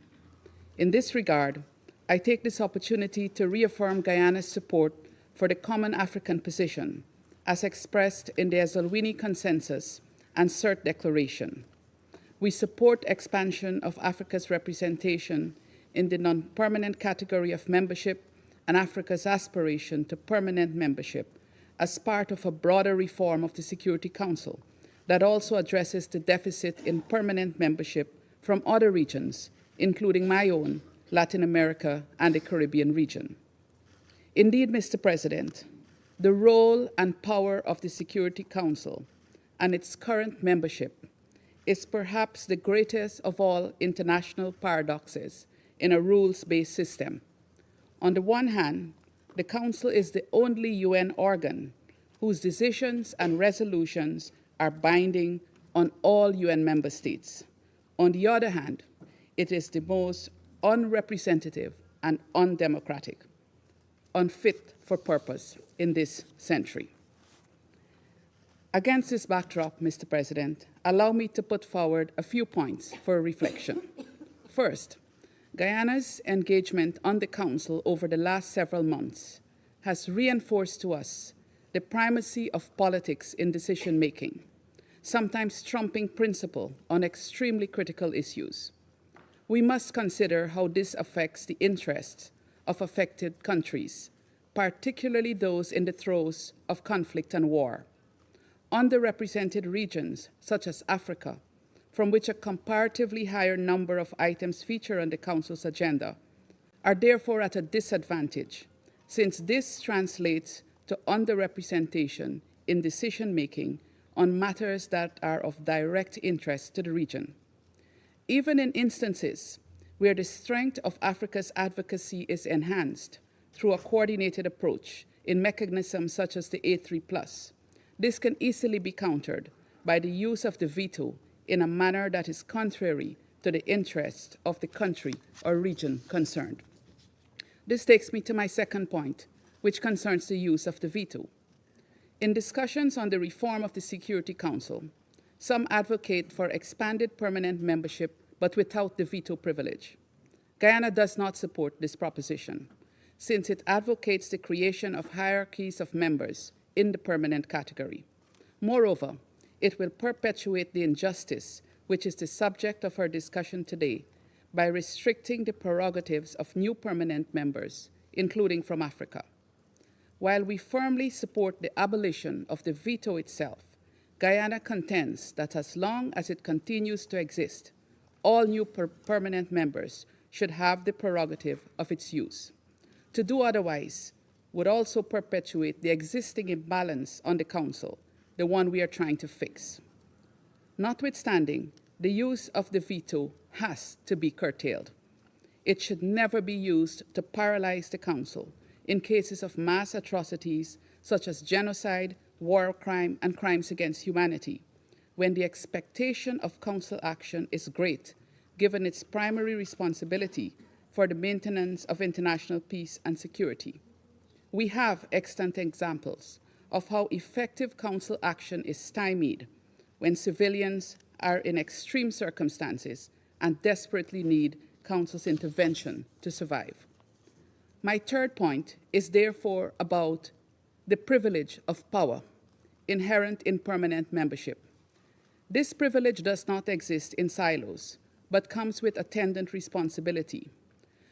In this regard, I take this opportunity to reaffirm Guyana's support for the Common African Position, as expressed in the Eswatini Consensus and CERT Declaration. We support expansion of Africa's representation in the non-permanent category of membership and Africa's aspiration to permanent membership as part of a broader reform of the Security Council that also addresses the deficit in permanent membership from other regions, including my own, Latin America, and the Caribbean region. Indeed, Mr. President, the role and power of the Security Council and its current membership is perhaps the greatest of all international paradoxes in a rules-based system. On the one hand, the Council is the only UN organ whose decisions and resolutions are binding on all UN member states. On the other hand, it is the most unrepresentative and undemocratic, unfit for purpose in this century. Against this backdrop, Mr. President, allow me to put forward a few points for reflection. First, Guyana's engagement on the Council over the last several months has reinforced to us the primacy of politics in decision-making, sometimes trumping principle on extremely critical issues. We must consider how this affects the interests of affected countries, particularly those in the throes of conflict and war. Underrepresented regions, such as Africa, from which a comparatively higher number of items feature on the Council's agenda, are therefore at a disadvantage, since this translates to underrepresentation in decision-making on matters that are of direct interest to the region. Even in instances where the strength of Africa's advocacy is enhanced through a coordinated approach in mechanisms such as the A3+, this can easily be countered by the use of the veto in a manner that is contrary to the interests of the country or region concerned. This takes me to my second point, which concerns the use of the veto. In discussions on the reform of the Security Council, some advocate for expanded permanent membership but without the veto privilege. Guyana does not support this proposition, since it advocates the creation of hierarchies of members in the permanent category. Moreover, it will perpetuate the injustice which is the subject of our discussion today by restricting the prerogatives of new permanent members, including from Africa. While we firmly support the abolition of the veto itself, Guyana contends that as long as it continues to exist, all new permanent members should have the prerogative of its use. To do otherwise would also perpetuate the existing imbalance on the Council, the one we are trying to fix. Notwithstanding, the use of the veto has to be curtailed. It should never be used to paralyze the Council in cases of mass atrocities such as genocide, war crime, and crimes against humanity, when the expectation of Council action is great, given its primary responsibility for the maintenance of international peace and security. We have extant examples of how effective Council action is stymied when civilians are in extreme circumstances and desperately need Council's intervention to survive. My third point is therefore about the privilege of power inherent in permanent membership. This privilege does not exist in silos, but comes with attendant responsibility.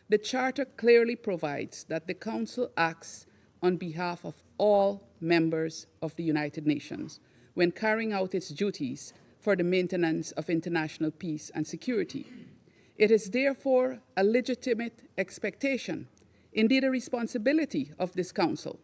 The Charter clearly provides that the Council acts on behalf of all members of the United Nations when carrying out its duties for the maintenance of international peace and security. It is therefore a legitimate expectation, indeed a responsibility of this Council,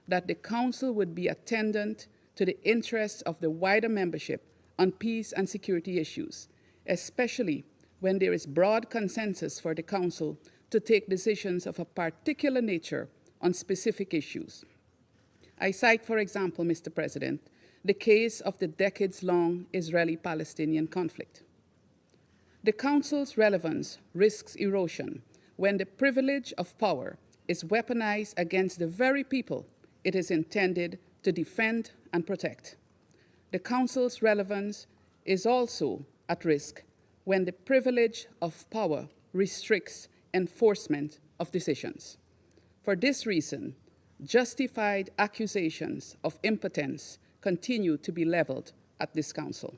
that the Council would be attendant to the interests of the wider membership on peace and security issues, especially when there is broad consensus for the Council to take decisions of a particular nature on specific issues. I cite, for example, Mr. President, the case of the decades-long Israeli-Palestinian conflict. The Council's relevance risks erosion when the privilege of power is weaponized against the very people it is intended to defend and protect. The Council's relevance is also at risk when the privilege of power restricts enforcement of decisions. For this reason, justified accusations of impotence continue to be leveled at this Council.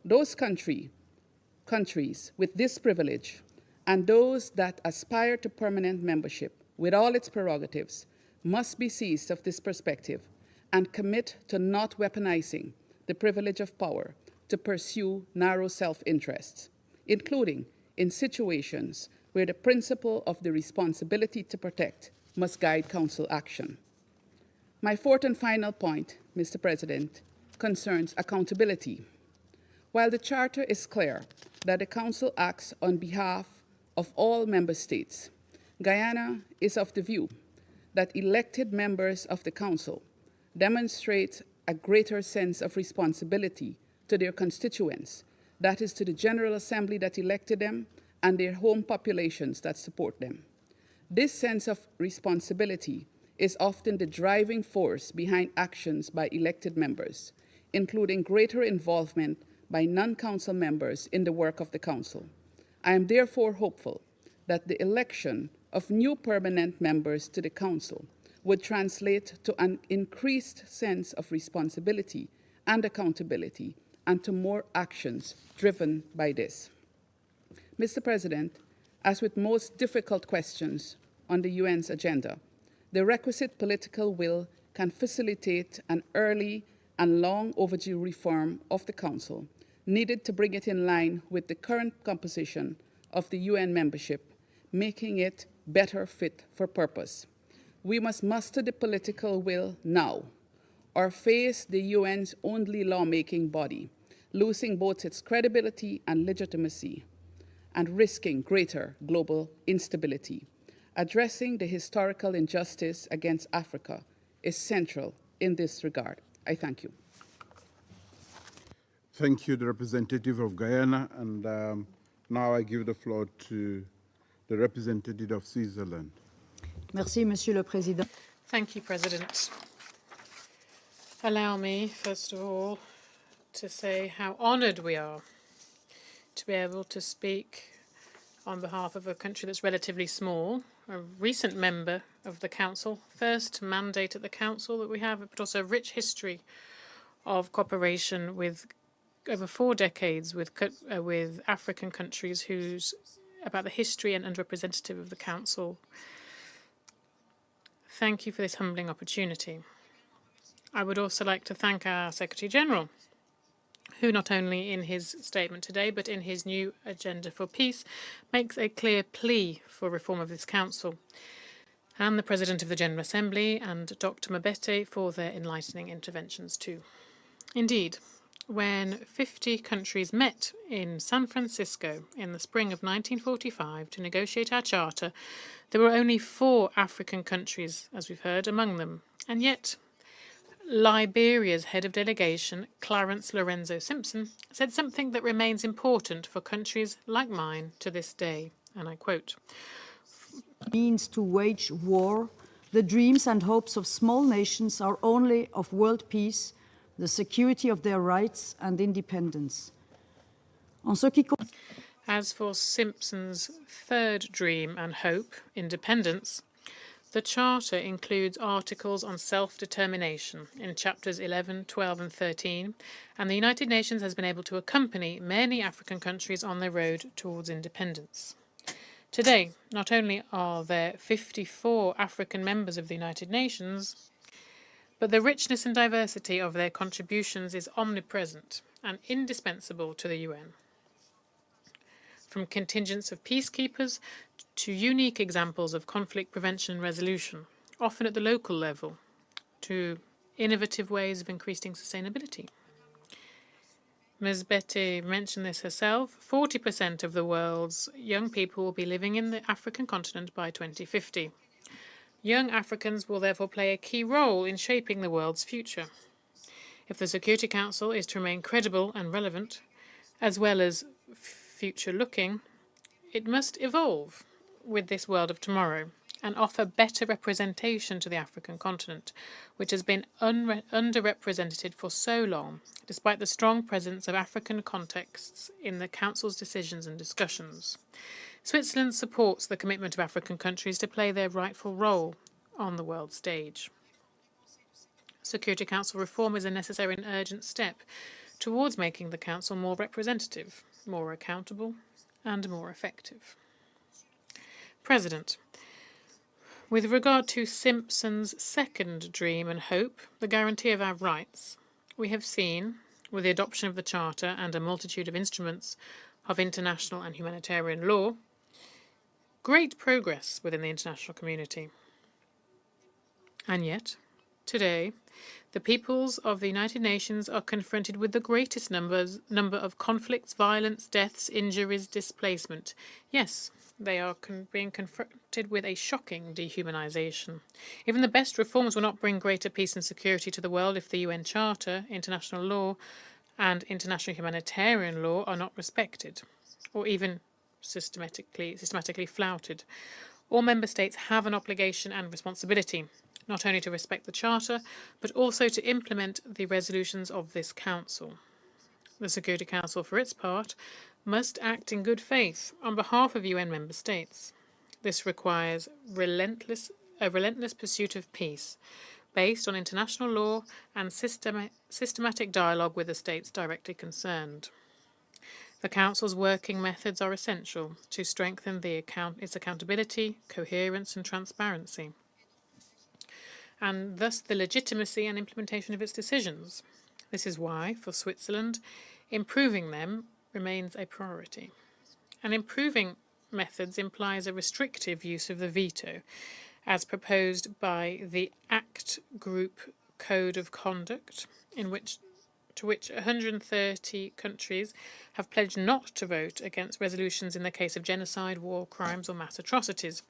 Those countries with this privilege and those that aspire to permanent membership with all its prerogatives must be seized of this perspective and commit to not weaponizing the privilege of power to pursue narrow self-interests, including in situations where the principle of the responsibility to protect must guide Council action. My fourth and final point, Mr. President, concerns accountability. While the Charter is clear that the Council acts on behalf of all member states, Guyana is of the view that elected members of the Council demonstrate a greater sense of responsibility to their constituents, that is, to the General Assembly that elected them and their home populations that support them. This sense of responsibility is often the driving force behind actions by elected members, including greater involvement by non-Council members in the work of the Council. I am therefore hopeful that the election of new permanent members to the Council would translate to an increased sense of responsibility and accountability and to more actions driven by this. Mr. President, as with most difficult questions on the UN's agenda, the requisite political will can facilitate an early and long overdue reform of the Council needed to bring it in line with the current composition of the UN membership, making it better fit for purpose. We must muster the political will now, or face the UN's only lawmaking body, losing both its credibility and legitimacy, and risking greater global instability. Addressing the historical injustice against Africa is central in this regard. I thank you. Thank you, the representative of Guyana. And now I give the floor to the representative of Switzerland. Merci, Monsieur le Président. Thank you, President. Allow me, first of all, to say how honored we are to be able to speak on behalf of a country that's relatively small, a recent member of the Council, first mandate at the Council that we have, but also a rich history of cooperation with over 4 decades with African countries whose about the history and representative of the Council. Thank you for this humbling opportunity. I would also like to thank our Secretary General, who not only in his statement today, but in his new Agenda for Peace, makes a clear plea for reform of this Council, and the President of the General Assembly and Dr. Mabete for their enlightening interventions too. Indeed, when 50 countries met in San Francisco in the spring of 1945 to negotiate our charter, there were only 4 African countries, as we've heard, among them. And yet, Liberia's head of delegation, Clarence Lorenzo Simpson, said something that remains important for countries like mine to this day, and I quote, "Means to wage war, the dreams and hopes of small nations are only of world peace, the security of their rights and independence." As for Simpson's third dream and hope, independence, the Charter includes articles on self-determination in chapters 11, 12 and 13, and the United Nations has been able to accompany many African countries on their road towards independence. Today, not only are there 54 African members of the United Nations, but the richness and diversity of their contributions is omnipresent and indispensable to the UN. From contingents of peacekeepers to unique examples of conflict prevention and resolution, often at the local level, to innovative ways of increasing sustainability. Ms. Betty mentioned this herself. 40% of the world's young people will be living in the African continent by 2050. Young Africans will therefore play a key role in shaping the world's future. If the Security Council is to remain credible and relevant, as well as future-looking, it must evolve with this world of tomorrow and offer better representation to the African continent, which has been underrepresented for so long, despite the strong presence of African contexts in the Council's decisions and discussions. Switzerland supports the commitment of African countries to play their rightful role on the world stage. Security Council reform is a necessary and urgent step towards making the Council more representative, more accountable, and more effective. President, with regard to Simpson's second dream and hope, the guarantee of our rights, we have seen, with the adoption of the Charter and a multitude of instruments of international and humanitarian law, great progress within the international community. And yet, today, the peoples of the United Nations are confronted with the greatest number of conflicts, violence, deaths, injuries, displacement. Yes, they are being confronted with a shocking dehumanization. Even the best reforms will not bring greater peace and security to the world if the UN Charter, international law, and international humanitarian law are not respected, or even systematically flouted. All member states have an obligation and responsibility, not only to respect the Charter, but also to implement the resolutions of this Council. The Security Council, for its part, must act in good faith on behalf of UN member states. This requires a relentless pursuit of peace, based on international law and systematic dialogue with the states directly concerned. The Council's working methods are essential to strengthen its accountability, coherence and transparency, and thus the legitimacy and implementation of its decisions. This is why, for Switzerland, improving them remains a priority. And improving methods implies a restrictive use of the veto, as proposed by the ACT Group Code of Conduct, to which 130 countries have pledged not to vote against resolutions in the case of genocide, war crimes or mass atrocities,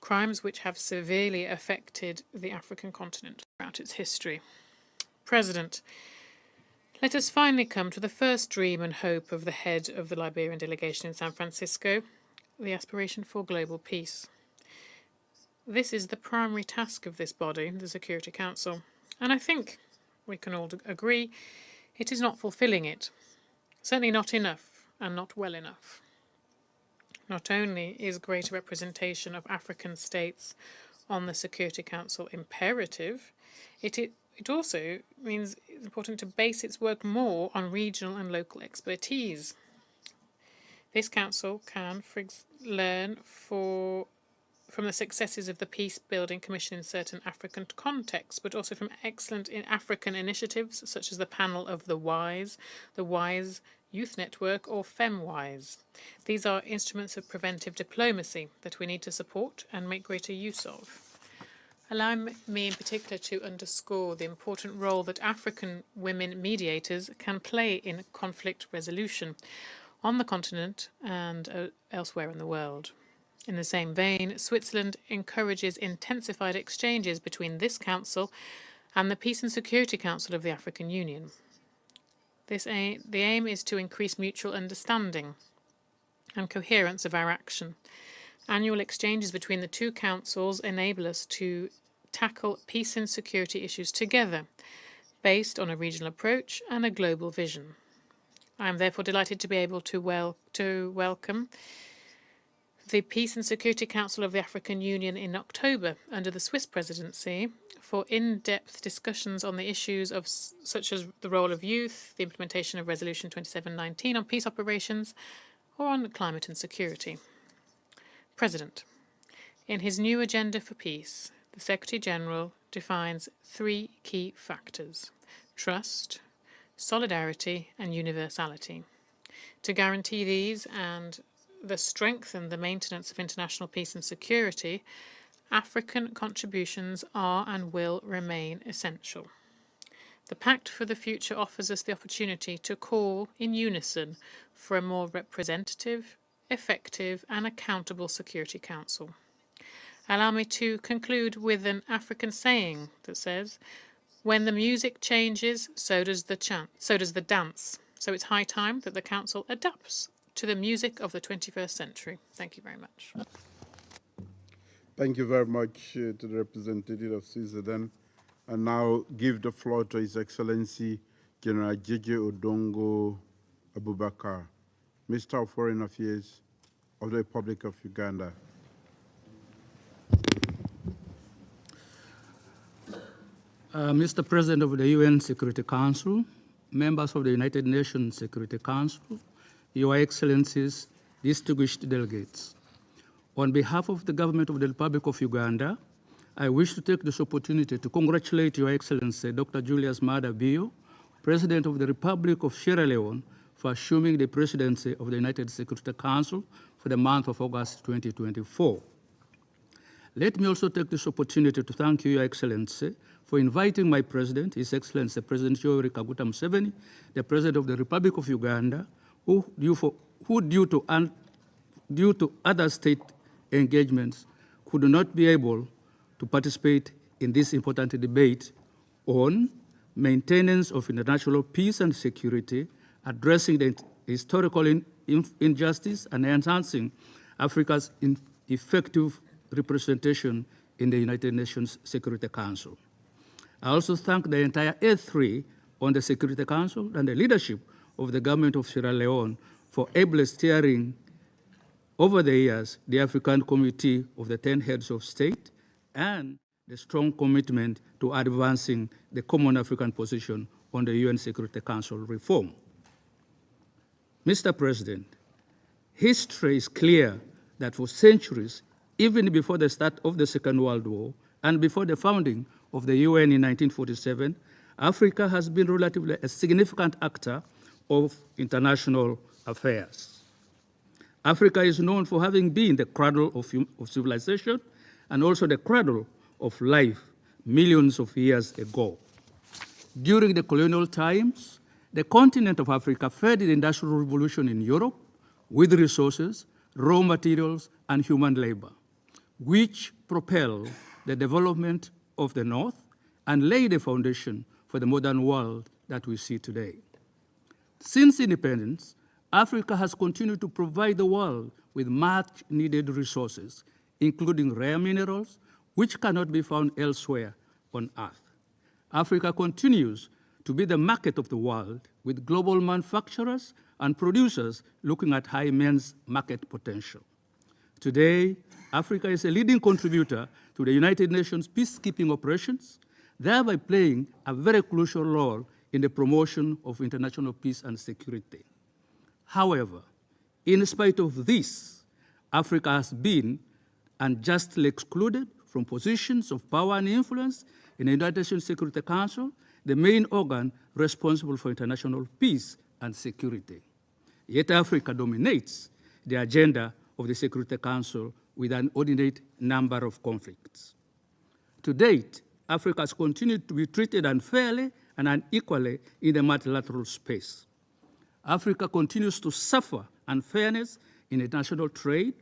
crimes which have severely affected the African continent throughout its history. President, let us finally come to the first dream and hope of the head of the Liberian delegation in San Francisco, the aspiration for global peace. This is the primary task of this body, the Security Council, and I think we can all agree it is not fulfilling it, certainly not enough and not well enough. Not only is greater representation of African states on the Security Council imperative, it also means it's important to base its work more on regional and local expertise. This council can learn from the successes of the Peace-Building Commission in certain African contexts, but also from excellent African initiatives such as the panel of the WISE Youth Network, or FemWise. These are instruments of preventive diplomacy that we need to support and make greater use of. Allow me in particular to underscore the important role that African women mediators can play in conflict resolution on the continent and elsewhere in the world. In the same vein, Switzerland encourages intensified exchanges between this Council and the Peace and Security Council of the African Union. The aim is to increase mutual understanding and coherence of our action. Annual exchanges between the two councils enable us to tackle peace and security issues together, based on a regional approach and a global vision. I am therefore delighted to be able to welcome the Peace and Security Council of the African Union in October under the Swiss presidency for in-depth discussions on the issues such as the role of youth, the implementation of Resolution 2719 on peace operations, or on climate and security. President, in his new agenda for peace, the Secretary-General defines 3 key factors: trust, solidarity, and universality. To guarantee these and the strength and the maintenance of international peace and security, African contributions are and will remain essential. The Pact for the Future offers us the opportunity to call in unison for a more representative, effective, and accountable Security Council. Allow me to conclude with an African saying that says, "When the music changes, so does the dance." So it's high time that the Council adapts to the music of the 21st century. Thank you very much. Thank you very much to the representative of Switzerland. And now give the floor to His Excellency General Jeje Odongo Abubakar, Minister of Foreign Affairs of the Republic of Uganda. Mr. President of the UN Security Council, members of the United Nations Security Council, Your Excellencies, distinguished delegates. On behalf of the government of the Republic of Uganda, I wish to take this opportunity to congratulate Your Excellency Dr. Julius Maada Bio, President of the Republic of Sierra Leone, for assuming the presidency of the United Security Council for the month of August 2024. Let me also take this opportunity to thank you, Your Excellency, for inviting my President, His Excellency President Yoweri Kaguta Museveni, the President of the Republic of Uganda, who due to other state engagements could not be able to participate in this important debate on maintenance of international peace and security, addressing the historical injustice, and enhancing Africa's effective representation in the United Nations Security Council. I also thank the entire A3 on the Security Council and the leadership of the government of Sierra Leone for ably steering over the years the African Committee of the 10 heads of state and the strong commitment to advancing the common African position on the UN Security Council reform. Mr. President, history is clear that for centuries, even before the start of the Second World War and before the founding of the UN in 1947, Africa has been relatively a significant actor of international affairs. Africa is known for having been the cradle of civilization and also the cradle of life millions of years ago. During the colonial times, the continent of Africa fed the Industrial Revolution in Europe with resources, raw materials, and human labor, which propelled the development of the North and laid the foundation for the modern world that we see today. Since independence, Africa has continued to provide the world with much needed resources, including rare minerals, which cannot be found elsewhere on Earth. Africa continues to be the market of the world, with global manufacturers and producers looking at high immense market potential. Today, Africa is a leading contributor to the United Nations peacekeeping operations, thereby playing a very crucial role in the promotion of international peace and security. However, In spite of this, Africa has been unjustly excluded from positions of power and influence in the United Nations Security Council, the main organ responsible for international peace and security. Yet Africa dominates the agenda of the Security Council with an inordinate number of conflicts. To date, Africa has continued to be treated unfairly and unequally in the multilateral space. Africa continues to suffer unfairness in international trade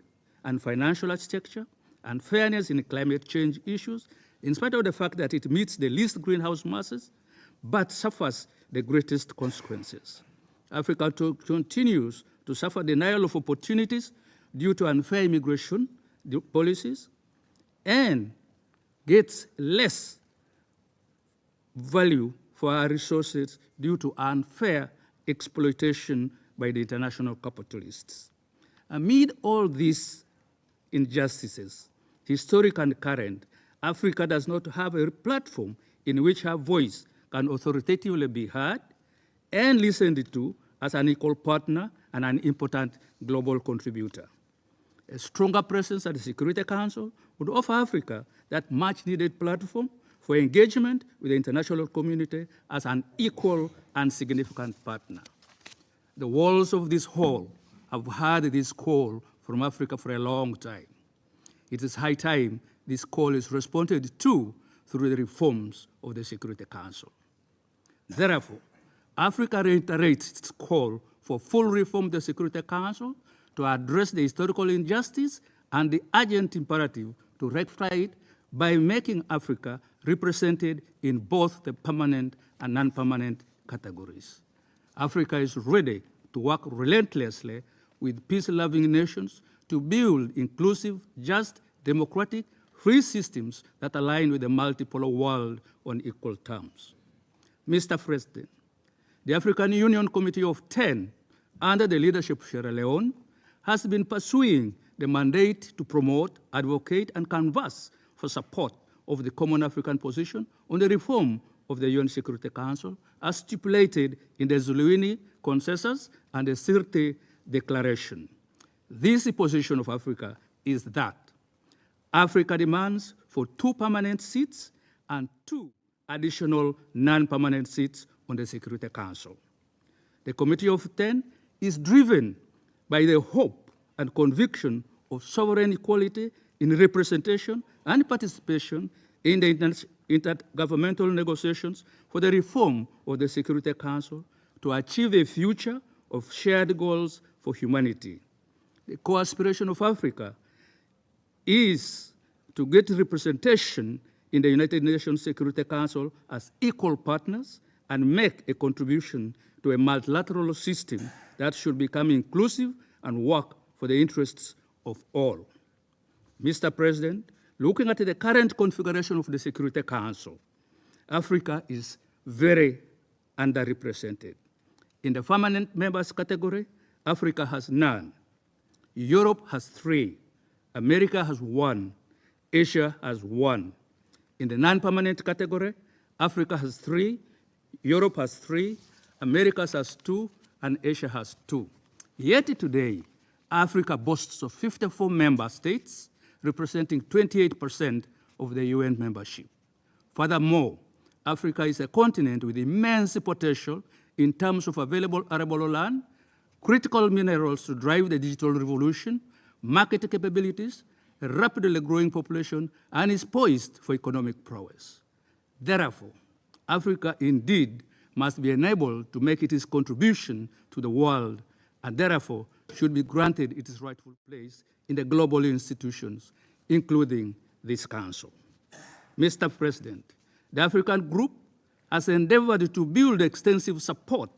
and financial architecture, unfairness in climate change issues, in spite of the fact that it meets the least greenhouse gases, but suffers the greatest consequences. Africa continues to suffer denial of opportunities due to unfair immigration policies and gets less value for our resources due to unfair exploitation by the international capitalists. Amid all these injustices, historic and current, Africa does not have a platform in which her voice can authoritatively be heard and listened to as an equal partner and an important global contributor. A stronger presence at the Security Council would offer Africa that much-needed platform for engagement with the international community as an equal and significant partner. The walls of this hall have heard this call from Africa for a long time. It is high time this call is responded to through the reforms of the Security Council. Therefore, Africa reiterates its call for full reform of the Security Council to address the historical injustice and the urgent imperative to rectify it by making Africa represented in both the permanent and non-permanent categories. Africa is ready to work relentlessly with peace-loving nations to build inclusive, just, democratic, free systems that align with the multipolar world on equal terms. Mr. President, the African Union Committee of 10, under the leadership of Sierra Leone, has been pursuing the mandate to promote, advocate, and canvass for support of the common African position on the reform of the UN Security Council as stipulated in the Zuluini Consensus and the Sirte Declaration. This position of Africa is that Africa demands for 2 permanent seats and 2 additional non-permanent seats on the Security Council. The Committee of 10 is driven by the hope and conviction of sovereign equality in representation and participation in the intergovernmental negotiations for the reform of the Security Council to achieve a future of shared goals for humanity. The core aspiration of Africa is to get representation in the United Nations Security Council as equal partners and make a contribution to a multilateral system that should become inclusive and work for the interests of all. Mr. President, looking at the current configuration of the Security Council, Africa is very underrepresented. In the permanent members category, Africa has none. Europe has 3. America has 1. Asia has 1. In the non-permanent category, Africa has 3, Europe has 3, America has 2, and Asia has 2. Yet today, Africa boasts of 54 member states, representing 28% of the UN membership. Furthermore, Africa is a continent with immense potential in terms of available arable land, critical minerals to drive the digital revolution, market capabilities, a rapidly growing population, and is poised for economic prowess. Therefore, Africa indeed must be enabled to make its contribution to the world, and therefore should be granted its rightful place in the global institutions, including this Council. Mr. President, the African Group has endeavored to build extensive support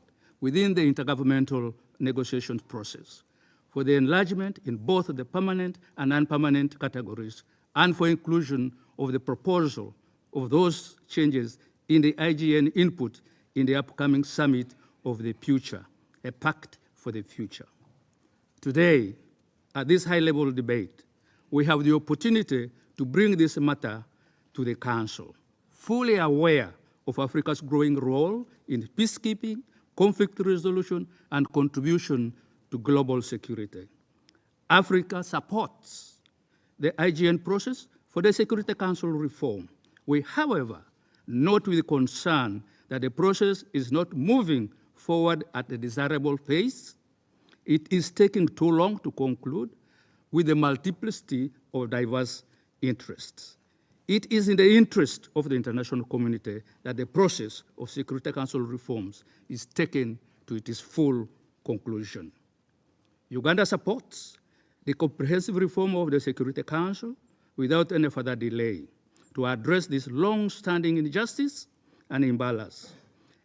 within the intergovernmental negotiations process for the enlargement in both the permanent and non-permanent categories and for inclusion of the proposal of those changes in the IGN input in the upcoming summit of the future, a pact for the future. Today, at this high-level debate, we have the opportunity to bring this matter to the Council, fully aware of Africa's growing role in peacekeeping, conflict resolution, and contribution to global security. Africa supports the IGN process for the Security Council reform. We, however, note with concern that the process is not moving forward at a desirable pace. It is taking too long to conclude with the multiplicity of diverse interests. It is in the interest of the international community that the process of Security Council reforms is taken to its full conclusion. Uganda supports the comprehensive reform of the Security Council without any further delay to address this long-standing injustice and imbalance.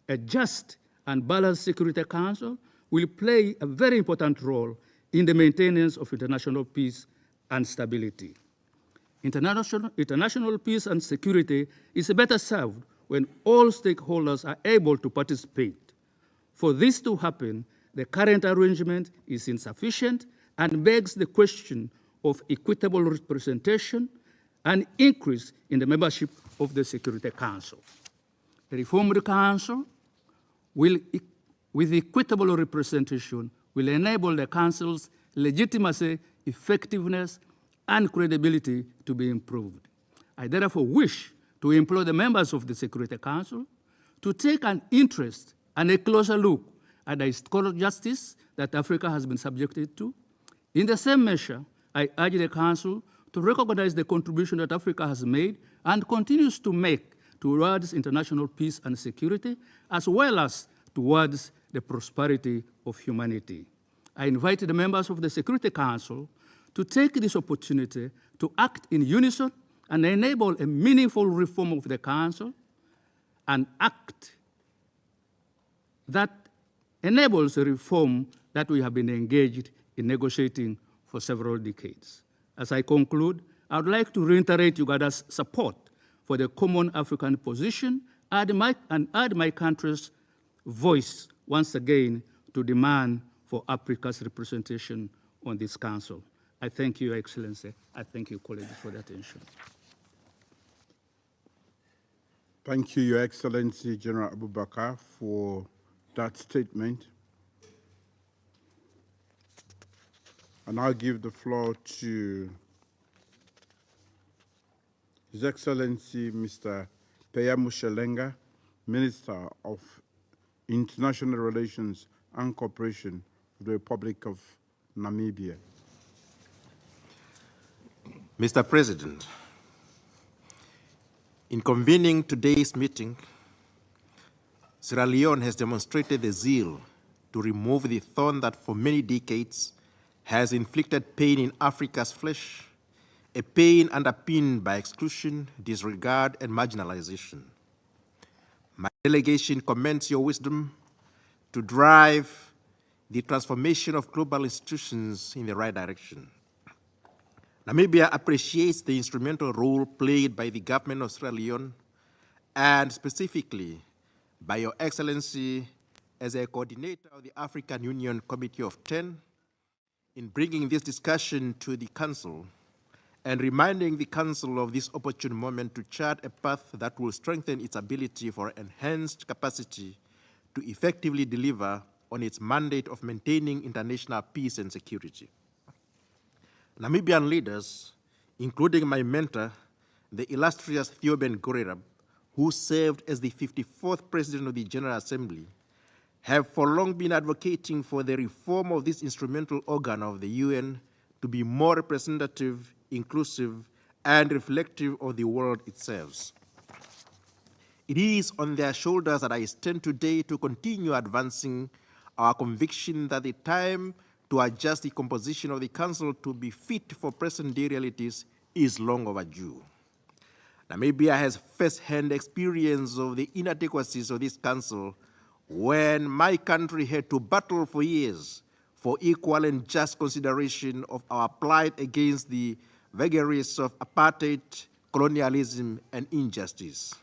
A just and balanced Security Council will play a very important role in the maintenance of international peace and stability. International peace and security is better served when all stakeholders are able to participate. For this to happen, the current arrangement is insufficient and begs the question of equitable representation and increase in the membership of the Security Council. The reformed Council with equitable representation will enable the Council's legitimacy, effectiveness, and credibility to be improved. I therefore wish to implore the members of the Security Council to take an interest and a closer look at the historical justice that Africa has been subjected to. In the same measure, I urge the Council to recognize the contribution that Africa has made and continues to make towards international peace and security, as well as towards the prosperity of humanity. I invite the members of the Security Council to take this opportunity to act in unison and enable a meaningful reform of the Council, an act that enables a reform that we have been engaged in negotiating for several decades. As I conclude, I would like to reiterate Uganda's support for the common African position and add my country's voice once again to demand for Africa's representation on this council. I thank you, Your Excellency. I thank you, colleagues, for the attention. Thank you, Your Excellency, General Abubakar, for that statement. And I'll give the floor to His Excellency, Mr. Peya Mushelenga, Minister of International Relations and Cooperation of the Republic of Namibia. Mr. President, in convening today's meeting, Sierra Leone has demonstrated the zeal to remove the thorn that for many decades has inflicted pain in Africa's flesh, a pain underpinned by exclusion, disregard, and marginalization. My delegation commends your wisdom to drive the transformation of global institutions in the right direction. Namibia appreciates the instrumental role played by the government of Sierra Leone and specifically by Your Excellency as a coordinator of the African Union Committee of 10 in bringing this discussion to the Council and reminding the Council of this opportune moment to chart a path that will strengthen its ability for enhanced capacity to effectively deliver on its mandate of maintaining international peace and security. Namibian leaders, including my mentor, the illustrious Theoben Gorirab, who served as the 54th President of the General Assembly, have for long been advocating for the reform of this instrumental organ of the UN to be more representative, inclusive, and reflective of the world it serves. It is on their shoulders that I stand today to continue advancing our conviction that the time to adjust the composition of the Council to be fit for present-day realities is long overdue. Namibia has first-hand experience of the inadequacies of this Council when my country had to battle for years for equal and just consideration of our plight against the vagaries of apartheid, colonialism, and injustice.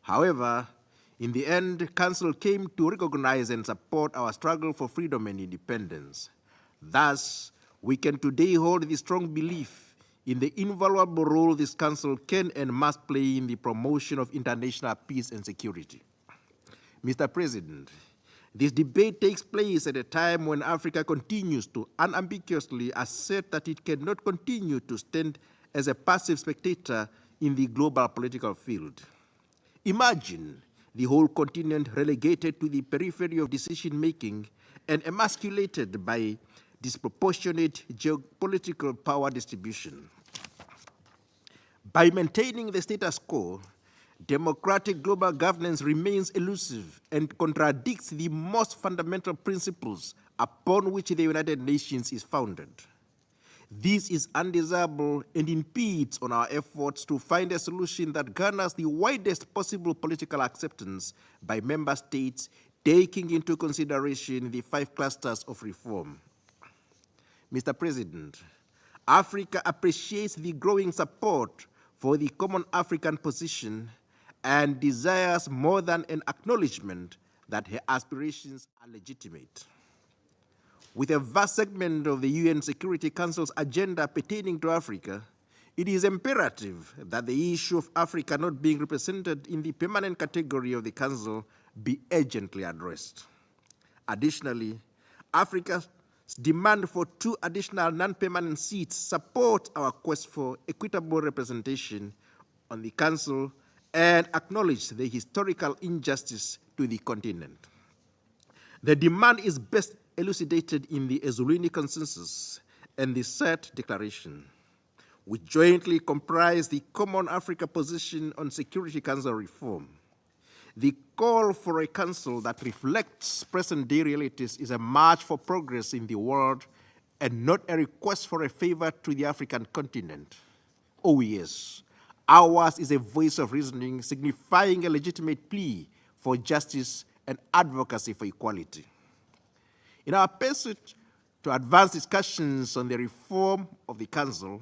However, in the end, the Council came to recognize and support our struggle for freedom and independence. Thus, we can today hold the strong belief in the invaluable role this Council can and must play in the promotion of international peace and security. Mr. President, This debate takes place at a time when Africa continues to unambiguously assert that it cannot continue to stand as a passive spectator in the global political field. Imagine the whole continent relegated to the periphery of decision-making and emasculated by disproportionate geopolitical power distribution. By maintaining the status quo, democratic global governance remains elusive and contradicts the most fundamental principles upon which the United Nations is founded. This is undesirable and impedes on our efforts to find a solution that garners the widest possible political acceptance by member states, taking into consideration the 5 clusters of reform. Mr. President, Africa appreciates the growing support for the common African position and desires more than an acknowledgement that her aspirations are legitimate. With a vast segment of the UN Security Council's agenda pertaining to Africa, it is imperative that the issue of Africa not being represented in the permanent category of the Council be urgently addressed. Additionally, Africa's demand for 2 additional non-permanent seats supports our quest for equitable representation on the Council and acknowledge the historical injustice to the continent. The demand is best elucidated in the Ezulini Consensus and the CERT Declaration, which jointly comprise the Common Africa Position on Security Council reform. The call for a council that reflects present-day realities is a march for progress in the world and not a request for a favor to the African continent. Oh yes, ours is a voice of reasoning signifying a legitimate plea for justice and advocacy for equality. In our pursuit to advance discussions on the reform of the Council,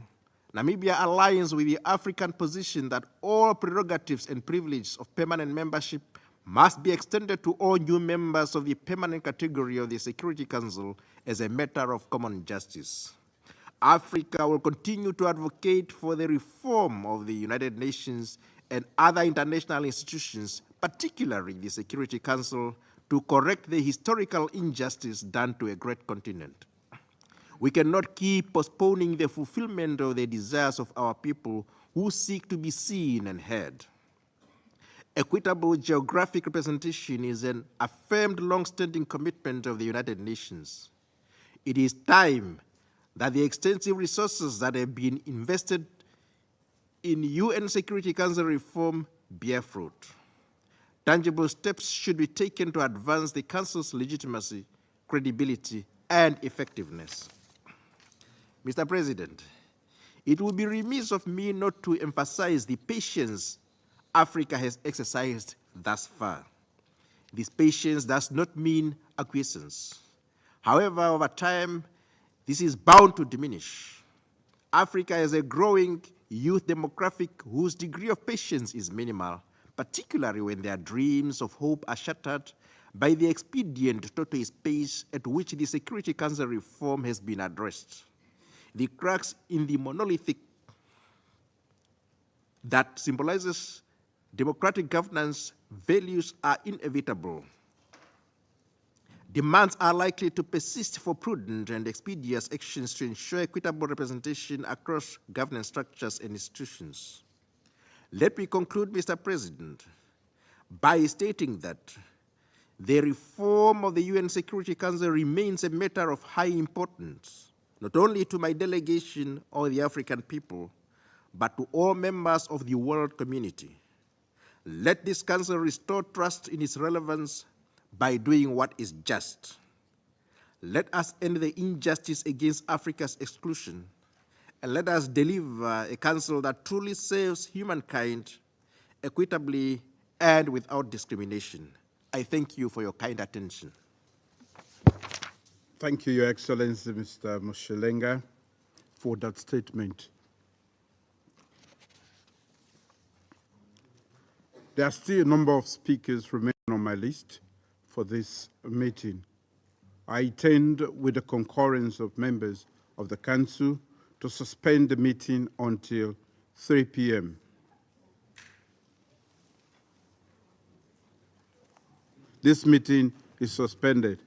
Namibia aligns with the African position that all prerogatives and privileges of permanent membership must be extended to all new members of the permanent category of the Security Council as a matter of common justice. Africa will continue to advocate for the reform of the United Nations and other international institutions, particularly the Security Council, to correct the historical injustice done to a great continent. We cannot keep postponing the fulfillment of the desires of our people who seek to be seen and heard. Equitable geographic representation is an affirmed long-standing commitment of the United Nations. It is time that the extensive resources that have been invested in UN Security Council reform bear fruit. Tangible steps should be taken to advance the Council's legitimacy, credibility, and effectiveness. Mr. President, it would be remiss of me not to emphasize the patience Africa has exercised thus far. This patience does not mean acquiescence. However, over time, this is bound to diminish. Africa has a growing youth demographic whose degree of patience is minimal, particularly when their dreams of hope are shattered by the expedient tortoise pace at which the Security Council reform has been addressed. The cracks in the monolithic that symbolizes democratic governance values are inevitable. Demands are likely to persist for prudent and expeditious actions to ensure equitable representation across governance structures and institutions. Let me conclude, Mr. President, by stating that the reform of the UN Security Council remains a matter of high importance, not only to my delegation or the African people, but to all members of the world community. Let this council restore trust in its relevance by doing what is just. Let us end the injustice against Africa's exclusion, and let us deliver a council that truly serves humankind equitably and without discrimination. I thank you for your kind attention. Thank you, Your Excellency, Mr. Moshelenga, for that statement. There are still a number of speakers remaining on my list for this meeting. I intend, with the concurrence of members of the Council, to suspend the meeting until 3 p.m. This meeting is suspended.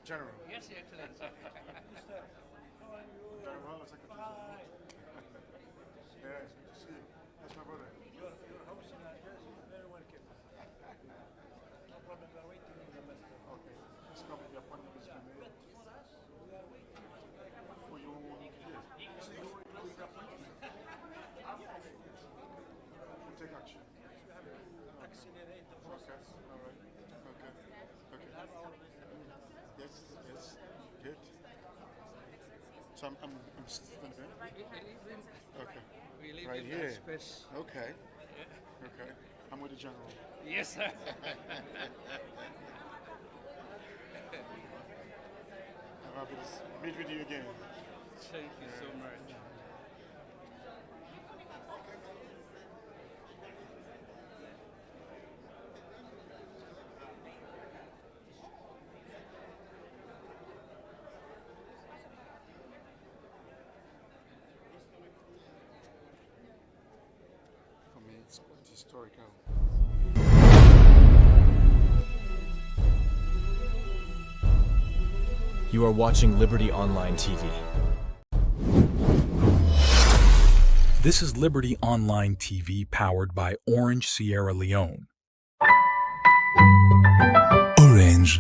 General. Yes, Your Excellency. Very well, Secretary. Yes, good to see you. That's my brother. Your host in yes, very welcome. No problem, we are waiting in the best. Okay, just come with the appointment is been made. But for us, we are waiting. For you, yes. So you will with the appointment. We'll take action. Yes, we have to accelerate the process. Okay, all right. Okay, okay. We have our Yes, yes, good. So I'm standing there? Okay. We leave Right in here. that space. Okay. Okay. I'm with the general. Yes, sir. I'm happy to meet with you again. Thank you so much. For me, it's quite historical. You are watching Liberty Online TV. This is Liberty Online TV powered by Orange Sierra Leone. Orange.